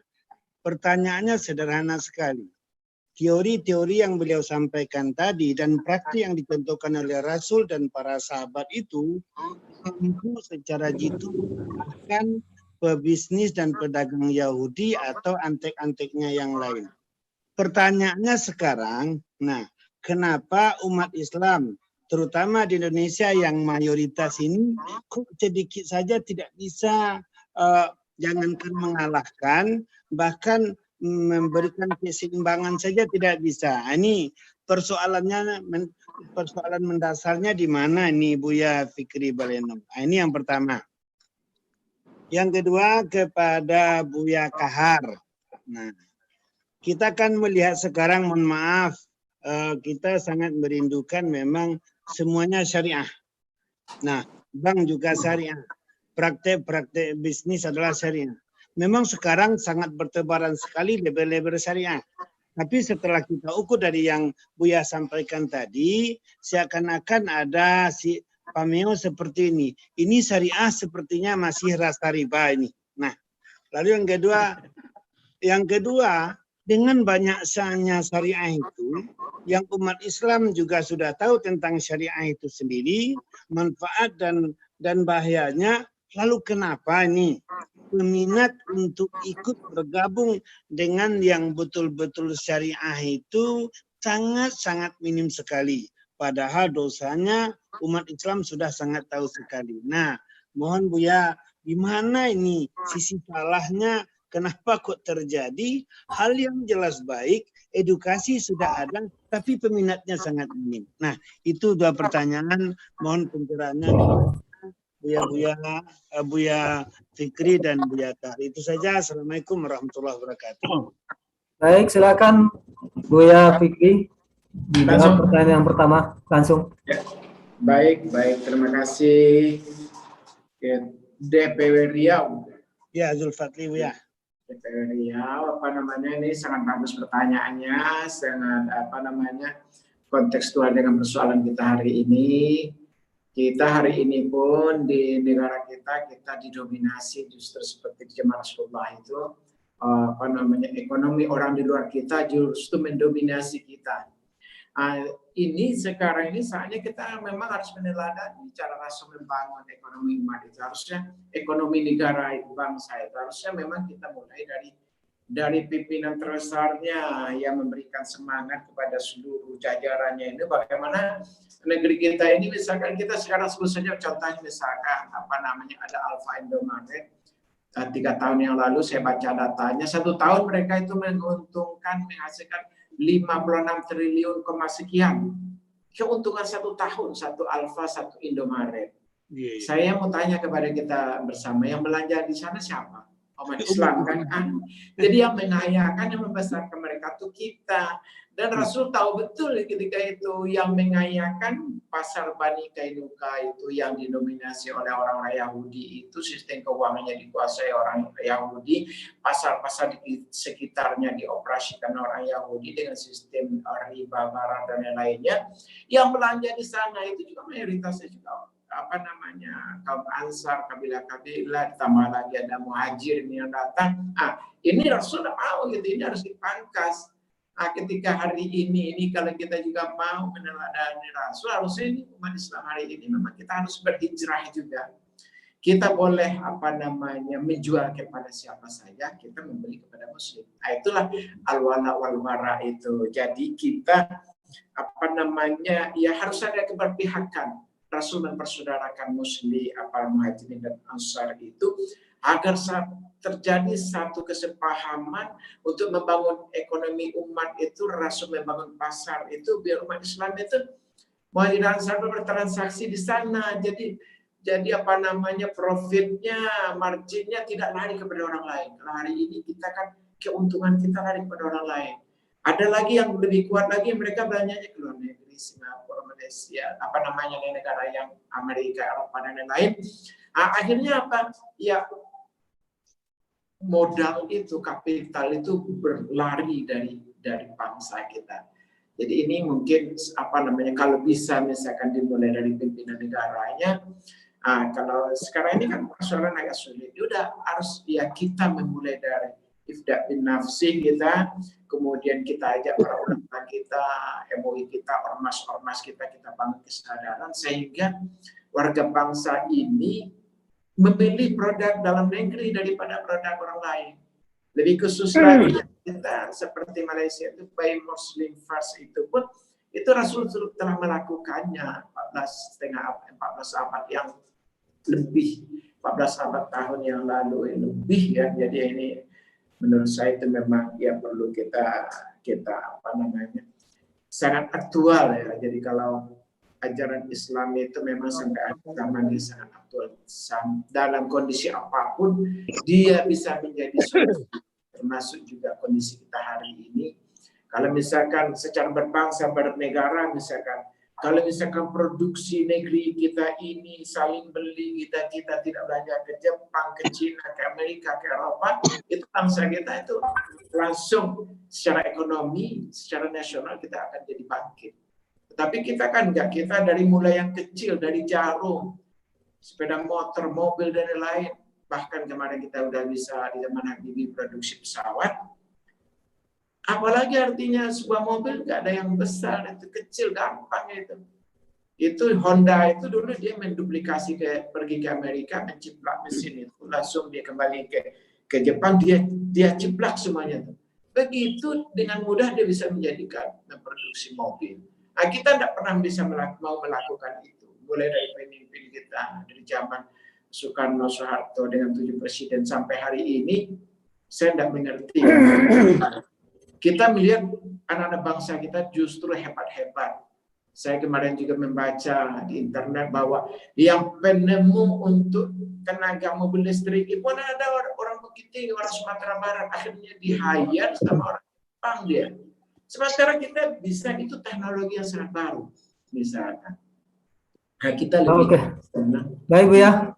pertanyaannya sederhana sekali. teori-teori yang beliau sampaikan tadi dan praktik yang dicontohkan oleh Rasul dan para sahabat itu mampu secara jitu bahkan pebisnis dan pedagang Yahudi atau antek-anteknya yang lain. Pertanyaannya sekarang, nah, kenapa umat Islam terutama di Indonesia yang mayoritas ini kok sedikit saja tidak bisa jangankan mengalahkan, bahkan memberikan keseimbangan saja tidak bisa. Ini persoalannya, persoalan mendasarnya di mana nih Buya Fikri Baleno? Ini yang pertama. Yang kedua kepada Buya Kahar. Nah, kita kan melihat sekarang, mohon maaf, kita sangat merindukan memang semuanya syariah. Nah, bank juga syariah. Praktek-praktek bisnis adalah syariah. Memang sekarang sangat bertebaran sekali label-label syariah. Tapi setelah kita ukur dari yang Buya sampaikan tadi, seakan-akan ada si pameo seperti ini. Ini syariah sepertinya masih rasa riba ini. Nah, lalu yang kedua, dengan banyaknya syariah itu, yang umat Islam juga sudah tahu tentang syariah itu sendiri, manfaat dan bahayanya. Lalu kenapa nih peminat untuk ikut bergabung dengan yang betul-betul syariah itu sangat-sangat minim sekali. Padahal dosanya umat Islam sudah sangat tahu sekali. Nah, mohon Buya, gimana ini sisi salahnya? Kenapa kok terjadi hal yang jelas baik, edukasi sudah ada, tapi peminatnya sangat minim. Nah, itu dua pertanyaan. Mohon pencerahannya Buya Fikri dan Buya Kahar. Itu saja. Assalamualaikum warahmatullahi wabarakatuh. Baik, silakan Buya Fikri. Dijawab pertanyaan yang pertama langsung. Ya. Baik. Terima kasih. DPW Riau. Ya, Zulfatli Buya. DPW Riau, ini sangat bagus pertanyaannya, sangat kontekstual dengan persoalan kita hari ini. Kita hari ini pun di negara kita didominasi justru seperti zaman Rasulullah itu, ekonomi orang di luar kita justru mendominasi kita. Ini sekarang ini saatnya kita memang harus meneladani cara Rasul membangun ekonomi umat itu. Harusnya ekonomi negara bangsa itu harusnya memang kita mulai dari pimpinan terbesarnya yang memberikan semangat kepada seluruh jajarannya ini, bagaimana negeri kita ini, misalkan kita sekarang sebut saja contohnya, misalkan ada Alfa Indomaret, 3 tahun yang lalu saya baca datanya, 1 tahun mereka itu menghasilkan 56 triliun sekian. Keuntungan 1 tahun, 1 Alfa, 1 Indomaret. Saya mau tanya kepada kita bersama, yang belanja di sana siapa? Umat Islam kan? Jadi yang mengayakan, yang membesarkan mereka itu kita. Dan Rasul tahu betul ketika itu yang mengayakan pasar Bani Kainuka itu yang didominasi oleh orang-orang Yahudi, itu sistem keuangannya dikuasai orang Yahudi, pasar-pasar di sekitarnya dioperasikan orang Yahudi dengan sistem riba barat dan lain-lainnya. Yang belanja di sana itu juga mayoritasnya juga kaum Ansar, kabilah-kabilah, ditambah lagi ada muhajir yang datang. Ini Rasul mau gitu, ini harus dipangkas. Ketika hari ini kalau kita juga mau meneladani Rasul, harusnya ini umat Islam hari ini memang kita harus berhijrah juga. Kita boleh menjual kepada siapa saja, kita membeli kepada Muslim. Itulah al-wala wal bara itu. Jadi kita ya harus ada keberpihakan. Rasul mempersaudarakan Muslim, muhajirin dan Ansar itu agar terjadi satu kesepahaman untuk membangun ekonomi umat itu. Rasul membangun pasar itu biar umat Islam itu muhajirin dan Ansar bertransaksi di sana. Jadi profitnya, marginnya tidak lari kepada orang lain. Kalau hari ini kita kan keuntungan kita lari kepada orang lain. Ada lagi yang lebih kuat lagi, mereka belanjanya ke luar negeri, Singapura, Malaysia, negara yang Amerika, Eropa dan lain-lain. Akhirnya ya modal itu, kapital itu berlari dari bangsa kita. Jadi ini mungkin kalau bisa misalkan dimulai dari pimpinan negaranya. Kalau sekarang ini kan persoalan agak sulit. Udah harus ya kita memulai ifda bin nafsi kita, kemudian kita ajak para ulama kita, MUI kita, ormas-ormas kita bangun kesadaran sehingga warga bangsa ini memilih produk dalam negeri daripada produk orang lain. Lebih khusus lagi kita seperti Malaysia itu buy Muslim first itu pun itu Rasul telah melakukannya 14 abad yang lebih, 14 abad tahun yang lalu lebih ya. Jadi ini menurut saya itu memang ya perlu kita apa namanya sangat aktual ya. Jadi kalau ajaran Islam itu memang sampai akhir zaman ini sangat aktual. Dalam kondisi apapun dia bisa menjadi solusi, termasuk juga kondisi kita hari ini. Kalau misalkan secara berbangsa bernegara, misalkan kalau misalkan produksi negeri kita ini saling beli, kita tidak belanja ke Jepang, ke Cina, ke Amerika, ke Eropa, itu bangsa kita itu langsung secara ekonomi, secara nasional kita akan jadi bangkit. Tapi kita kan enggak, kita dari mulai yang kecil, dari jarum, sepeda motor, mobil, dan lain-lain. Bahkan kemarin kita udah bisa di zaman Habibie produksi pesawat. Apalagi artinya sebuah mobil nggak ada yang besar, itu kecil, gampang itu. Itu Honda itu dulu dia menduplikasi pergi ke Amerika, menciplak mesin itu, langsung dia kembali ke Jepang, dia ciplak semuanya itu. Begitu dengan mudah dia bisa menjadikan produksi mobil. Nah, kita tidak pernah bisa mau melakukan itu. Mulai dari pemimpin kita dari zaman Soekarno, Soeharto dengan 7 presiden sampai hari ini, saya tidak mengerti. Kita melihat anak-anak bangsa kita justru hebat-hebat. Saya kemarin juga membaca di internet bahwa yang penemu untuk tenaga mobil listrik itu ada orang Bukit Tinggi, orang Sumatera Barat, akhirnya di-hire sama orang Jepang dia. Sementara kita bisa, itu teknologi yang sangat baru, misalkan. Nah, kita lebih senang. Baik Bu ya.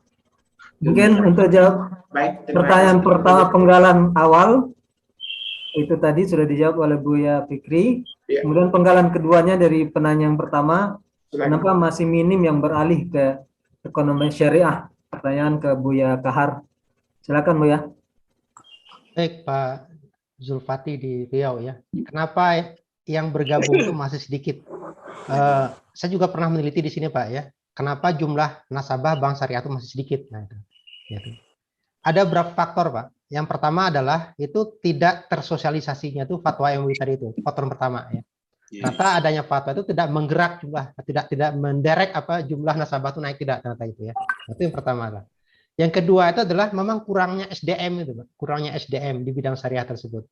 Mungkin untuk jawab pertanyaan pertama penggalan awal, itu tadi sudah dijawab oleh Buya Fikri. Ya. Kemudian penggalan keduanya dari penanya yang pertama, kenapa masih minim yang beralih ke ekonomi syariah? Pertanyaan ke Buya Kahar. Silakan Buya. Baik Pak Zulfati di Riau ya. Kenapa yang bergabung itu masih sedikit? Saya juga pernah meneliti di sini Pak ya. Kenapa jumlah nasabah bank syariah itu masih sedikit? Nah, itu. Ada beberapa faktor Pak. Yang pertama adalah itu tidak tersosialisasinya itu fatwa MUI tadi itu, faktor pertama ya. Ternyata adanya fatwa itu tidak menggerak jumlah, tidak menderek jumlah nasabah itu naik, tidak ternyata itu ya. Itu yang pertama lah. Yang kedua itu adalah memang kurangnya SDM itu, Pak. Kurangnya SDM di bidang syariah tersebut.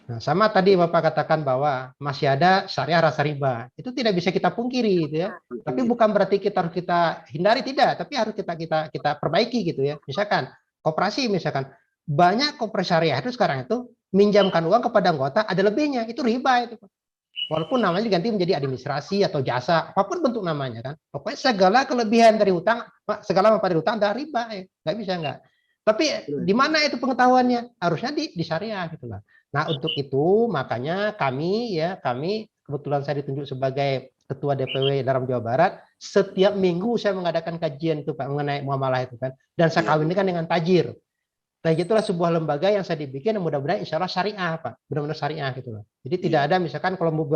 Nah, sama tadi Bapak katakan bahwa masih ada syariah rasa riba. Itu tidak bisa kita pungkiri gitu ya. Tapi bukan berarti kita harus kita hindari, tidak, tapi harus kita perbaiki gitu ya. Misalkan koperasi misalkan banyak koperasi syariah itu sekarang itu minjamkan uang kepada anggota ada lebihnya, itu riba itu. Walaupun namanya diganti menjadi administrasi atau jasa, apapun bentuk namanya kan. Pokoknya segala kelebihan dari hutang, segala manfaat dari hutang ada riba ya. Nggak bisa nggak. Tapi di mana itu pengetahuannya? Harusnya di syariah gitu lah. Nah, untuk itu makanya kami kebetulan saya ditunjuk sebagai Ketua DPW dalam Jawa Barat, setiap minggu saya mengadakan kajian itu Pak mengenai muamalah itu kan. Dan saya kawinkan dengan tajir. Tajir itulah sebuah lembaga yang saya dibikin yang mudah-mudahan insya Allah syariah Pak, benar-benar syariah gitu loh. Jadi tidak ada misalkan kalau mau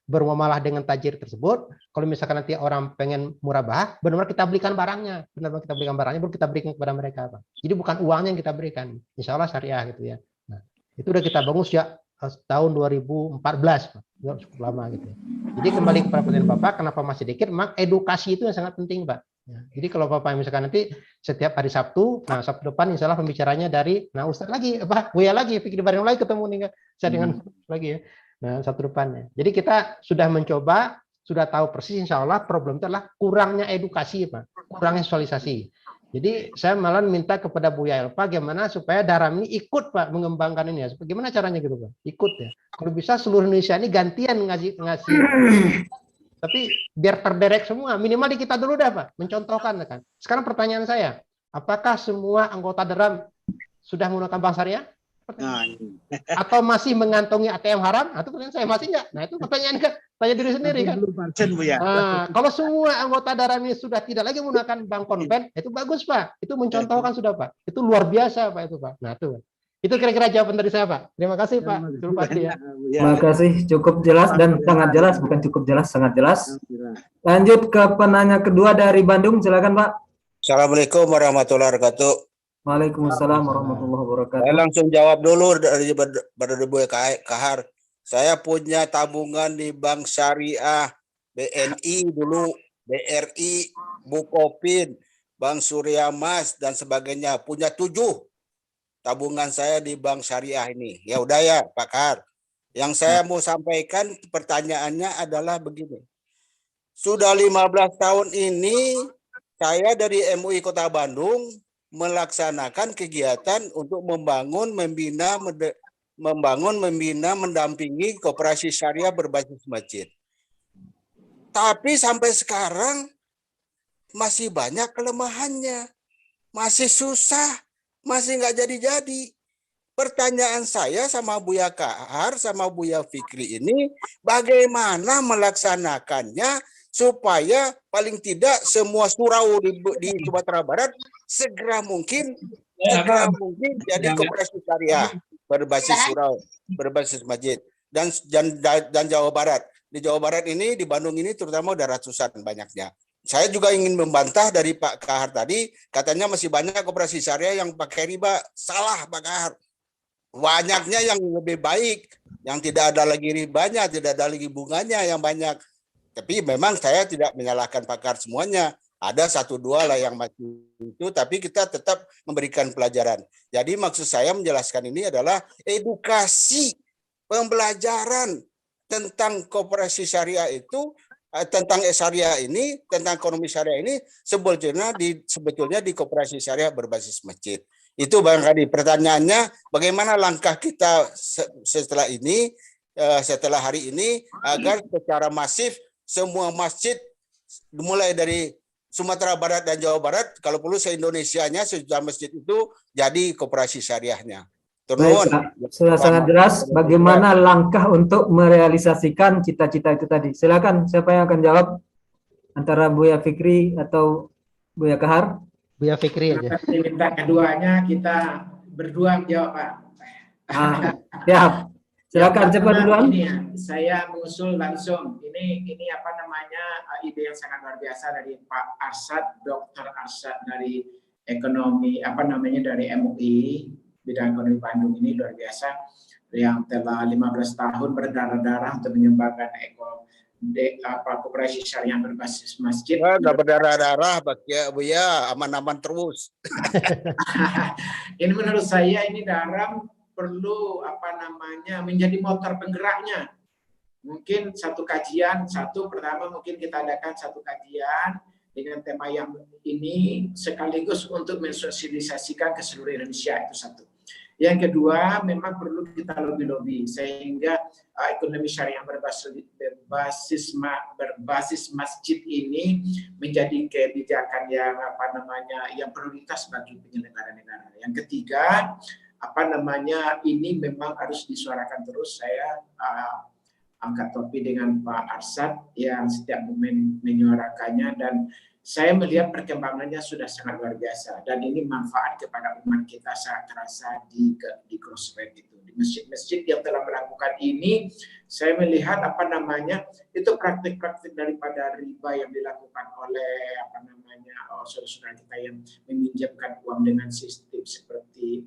bermuamalah dengan tajir tersebut, kalau misalkan nanti orang pengen murabah, benar-benar kita belikan barangnya, benar-benar kita belikan barangnya, baru kita berikan kepada mereka Pak. Jadi bukan uangnya yang kita berikan, insya Allah syariah gitu ya. Nah, itu udah kita bangun sejak tahun 2014 Pak, cukup lama gitu ya. Jadi kembali kepada pertanyaan Bapak, kenapa masih dikit? Memang edukasi itu yang sangat penting Pak. Ya, jadi kalau Bapak misalkan nanti setiap hari Sabtu, nah Sabtu depan insya Allah pembicaranya dari, nah Ustaz lagi, Buya lagi, Fikri bareng lagi ketemu nih saya dengan lagi ya. Nah Sabtu depannya. Jadi kita sudah mencoba, sudah tahu persis insya Allah problem itu adalah kurangnya edukasi Pak, kurangnya sosialisasi. Jadi saya malah minta kepada Buya Elpa gimana supaya Daram ini ikut Pak mengembangkan ini ya. Gimana caranya gitu Pak? Ikut ya. Kalau bisa seluruh Indonesia ini gantian ngasih tapi biar terderek semua, minimal di kita dulu dah Pak, mencontohkan kan. Sekarang pertanyaan saya, apakah semua anggota Daram sudah menggunakan bank syariah? Atau masih mengantongi ATM haram? Nah, itu pertanyaan saya, masih enggak? Nah, itu pertanyaan kan, tanya diri sendiri kan. Nah, kalau semua anggota Daram ini sudah tidak lagi menggunakan bank konven, itu bagus Pak. Itu mencontohkan sudah Pak. Itu luar biasa Pak itu Pak. Nah, itu. Itu kira-kira jawaban dari saya, Pak. Terima kasih, Pak. Terima kasih ya. Terima kasih, cukup jelas dan sangat jelas, bukan cukup jelas, sangat jelas. Lanjut ke penanya kedua dari Bandung, silakan Pak. Assalamualaikum warahmatullahi wabarakatuh. Waalaikumsalam warahmatullahi wabarakatuh. Saya langsung jawab dulu dari Buya Kahar. Saya punya tabungan di Bank Syariah, BNI dulu, BRI, Bukopin, Bank Surya Mas dan sebagainya. Punya 7 tabungan saya di Bank Syariah ini. Ya udah ya Pak Kahar. Yang saya mau sampaikan pertanyaannya adalah begini. Sudah 15 tahun ini saya dari MUI Kota Bandung melaksanakan kegiatan untuk membangun, membina, mendampingi koperasi syariah berbasis masjid. Tapi sampai sekarang masih banyak kelemahannya, masih susah, masih nggak jadi-jadi. Pertanyaan saya sama Buya Kahar, sama Buya Fikri ini, bagaimana melaksanakannya supaya paling tidak semua surau di Sumatera Barat segera mungkin jadi koperasi syariah berbasis surau, berbasis masjid dan Jawa Barat. Di Jawa Barat ini, di Bandung ini terutama udah ratusan banyaknya. Saya juga ingin membantah dari Pak Kahar tadi, katanya masih banyak koperasi syariah yang pakai riba. Salah Pak Kahar. Banyaknya yang lebih baik, yang tidak ada lagi ribanya, tidak ada lagi bunganya yang banyak. Tapi memang saya tidak menyalahkan pakar semuanya. Ada 1-2 lah yang masih itu, tapi kita tetap memberikan pelajaran. Jadi maksud saya menjelaskan ini adalah edukasi, pembelajaran tentang koperasi syariah itu, tentang syariah ini, tentang ekonomi syariah ini sebetulnya di koperasi syariah berbasis masjid. Itu barangkali pertanyaannya, bagaimana langkah kita setelah ini, setelah hari ini, agar secara masif semua masjid mulai dari Sumatera Barat dan Jawa Barat, kalau perlu se-Indonesianya sudah masjid itu jadi koperasi syariahnya. Baik, sudah sangat jelas bagaimana langkah untuk merealisasikan cita-cita itu tadi. Silakan, siapa yang akan jawab? Antara Buya Fikri atau Buya Kahar? Buya Fikri aja. Minta keduanya kita berdua jawab, Pak. Ya, silakan cepat duluan. Ini ya, saya mengusul langsung. Ini apa namanya ide yang sangat luar biasa dari Pak Arsyad, Dr. Arsyad dari ekonomi dari MUI bidang ekonomi Bandung ini luar biasa, yang telah 15 tahun berdarah-darah untuk menyumbangkan koperasi syariah berbasis masjid. Udah berdarah-darah, Buya, aman-aman terus. Ini menurut saya ini Daram perlu menjadi motor penggeraknya. Mungkin pertama mungkin kita adakan satu kajian dengan tema yang ini sekaligus untuk mensosialisasikan ke seluruh Indonesia, itu satu. Yang kedua, memang perlu kita lobby-lobby sehingga ekonomi syariah berbasis masjid ini menjadi kebijakan yang prioritas bagi penyelenggara negara. Yang ketiga, ini memang harus disuarakan terus. Saya angkat topi dengan Pak Arsyad yang setiap momen menyuarakannya, dan saya melihat perkembangannya sudah sangat luar biasa, dan ini manfaat kepada umat kita sangat terasa di Crossfade itu, di masjid-masjid yang telah melakukan ini. Saya melihat itu praktik-praktik daripada riba yang dilakukan oleh saudara-saudara kita yang meminjamkan uang dengan sistem seperti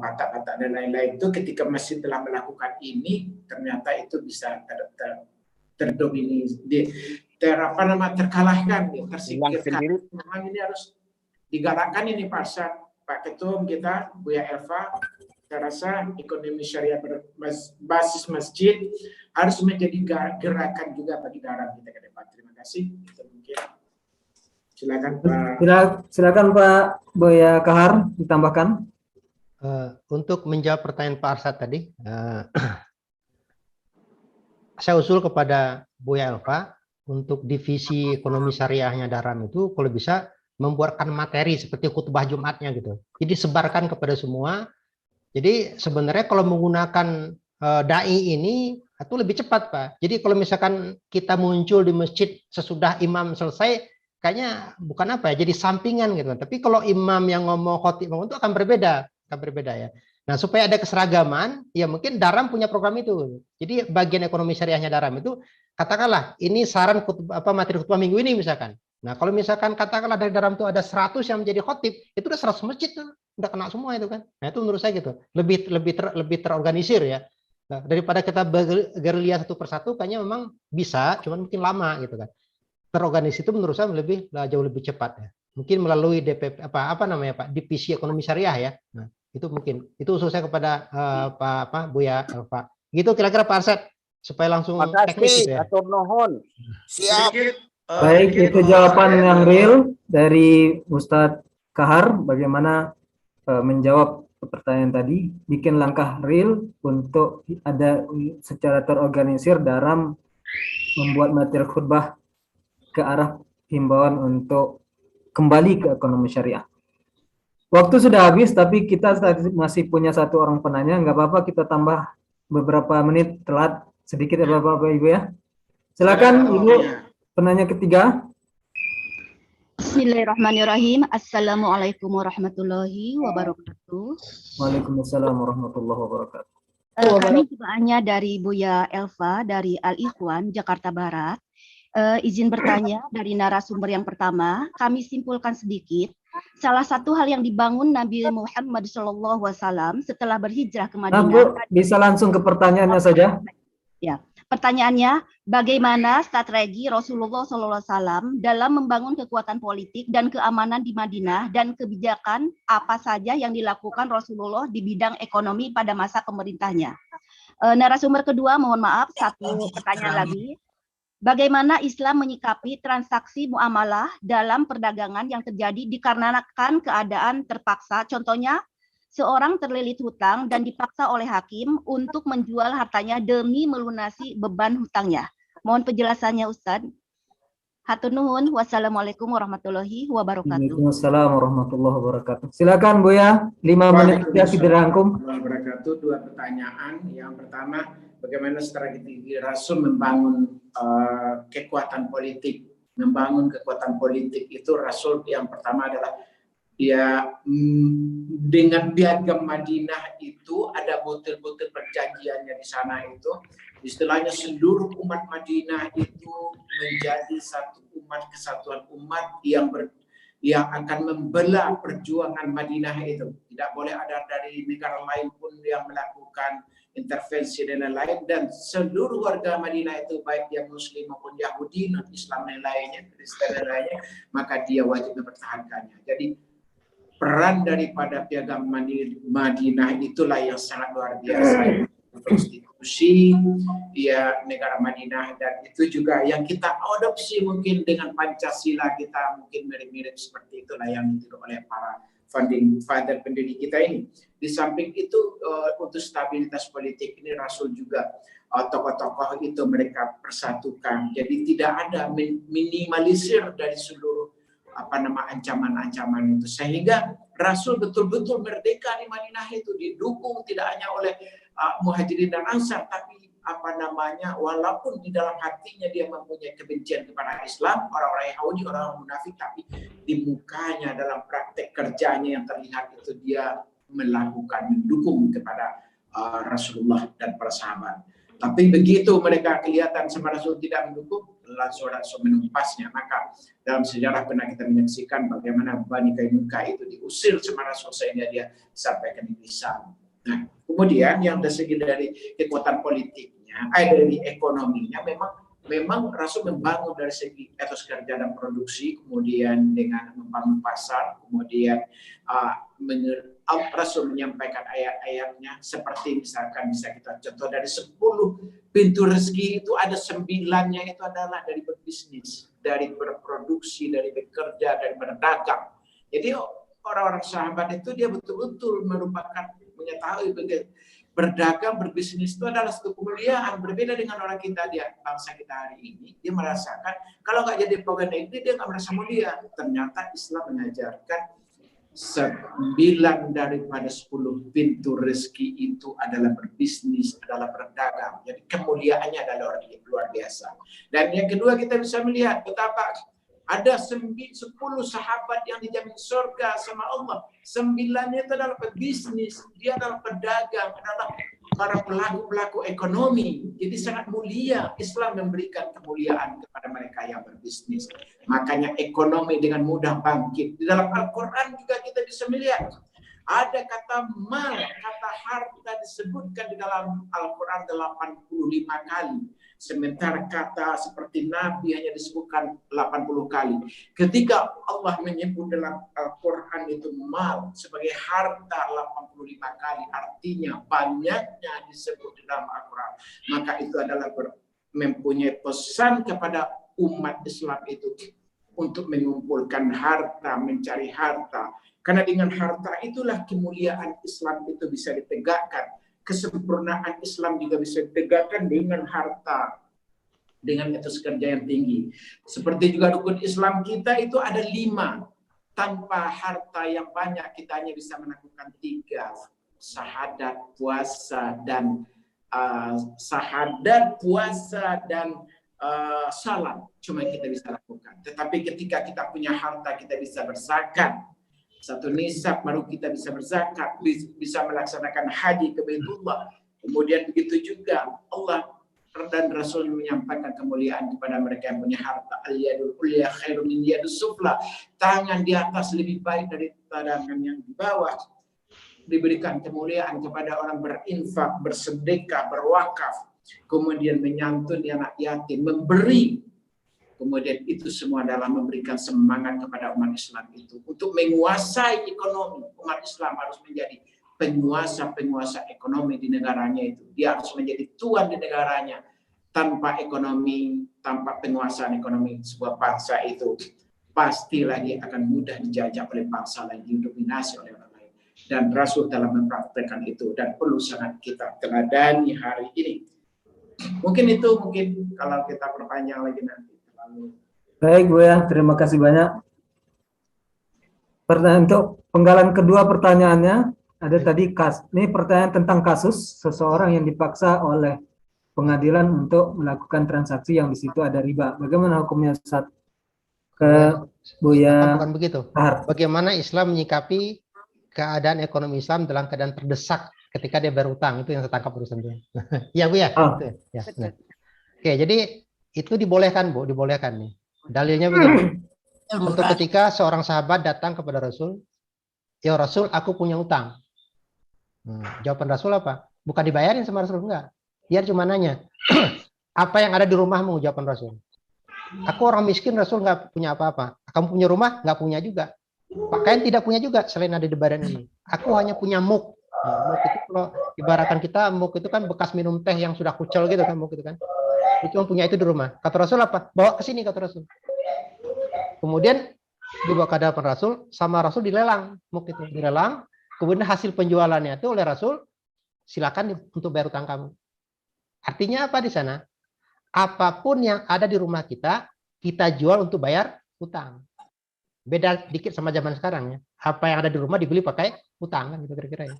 batak-batak dan lain-lain, itu ketika masjid telah melakukan ini ternyata itu bisa terdomini, terkalahkan, tersingkirkan. Memang ini harus digalakkan ini Pak Ketum kita, Buya Elva. Saya rasa ekonomi syariah berbasis masjid harus menjadi gerakan juga bagi daerah kita ke depan. Terima kasih. Silakan Pak. Silakan Pak Buya Kahar ditambahkan. Untuk menjawab pertanyaan Pak Arsyad tadi, saya usul kepada Buya Elva untuk divisi ekonomi syariahnya Daram itu kalau bisa membuatkan materi seperti khutbah Jumatnya gitu. Jadi sebarkan kepada semua. Jadi sebenarnya kalau menggunakan dai ini itu lebih cepat, Pak. Jadi kalau misalkan kita muncul di masjid sesudah imam selesai, kayaknya bukan jadi sampingan gitu. Tapi kalau imam yang ngomong, khotib itu akan berbeda ya. Nah, supaya ada keseragaman, ya mungkin Daram punya program itu. Jadi bagian ekonomi syariahnya Daram itu, katakanlah ini saran materi khutbah minggu ini misalkan. Nah, kalau misalkan katakanlah dari Daram itu ada 100 yang menjadi khotib, itu udah 100 masjid tuh, udah kena semua itu kan. Nah, itu menurut saya gitu. Lebih terorganisir ya. Nah, daripada kita bergerilya satu persatu, kayaknya memang bisa, cuman mungkin lama gitu kan. Terorganisir itu menurut saya jauh lebih cepat ya. Mungkin melalui DPP apa namanya Pak, divisi ekonomi syariah ya. Nah, itu mungkin itu khususnya kepada Pak Buya Pak. Gitu kira-kira Pak Arsyad supaya langsung teknis gitu ya. Atur nuhun. Siap. Sedikit, Baik, sedikit, itu jawaban yang real dari Ustadz Kahar bagaimana menjawab pertanyaan tadi, bikin langkah real untuk ada secara terorganisir dalam membuat materi khutbah ke arah himbauan untuk kembali ke ekonomi syariah. Waktu sudah habis, tapi kita masih punya satu orang penanya, nggak apa-apa kita tambah beberapa menit telat sedikit ya Bapak Ibu ya. Silakan Ibu penanya ketiga. Bismillahirrahmanirrahim. Assalamualaikum warahmatullahi wabarakatuh. Waalaikumsalam warahmatullahi wabarakatuh. Kami jemaahnya dari Buya Elva dari Al-Ikhwan, Jakarta Barat. Izin bertanya dari narasumber yang pertama, kami simpulkan sedikit. Salah satu hal yang dibangun Nabi Muhammad SAW setelah berhijrah ke Madinah. Bu, bisa langsung ke pertanyaannya saja. Ya, pertanyaannya, bagaimana strategi Rasulullah SAW dalam membangun kekuatan politik dan keamanan di Madinah dan kebijakan apa saja yang dilakukan Rasulullah di bidang ekonomi pada masa pemerintahnya? Narasumber kedua, mohon maaf, satu pertanyaan lagi. Bagaimana Islam menyikapi transaksi muamalah dalam perdagangan yang terjadi dikarenakan keadaan terpaksa? Contohnya, seorang terlilit hutang dan dipaksa oleh hakim untuk menjual hartanya demi melunasi beban hutangnya. Mohon penjelasannya Ustadz. Hatur nuhun. Wassalamualaikum warahmatullahi wabarakatuh. Waalaikumsalam warahmatullahi wabarakatuh. Silakan Buya, 5 menit sudah dirangkum. Wabarakatuh. Dua pertanyaan. Yang pertama, bagaimana strategi Rasul membangun kekuatan politik. Membangun kekuatan politik itu Rasul yang pertama adalah dia dengan piagam Madinah itu ada butir-butir perjanjiannya di sana itu, istilahnya seluruh umat Madinah itu menjadi satu umat, kesatuan umat yang akan membela perjuangan Madinah itu. Tidak boleh ada dari negara lain pun yang melakukan intervensi dan lain-lain, dan seluruh warga Madinah itu baik dia Muslim maupun Yahudi, non Islam dan lainnya, Kristen dan lainnya, maka dia wajib mempertahankannya. Jadi peran daripada piagam Madinah itulah yang sangat luar biasa. Konstitusi ya negara Madinah, dan itu juga yang kita adopsi mungkin dengan Pancasila kita mungkin mirip-mirip seperti itulah yang ditiru oleh para founding father pendiri kita ini. Di samping itu untuk stabilitas politik ini Rasul juga tokoh-tokoh itu mereka persatukan. Jadi tidak ada minimalisir dari seluruh ancaman-ancaman itu, sehingga Rasul betul-betul merdeka di Madinah itu, didukung tidak hanya oleh Muhajirin dan Ansar, tapi walaupun di dalam hatinya dia mempunyai kebencian kepada Islam, orang-orang Yahudi, orang-orang munafik, tapi di mukanya dalam praktek kerjanya yang terlihat itu dia mendukung kepada Rasulullah dan para sahabat. Tapi begitu mereka kelihatan sama Rasul tidak mendukung, langsung menumpasnya. Maka dalam sejarah pernah kita menyaksikan bagaimana Bani Qainuqa itu diusir sama Rasul sehingga dia sampai ke negeri Syam. Nah, kemudian yang dari segi dari kekuatan politiknya, dari ekonominya, memang Rasul membangun dari segi etos kerja dan produksi, kemudian dengan membangun pasar, kemudian Rasul menyampaikan ayat-ayatnya seperti misalkan bisa kita contoh dari 10 pintu rezeki itu ada 9-nya itu adalah dari berbisnis, dari berproduksi, dari bekerja, dari berdagang. Jadi orang-orang sahabat itu dia betul-betul merupakan mengetahui berdagang, berbisnis itu adalah satu kemuliaan, berbeda dengan orang kita, bangsa kita hari ini. Dia merasakan kalau nggak jadi pegawai negeri dia nggak merasa mulia. Ternyata Islam mengajarkan 9 daripada 10 pintu rezeki itu adalah berbisnis, adalah berdagang. Jadi kemuliaannya adalah luar biasa. Dan yang kedua kita bisa melihat betapa Ada 10 sahabat yang dijamin surga sama Allah. 9-nya itu adalah pebisnis, dia adalah pedagang, adalah para pelaku-pelaku ekonomi. Jadi sangat mulia. Islam memberikan kemuliaan kepada mereka yang berbisnis. Makanya ekonomi dengan mudah bangkit. Di dalam Al-Quran juga kita bisa melihat. Ada kata mal, kata harta disebutkan di dalam Al-Quran 85 kali. Sementara kata seperti Nabi hanya disebutkan 80 kali. Ketika Allah menyebut dalam Al-Quran itu mal sebagai harta 85 kali, artinya banyaknya disebut di dalam Al-Quran. Maka itu adalah mempunyai pesan kepada umat Islam itu untuk mengumpulkan harta, mencari harta. Karena dengan harta itulah kemuliaan Islam itu bisa ditegakkan. Kesempurnaan Islam juga bisa ditegakkan dengan harta, dengan etos kerja yang tinggi. Seperti juga rukun Islam kita itu ada 5. Tanpa harta yang banyak kita hanya bisa melakukan 3. Syahadat, puasa, dan salat. Cuma kita bisa lakukan. Tetapi ketika kita punya harta, kita bisa berzakat. 1 nisab baru kita bisa berzakat, bisa melaksanakan haji ke Baitullah. Kemudian begitu juga Allah dan Rasul menyampaikan kemuliaan kepada mereka yang punya harta. Al-yadul ulya khairum min yadus sufla. Tangan di atas lebih baik dari tangan yang di bawah. Diberikan kemuliaan kepada orang berinfak, bersedekah, berwakaf, kemudian menyantun anak yatim, memberi. Kemudian itu semua adalah memberikan semangat kepada umat Islam itu untuk menguasai ekonomi. Umat Islam harus menjadi penguasa ekonomi di negaranya itu. Dia harus menjadi tuan di negaranya. Tanpa ekonomi, tanpa penguasaan ekonomi sebuah bangsa itu, pasti lagi akan mudah dijajah oleh bangsa lain, didominasi oleh orang lain. Dan Rasul telah mempraktekkan itu dan perlu sangat kita teladani hari ini. Mungkin kalau kita perpanjang lagi nanti. Baik Bu ya, terima kasih banyak. Untuk penggalan kedua pertanyaannya, ada tadi ini pertanyaan tentang kasus seseorang yang dipaksa oleh pengadilan untuk melakukan transaksi yang di situ ada riba. Bagaimana hukumnya saat ke Buya? Bukan begitu. Bagaimana Islam menyikapi keadaan ekonomi Islam dalam keadaan terdesak ketika dia berutang, itu yang saya tangkap urusan dia. Iya Bu ya. Ya, benar. Oke, jadi itu dibolehkan Bu, dibolehkan nih. Dalilnya begini. Untuk ketika seorang sahabat datang kepada Rasul, ya Rasul, aku punya utang. Jawaban Rasul apa? Bukan dibayarin sama Rasul, enggak. Dia cuma nanya, apa yang ada di rumahmu? Jawaban Rasul. Aku orang miskin, Rasul nggak punya apa-apa. Kamu punya rumah? Nggak punya juga. Pakaian tidak punya juga, selain ada di badan ini. Aku hanya punya muk. Muk itu kalau ibaratkan kita, muk itu kan bekas minum teh yang sudah kucel gitu kan, muk itu kan. Itu cuma punya itu di rumah. Kata Rasul apa? Bawa ke sini, kata Rasul. Kemudian dibawa ke hadapan Rasul, sama Rasul dilelang, muk itu dilelang. Kemudian hasil penjualannya itu oleh Rasul, silakan untuk bayar utang kamu. Artinya apa di sana? Apapun yang ada di rumah kita, kita jual untuk bayar utang. Beda dikit sama zaman sekarang ya. Apa yang ada di rumah dibeli pakai utang kan gitu kira-kira ya.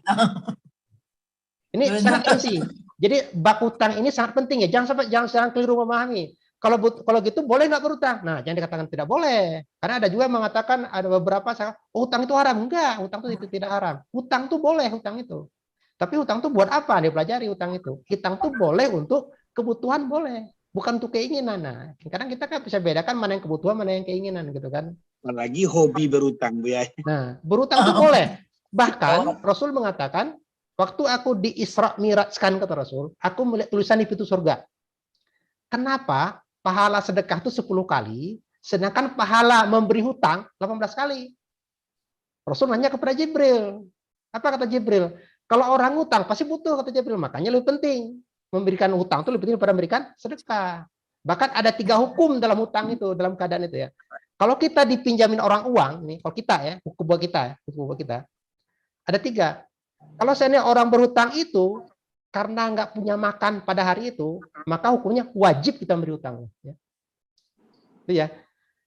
Ini sangat penting. Jadi bab utang ini sangat penting ya. Jangan keliru memahami. Kalau gitu boleh nggak berutang? Nah, jangan dikatakan tidak boleh. Karena ada juga yang mengatakan ada beberapa utang itu haram. Enggak, utang itu tidak haram. Utang itu boleh, utang itu. Tapi utang itu buat apa? Dipelajari utang itu. Utang itu boleh untuk kebutuhan boleh, bukan untuk keinginan. Nah, kadang kita kan bisa bedakan mana yang kebutuhan, mana yang keinginan gitu kan. Apalagi hobi berutang, Bu ya. Nah, berutang itu boleh. Bahkan Rasul mengatakan, waktu aku di Isra Mi'rajkan kata Rasul, aku melihat tulisan di pintu surga. Kenapa pahala sedekah itu 10 kali, sedangkan pahala memberi hutang 18 kali? Rasul nanya kepada Jibril. Apa kata Jibril? Kalau orang hutang pasti butuh, kata Jibril. Makanya lebih penting. Memberikan hutang itu lebih penting daripada memberikan sedekah. Bahkan ada 3 hukum dalam hutang itu, dalam keadaan itu ya. Kalau kita dipinjamin orang uang, nih, kalau kita ya, hukum buat kita, ada 3. Kalau seandainya orang berhutang itu karena nggak punya makan pada hari itu, maka hukumnya wajib kita memberi hutang. Ya. Itu ya.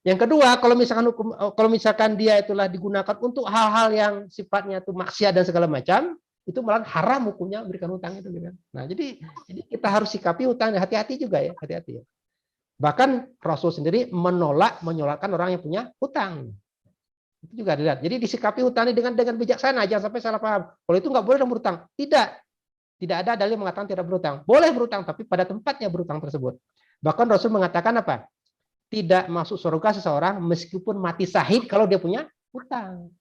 Yang kedua, kalau misalkan dia itulah digunakan untuk hal-hal yang sifatnya itu maksiat dan segala macam, itu malah haram hukumnya memberikan hutang itu. Gitu. Nah, jadi kita harus sikapi hutang, hati-hati juga ya, hati-hati ya. Bahkan Rasul sendiri menyolatkan orang yang punya hutang. Itu juga dilihat. Jadi disikapi hutang ini dengan bijaksana, jangan sampai salah paham. Kalau itu nggak boleh dong berhutang. Tidak ada dalil mengatakan tidak berhutang. Boleh berhutang, tapi pada tempatnya berhutang tersebut. Bahkan Rasul mengatakan apa? Tidak masuk surga seseorang meskipun mati syahid kalau dia punya hutang.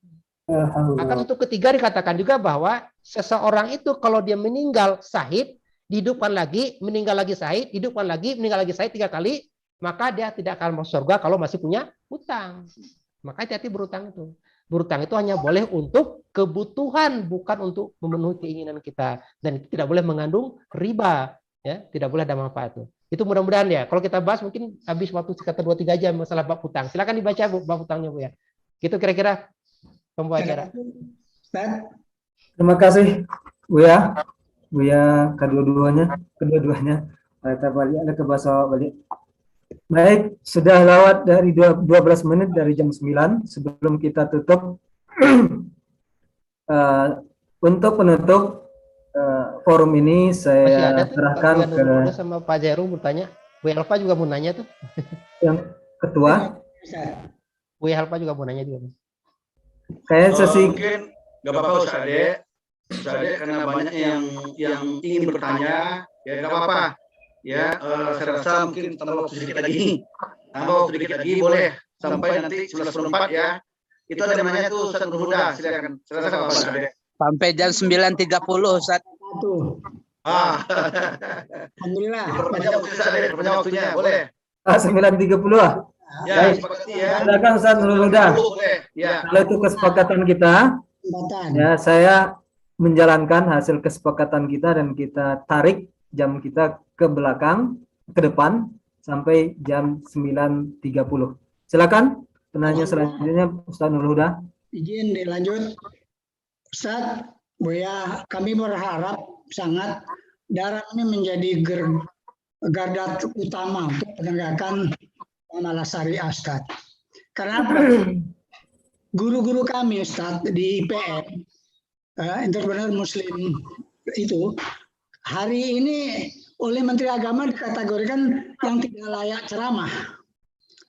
Akan untuk ketiga dikatakan juga bahwa seseorang itu kalau dia meninggal syahid, dihidupkan lagi, meninggal lagi syahid, hidupkan lagi, meninggal lagi syahid 3 kali, maka dia tidak akan masuk surga kalau masih punya hutang. Maka hati-hati berhutang itu. Berhutang itu hanya boleh untuk kebutuhan, bukan untuk memenuhi keinginan kita. Dan itu tidak boleh mengandung riba, ya, tidak boleh ada manfaat itu. Itu mudah-mudahan ya. Kalau kita bahas mungkin habis waktu sekitar 2-3 jam masalah bab hutang. Silakan dibaca Bu, bab hutangnya Bu ya. Gitu kira-kira pembawa acara. Terima kasih Buya. Buya kedua-duanya. Kita balik ada ke bahasa balik. Baik, sudah lewat dari 12 menit dari jam 9. Sebelum kita tutup, untuk penutup forum ini saya serahkan ke sama Pak Jairu bertanya. Bu Elva juga mau nanya tuh. yang ketua. Bu Elva juga mau nanya juga. Kayak sesi Mungkin nggak apa-apa Ustaz Ade, karena banyak yang ingin bertanya, ya nggak apa-apa. Ya, saya rasa mungkin tambah waktu sedikit lagi. Boleh sampai nanti 11.04 ya. Itu ada namanya tuh Ustaz Nur Huda, silakan. Saya rasa nggak apa-apa Ustaz Ade. Sampai jam 9.30 Ustaz. Alhamdulillah. Perpanjang waktunya, boleh. 9.30 ah. Ya, sepakati ya. Silakan Ustaz Nur Huda. Ya. Kalau itu kesepakatan kita, ya saya menjalankan hasil kesepakatan kita dan kita tarik jam kita ke belakang, ke depan sampai jam 9.30. Silakan penanya selanjutnya Ustaz Nur Huda. Izin dilanjut. Ustaz, Buya, kami berharap sangat Darah ini menjadi garda utama untuk penegakan amalah syariah, Ustaz. Karena guru-guru kami, Ustaz, di IPM, Entrepreneur Muslim itu, hari ini oleh Menteri Agama dikategorikan yang tidak layak ceramah.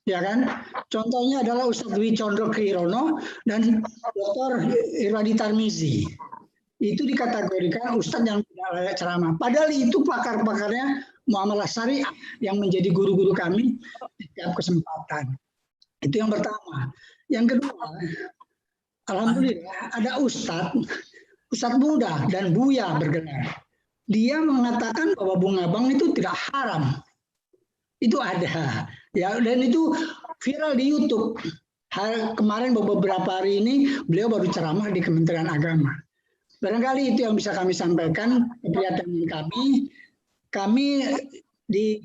Ya kan? Contohnya adalah Ustadz Dwi Condro Kirono dan Dr. Irwadi Tarmizi. Itu dikategorikan Ustadz yang tidak layak ceramah. Padahal itu pakar-pakarnya muamalah syariah yang menjadi guru-guru kami di setiap kesempatan. Itu yang pertama. Yang kedua, alhamdulillah ada Ustadz muda dan Buya bergelar. Dia mengatakan bahwa bunga bank itu tidak haram. Itu ada. Ya, dan itu viral di YouTube. Kemarin beberapa hari ini beliau baru ceramah di Kementerian Agama. Barangkali itu yang bisa kami sampaikan keprihatinan kami. Kami di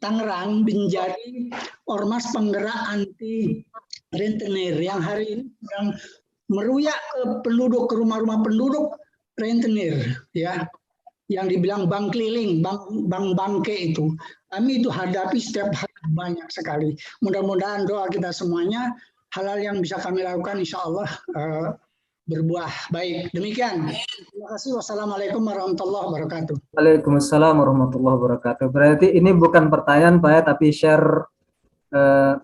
Tangerang menjadi ormas penggerak anti rentenir yang hari ini sedang meruyak ke penduduk, ke rumah-rumah penduduk rentenir, ya, yang dibilang bank keliling, bank bangke itu. Kami itu hadapi setiap hari banyak sekali. Mudah-mudahan doa kita semuanya hal-hal yang bisa kami lakukan insya Allah berbuah baik. Demikian. Terima kasih. Wassalamualaikum warahmatullahi wabarakatuh. Waalaikumsalam warahmatullahi wabarakatuh. Berarti ini bukan pertanyaan Pak ya, tapi share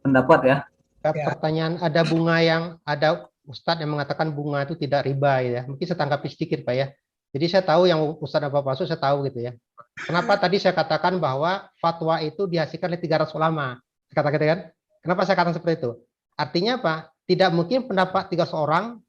pendapat ya. Pertanyaan, ada bunga yang ada Ustadz yang mengatakan bunga itu tidak riba ya. Mungkin saya tanggapi sedikit Pak ya. Jadi saya tahu yang Ustadz apa maksud, saya tahu gitu ya. Kenapa tadi saya katakan bahwa fatwa itu dihasilkan oleh 300 ulama. Kata-kata kan? Kenapa saya katakan seperti itu? Artinya apa? Tidak mungkin pendapat 300 orang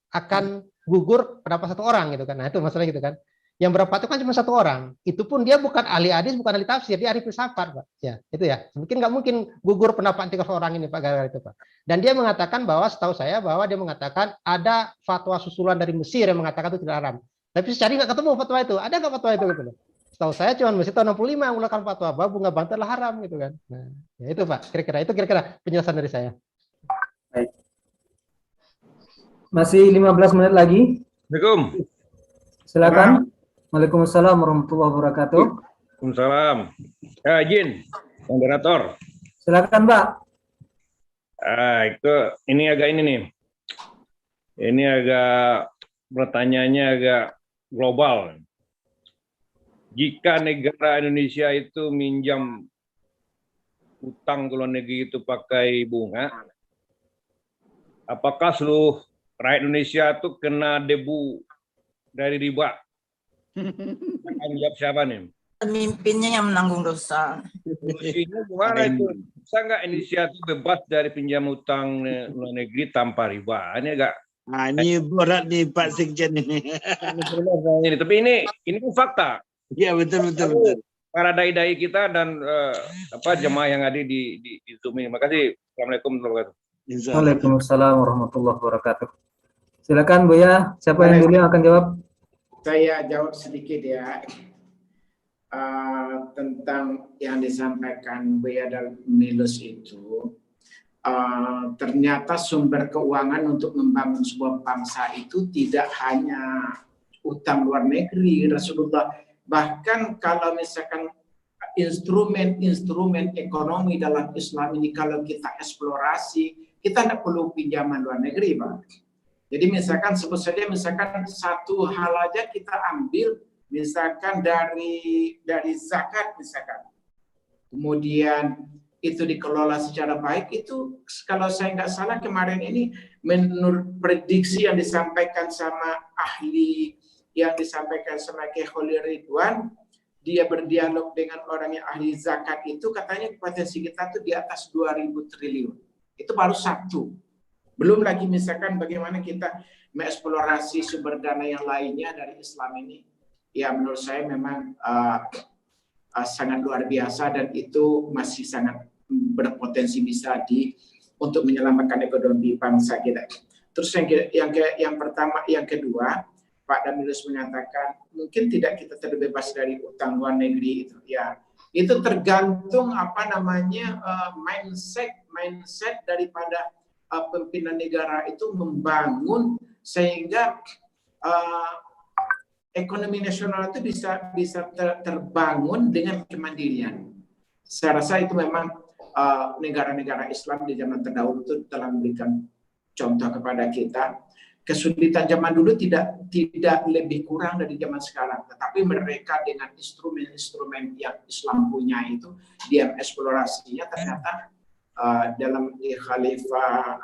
akan gugur pendapat 1 orang gitu kan. Nah, itu masalah gitu kan. Yang berapa itu kan cuma 1 orang. Itu pun dia bukan ahli hadis, bukan ahli tafsir, dia ahli filsafat, Pak. Ya, itu ya. Mungkin nggak mungkin gugur pendapat 300 orang ini Pak gara-gara itu, Pak. Dan dia mengatakan bahwa setahu saya bahwa dia mengatakan ada fatwa susulan dari Mesir yang mengatakan itu tidak haram. Tapi secari nggak ketemu fatwa itu. Ada nggak fatwa itu gitu loh. Setahu saya cuma Mesir tahun 65 yang mengeluarkan fatwa bahwa bunga bank adalah haram gitu kan. Nah, ya itu Pak. Kira-kira penjelasan dari saya. Baik. Masih 15 menit lagi. Assalamualaikum. Silakan. Waalaikumsalam warahmatullahi wabarakatuh. Waalaikumsalam. Ya, izin, moderator. Silakan, Pak. Ini nih. Ini agak pertanyaannya agak global. Jika negara Indonesia itu minjam utang ke luar negeri itu pakai bunga, apakah seluruh rakyat Indonesia itu kena debu dari riba? Akan jawab siapa nih? Pemimpinnya yang menanggung dosa. Solusinya gimana itu? Bisa nggak Indonesia itu bebas dari pinjam utang luar negeri tanpa riba? Ini agak Ini berat nih Pak Sekjen ini. Tapi ini pun fakta. Ya betul. Para dai-dai kita dan jemaah yang ada di Zoom ini. Makasih. Assalamualaikum warahmatullahi wabarakatuh. Waalaikumsalam warahmatullahi wabarakatuh. Silakan Buya, siapa yang dulu yang akan jawab? Saya jawab sedikit ya. Tentang yang disampaikan Buya Darmilus itu, ternyata sumber keuangan untuk membangun sebuah bangsa itu tidak hanya utang luar negeri. Rasulullah bahkan kalau misalkan instrumen ekonomi dalam Islam ini kalau kita eksplorasi, kita tidak perlu pinjaman luar negeri, Pak. Jadi misalkan sebut saja misalkan satu hal aja kita ambil, misalkan dari zakat misalkan, kemudian itu dikelola secara baik, itu kalau saya nggak salah kemarin ini menurut prediksi yang disampaikan sama ahli, yang disampaikan sama Kiai Khalil Ridwan, dia berdialog dengan orang yang ahli zakat itu, katanya potensi kita tuh di atas 2.000 triliun. Itu baru satu. Belum lagi misalkan bagaimana kita mengeksplorasi sumber dana yang lainnya dari Islam ini. Ya menurut saya memang sangat luar biasa dan itu masih sangat berpotensi bisa untuk menyelamatkan ekonomi bangsa kita. Terus yang kedua, Pak Darmilus mengatakan mungkin tidak kita terbebas dari utang luar negeri itu. Ya, itu tergantung mindset daripada pimpinan negara itu membangun sehingga ekonomi nasional itu bisa terbangun dengan kemandirian. Saya rasa itu memang negara-negara Islam di zaman terdahulu itu telah memberikan contoh kepada kita. Kesulitan zaman dulu tidak lebih kurang dari zaman sekarang, tetapi mereka dengan instrumen-instrumen yang Islam punya itu, dia eksplorasinya ternyata dalam khalifah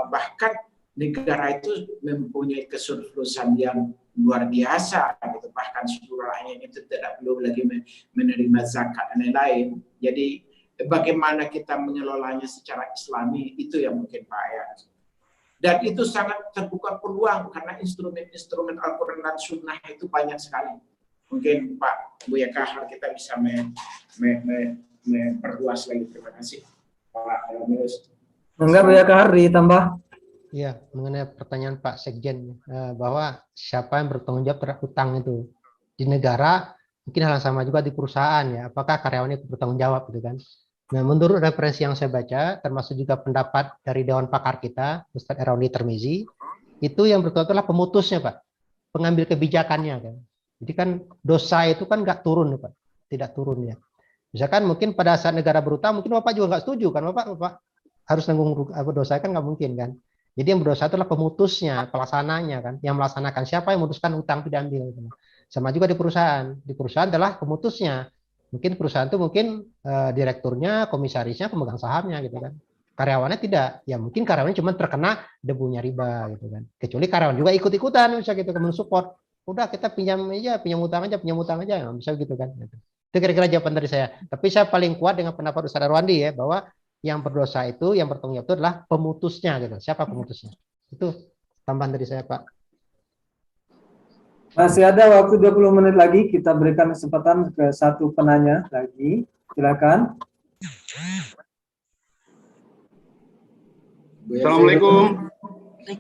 bahkan negara itu mempunyai kesurplusan yang luar biasa gitu, bahkan seluruhnya itu tidak perlu lagi menerima zakat dan lain-lain. Jadi bagaimana kita mengelolanya secara Islami itu yang mungkin Pak ya. Dan itu sangat terbuka peluang karena instrumen-instrumen Al-Quran dan Sunnah itu banyak sekali. Mungkin Pak Buya Kahar kita bisa memperluas lagi. Terima kasih Pak Darmilus. Enggak Buya Kahar ditambah. Iya, mengenai pertanyaan Pak Sekjen bahwa siapa yang bertanggung jawab terhadap utang itu di negara, mungkin hal yang sama juga di perusahaan ya. Apakah karyawannya bertanggung jawab gitu kan? Nah, menurut referensi yang saya baca, termasuk juga pendapat dari Dewan Pakar kita, Ustadz Eroni Termizi, itu yang bertanggung adalah pemutusnya, Pak, pengambil kebijakannya kan. Jadi kan dosa itu kan nggak turun, Pak, tidak turun ya. Misalkan mungkin pada saat negara berutang, mungkin Bapak juga nggak setuju kan, Bapak harus nanggung dosa kan nggak mungkin kan. Jadi yang berdosa itulah pemutusnya, pelaksananya kan, yang melaksanakan siapa yang memutuskan utang itu diambil. Sama juga di perusahaan adalah pemutusnya. Mungkin perusahaan itu direkturnya, komisarisnya, pemegang sahamnya gitu kan. Karyawannya tidak. Ya mungkin karyawannya cuma terkena debunya riba gitu kan. Kecuali karyawan juga ikut-ikutan bisa gitu kan mensupport. Udah kita pinjam utang aja, nggak bisa gitu kan. Itu kira-kira jawaban dari saya. Tapi saya paling kuat dengan pendapat Ustaz Arwandi ya bahwa yang berdosa itu, yang bertanggung jawab itu adalah pemutusnya gitu. Siapa pemutusnya? Itu tambahan dari saya, Pak. Masih ada waktu 20 menit lagi, kita berikan kesempatan ke satu penanya lagi. Silakan. Assalamualaikum.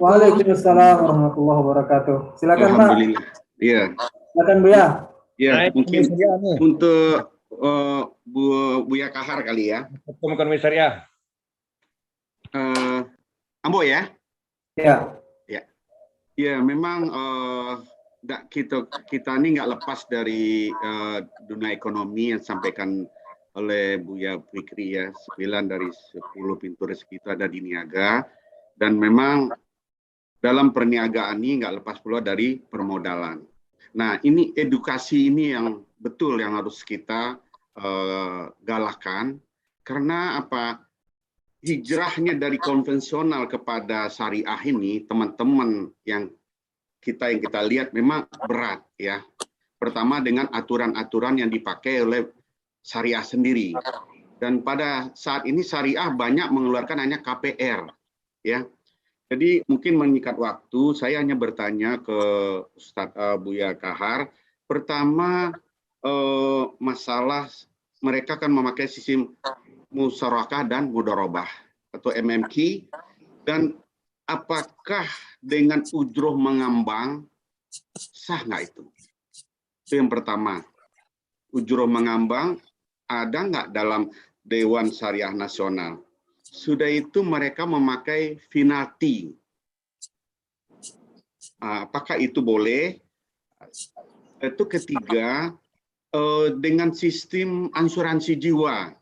Waalaikumsalam warahmatullahi wabarakatuh. Silakan Pak. Iya. Silakan Buya. Ya, mungkin untuk Buya Kahar kali ya. Bukan Syariah. Ambo ya? Ya. Ya, memang kita ini nggak lepas dari dunia ekonomi yang disampaikan oleh Buya Fikri ya. 9 dari 10 pintu rezeki itu ada di niaga. Dan memang dalam perniagaan ini nggak lepas pula dari permodalan. Nah, ini edukasi ini yang betul yang harus kita galakan karena apa? Hijrahnya dari konvensional kepada syariah ini, teman-teman yang kita lihat memang berat ya. Pertama dengan aturan-aturan yang dipakai oleh syariah sendiri. Dan pada saat ini syariah banyak mengeluarkan hanya KPR ya. Jadi mungkin mengikat waktu, saya hanya bertanya ke Ustadz Buya Kahar. Pertama masalah mereka kan memakai sistem musyarakah dan mudharabah atau MMQ, dan apakah dengan ujroh mengambang sah nggak itu? Itu yang pertama. Ujroh mengambang ada nggak dalam Dewan Syariah Nasional? Sudah itu mereka memakai finalti. Apakah itu boleh? Itu ketiga, dengan sistem asuransi jiwa.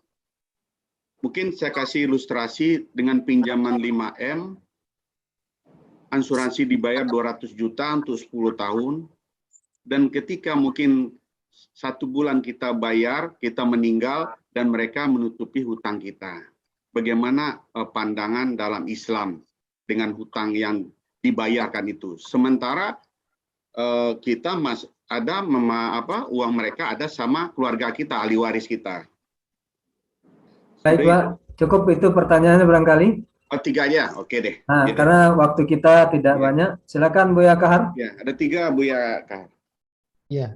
Mungkin saya kasih ilustrasi dengan pinjaman 5M, asuransi dibayar 200 juta untuk 10 tahun, dan ketika mungkin 1 bulan kita bayar, kita meninggal, dan mereka menutupi hutang kita. Bagaimana pandangan dalam Islam dengan hutang yang dibayarkan itu? Sementara kita ada uang mereka ada sama keluarga kita, ahli waris kita. Baik Pak, cukup itu pertanyaannya barangkali. Oh, 3 aja, oke deh. Nah, Jadi, karena waktu kita tidak banyak, silakan Buya Kahar. ya, ada 3 Buya Kahar. Ya,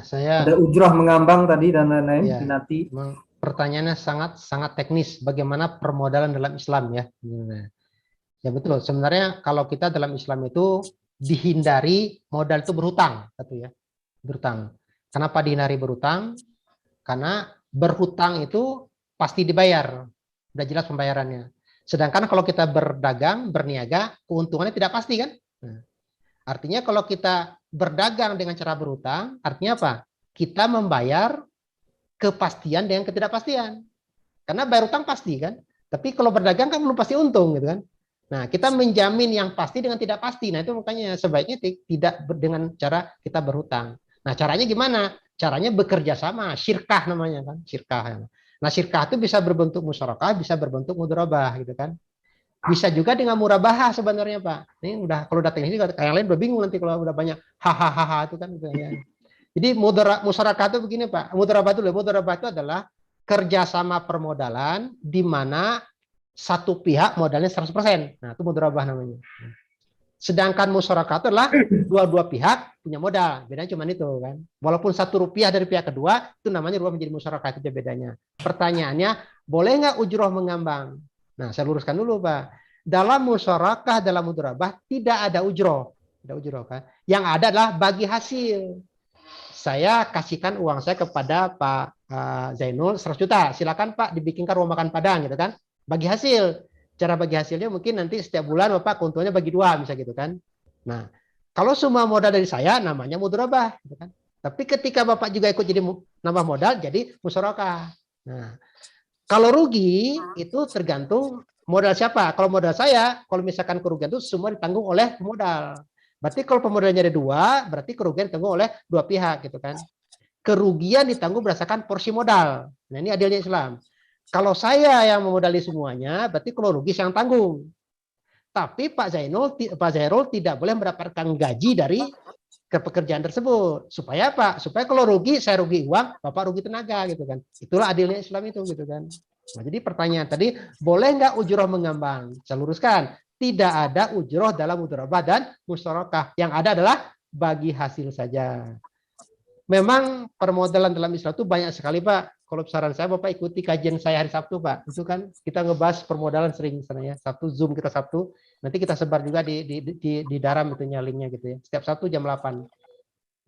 saya Ada ujroh mengambang tadi dan lain-lain. ya, Finati. pertanyaannya sangat teknis. Bagaimana permodalan dalam Islam ya? Ya betul. Sebenarnya kalau kita dalam Islam itu dihindari modal itu berhutang, satu ya. Berhutang. Kenapa dihindari berhutang? Karena berhutang itu pasti dibayar, udah jelas pembayarannya. Sedangkan kalau kita berdagang, berniaga, keuntungannya tidak pasti kan? Nah, artinya kalau kita berdagang dengan cara berhutang, artinya apa? Kita membayar kepastian dengan ketidakpastian. Karena bayar hutang pasti kan? Tapi kalau berdagang kan belum pasti untung gitu kan? Nah, kita menjamin yang pasti dengan tidak pasti. Nah, itu makanya sebaiknya tidak dengan cara kita berhutang. Nah, caranya gimana? Caranya bekerja sama, syirkah namanya kan, syirkah. Nah, syirkah itu bisa berbentuk musyarakah, bisa berbentuk mudharabah gitu kan. Bisa juga dengan murabahah sebenarnya, Pak. Ini udah kalau datang ini yang lain udah bingung nanti kalau udah banyak hahaha itu kan gitu ya. Jadi musyarakah itu begini, Pak. Mudharabah itu adalah kerjasama permodalan di mana satu pihak modalnya 100%. Nah, itu mudharabah namanya. Sedangkan musyarakah adalah dua pihak punya modal. Bedanya cuma itu kan. Walaupun Rp1 dari pihak kedua, itu namanya rubah menjadi musyarakah, itu bedanya. Pertanyaannya, boleh nggak ujroh mengambang? Nah, saya luruskan dulu, Pak. Dalam musyarakah, dalam mudharabah, tidak ada ujroh. Tidak ujroh kan. Yang ada adalah bagi hasil. Saya kasihkan uang saya kepada Pak Zainul 100 juta. Silakan Pak dibikinkan rumah makan Padang gitu kan. Bagi hasil. Cara bagi hasilnya mungkin nanti setiap bulan Bapak keuntungannya bagi 2 misalnya gitu kan. Nah, kalau semua modal dari saya namanya mudharabah gitu kan. Tapi ketika Bapak juga ikut jadi nambah modal jadi musyarakah. Nah, kalau rugi itu tergantung modal siapa. Kalau modal saya, kalau misalkan kerugian itu semua ditanggung oleh pemodal. Berarti kalau pemodalnya ada 2, berarti kerugian ditanggung oleh 2 pihak gitu kan. Kerugian ditanggung berdasarkan porsi modal. Nah, ini adilnya Islam. Kalau saya yang memodali semuanya, berarti kalau rugi saya yang tanggung. Tapi Pak Zairul tidak boleh mendapatkan gaji dari pekerjaan tersebut. Supaya apa? Supaya kalau rugi, saya rugi uang, Bapak rugi tenaga gitu kan. Itulah adilnya Islam itu gitu kan. Nah, jadi pertanyaan tadi, boleh nggak ujroh mengambang? Saya luruskan, tidak ada ujroh dalam mudharabah dan musyarakah. Yang ada adalah bagi hasil saja. Memang permodalan dalam Islam itu banyak sekali, Pak. Kalau saran saya, Bapak ikuti kajian saya hari Sabtu, Pak. Itu kan kita ngebahas permodalan sering sana ya. Sabtu Zoom kita Sabtu. Nanti kita sebar juga di daram itu linknya gitu ya. Setiap Sabtu jam 8.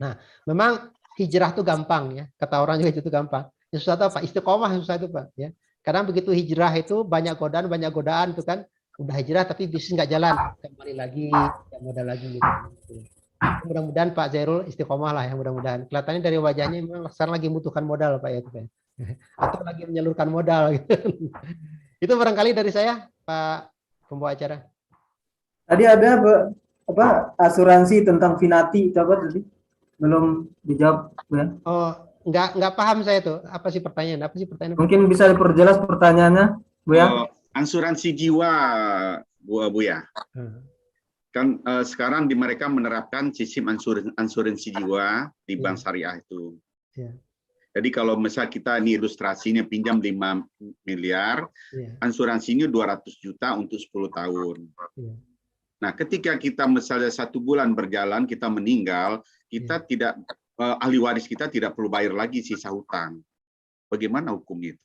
Nah, memang hijrah itu gampang ya. Kata orang juga itu gampang. Yang susah itu apa? Istiqomah yang susah itu, Pak. Ya. Karena begitu hijrah itu banyak godaan itu kan. Udah hijrah tapi bisnis nggak jalan. Kembali lagi, modal lagi gitu. Mudah-mudahan Pak Zairul istiqomah lah ya, mudah-mudahan. Kelihatannya dari wajahnya memang sekarang lagi membutuhkan modal Pak ya. Atau lagi menyalurkan modal gitu. Itu barangkali dari saya Pak pembawa acara. Tadi ada asuransi tentang finati itu apa tadi? Belum dijawab ya. Oh, nggak paham saya tuh. Apa sih pertanyaan? Apa sih pertanyaan? Mungkin bisa diperjelas pertanyaannya, Buya? Asuransi jiwa, Buya. Kan sekarang mereka menerapkan sistem asuransi jiwa di bank syariah itu. Ya. Jadi kalau misal kita ini ilustrasinya pinjam 5 miliar, asuransinya 200 juta untuk 10 tahun. Nah, ketika kita misalnya 1 bulan berjalan, kita meninggal, kita tidak, ahli waris kita tidak perlu bayar lagi sisa hutang. Bagaimana hukumnya itu?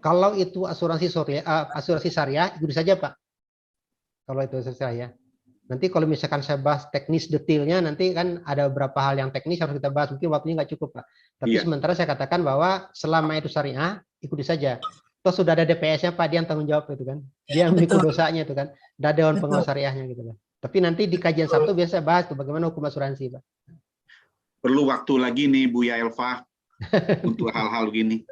Kalau itu asuransi syariah, ikuti saja Pak. Kalau itu asuransi syariah. Nanti kalau misalkan saya bahas teknis detailnya, nanti kan ada beberapa hal yang teknis harus kita bahas. Mungkin waktunya nggak cukup, Pak. Tapi sementara saya katakan bahwa selama itu syariah, ikuti saja. Toh sudah ada DPS-nya, Pak, dia yang tanggung jawab itu kan. Dia yang mikul dosanya itu kan. Ada dewan pengawas syariahnya gitu kan. Tapi nanti di kajian Sabtu biasa bahas tuh bagaimana hukum asuransi, Pak. Perlu waktu lagi nih, Buya Elva, untuk hal-hal gini.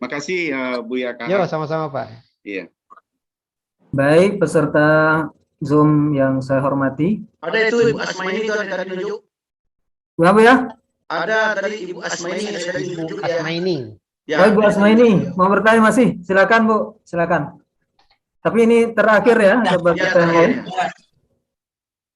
Makasih, Buya Kahar. Yo, sama-sama, Pak. Iya. Baik, peserta Zoom yang saya hormati. Ada itu Ibu Asmaini itu tadi nunjuk. Kenapa ya? Ada tadi Ibu Asmaini yang tadi nunjuk ya. Asmaini. Ya. Oh, Ibu Asmaini mau bertanya masih? Silakan Bu, silakan. Tapi ini terakhir ya, coba kita yang lain.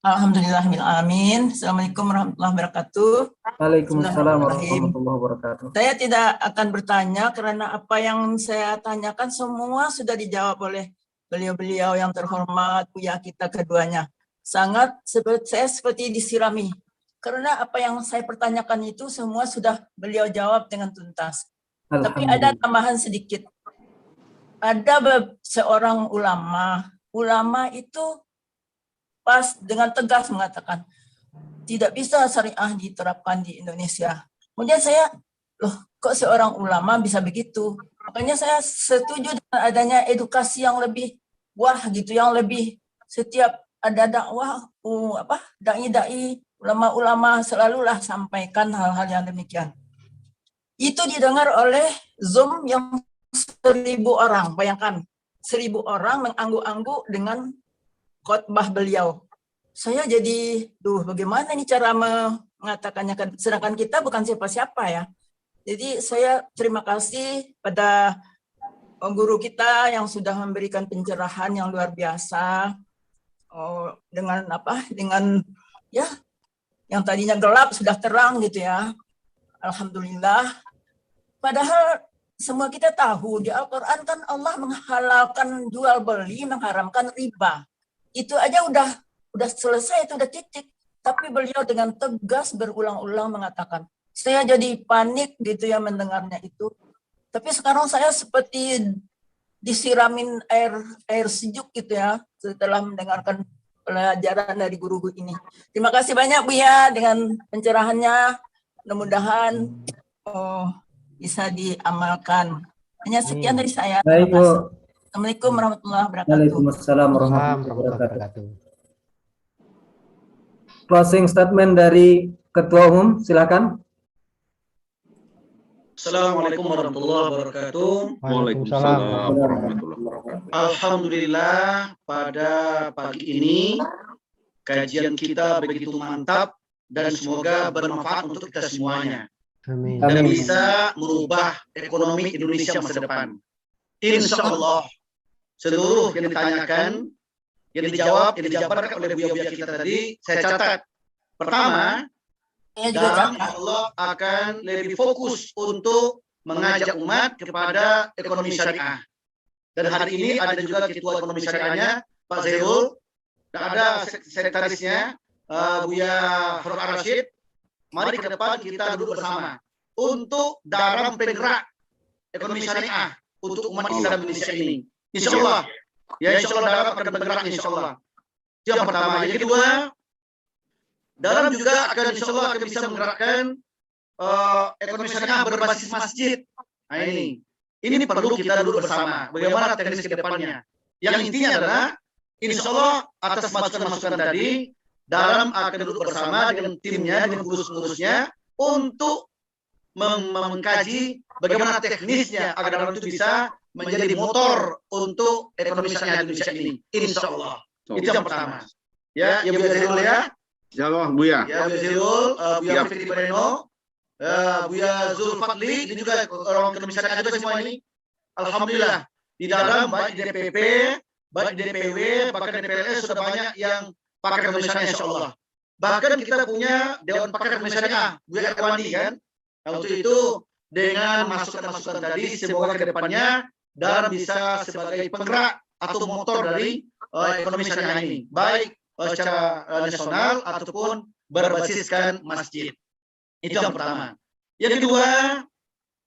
Alhamdulillahirrahmanirrahim. Assalamualaikum warahmatullahi wabarakatuh. Waalaikumsalam warahmatullahi wabarakatuh. Saya tidak akan bertanya karena apa yang saya tanyakan semua sudah dijawab oleh beliau-beliau yang terhormat, Buya kita keduanya. Sangat saya seperti disirami. Karena apa yang saya pertanyakan itu semua sudah beliau jawab dengan tuntas. Tapi ada tambahan sedikit. Ada seorang ulama itu pas dengan tegas mengatakan tidak bisa syariah diterapkan di Indonesia. Kemudian saya, loh kok seorang ulama bisa begitu? Makanya saya setuju dengan adanya edukasi yang lebih gitu, yang lebih setiap ada dakwah, dai-dai, ulama-ulama selalulah sampaikan hal-hal yang demikian. Itu didengar oleh Zoom yang 1.000 orang, bayangkan 1.000 orang mengangguk-angguk dengan khotbah beliau. Saya jadi, bagaimana ini cara mengatakannya? Sedangkan kita bukan siapa-siapa ya. Jadi saya terima kasih pada guru kita yang sudah memberikan pencerahan yang luar biasa dengan ya yang tadinya gelap sudah terang gitu ya. Alhamdulillah. Padahal semua kita tahu di Al-Quran kan Allah menghalalkan jual beli, mengharamkan riba. Itu aja udah selesai, itu udah titik. Tapi beliau dengan tegas berulang-ulang mengatakan, saya jadi panik gitu ya mendengarnya itu. Tapi sekarang saya seperti disiramin air sejuk gitu ya setelah mendengarkan pelajaran dari guru-guru ini. Terima kasih banyak Buya dengan pencerahannya. Mudah-mudahan bisa diamalkan. Hanya sekian dari saya. Baik, Bu. Assalamualaikum warahmatullahi wabarakatuh. Waalaikumsalam warahmatullahi wabarakatuh. Closing statement dari Ketua Umum, silakan. Assalamualaikum warahmatullahi wabarakatuh. Waalaikumsalam warahmatullahi wabarakatuh. Alhamdulillah pada pagi ini kajian kita begitu mantap dan semoga bermanfaat untuk kita semuanya. Amin. Dan bisa merubah ekonomi Indonesia masa depan. Insya Allah seluruh yang ditanyakan, yang dijawab, yang dijabarkan oleh buya-buya kita tadi, saya catat. Pertama, dan Allah akan lebih fokus untuk mengajak umat kepada ekonomi syariah. Dan hari ini ada juga ketua ekonomi syariahnya, Pak Zairul, dan ada sekretarisnya, Buya Harun Ar-Rasyid. Mari ke depan kita duduk bersama untuk dalam penggerak ekonomi syariah untuk umat Islam Indonesia ini. Insya Allah, ya insya Allah dalam akan bergerak insya Allah. Itu yang pertama. Yang kedua, dalam juga akan insya Allah akan bisa menggerakkan ekonomi syariah berbasis masjid. Nah ini perlu kita duduk bersama. Bagaimana teknis ke depannya? Yang intinya adalah insya Allah atas masukan-masukan tadi, dalam akan duduk bersama dengan timnya, dengan pengurus-pengurusnya untuk mengkaji bagaimana teknisnya agar dalam itu bisa menjadi motor untuk ekonomi syariah Indonesia ini. Insya Allah. Itu yang pertama. Ya, ya Bu Zairul ya. Insyaallah Buya. Ya, Buya Zirul, Buya Fikri Bareno, Buya Zulfadli, ini juga orang ekonomi syariah juga semua ini. Alhamdulillah, di dalam baik di DPP, baik di DPW, bahkan di DPLS sudah banyak yang pakar ekonomi syariah insyaallah. Bahkan kita punya Dewan Pakar Ekonomi Syariah, Buya Erwandi kan. Nah, untuk itu dengan masukan-masukan tadi semoga ke depannya dan bisa sebagai penggerak atau motor dari ekonomi syariah ini, baik secara nasional ataupun berbasiskan masjid. Itu yang pertama. Yang kedua,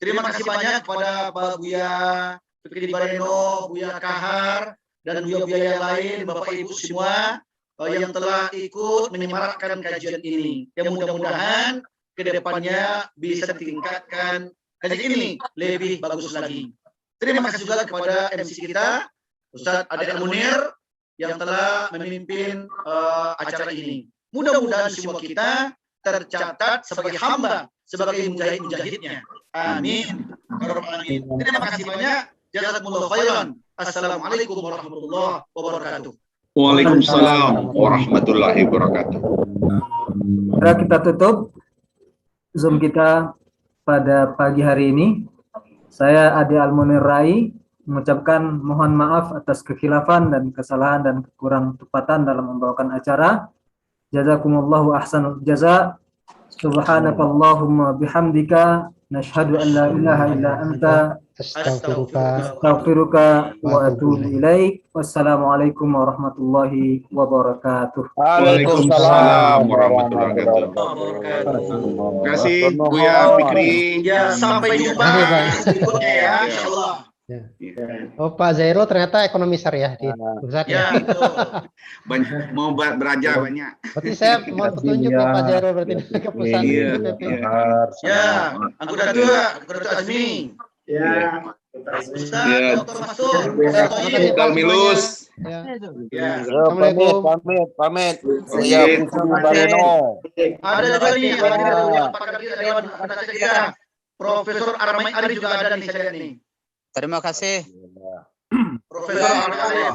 terima kasih banyak kepada Pak Buya Fikri Bareno, Buya Kahar, dan buya-buya yang lain, Bapak Ibu semua yang telah ikut menyemarakkan kajian ini. Yang mudah-mudahan ke depannya bisa ditingkatkan kajian ini lebih bagus lagi. Terima kasih juga kepada MC kita, Ustadz Ade Al-Munir, yang telah memimpin acara ini. Mudah-mudahan semua kita tercatat sebagai hamba, sebagai mujahid-mujahidnya. Amin. Amin. Terima kasih banyak. Jazakumullah khairan. Assalamualaikum warahmatullahi wabarakatuh. Waalaikumsalam warahmatullahi wabarakatuh. Segera kita tutup Zoom kita pada pagi hari ini. Saya Ade Al-Munir Rai mengucapkan mohon maaf atas kekhilafan dan kesalahan dan kekurang tepatan dalam membawakan acara. Jazakumullahu ahsanul jaza. Subhanakallahumma bihamdika nashhadu an la ilaha illa anta astaghfiruka wa atubu ilaik. Wassalamualaikum warahmatullahi wabarakatuh. Waalaikumsalam warahmatullahi wabarakatuh. Terima kasih Buya Fikri. Ya, sampai jumpa berikutnya ya, insyaallah. Ya. Oh, Pak Zairul ternyata ekonomi syariah di pusat ya. Banyak, mau belajar banyak. Berarti saya mau tunjuk ke Pak Zairul berarti ke pusat. Ya, anggota Azmi. Ya. Ustaz, Dr. Mastur, Ustaz Milus. Assalamualaikum. Pamit. Saya Bareno. Ada juga nih, yang pakar Dewan Penasihat kita, Profesor Armai Ari juga ada nih saya lihat nih. Terima kasih. Profesor Armai Ari.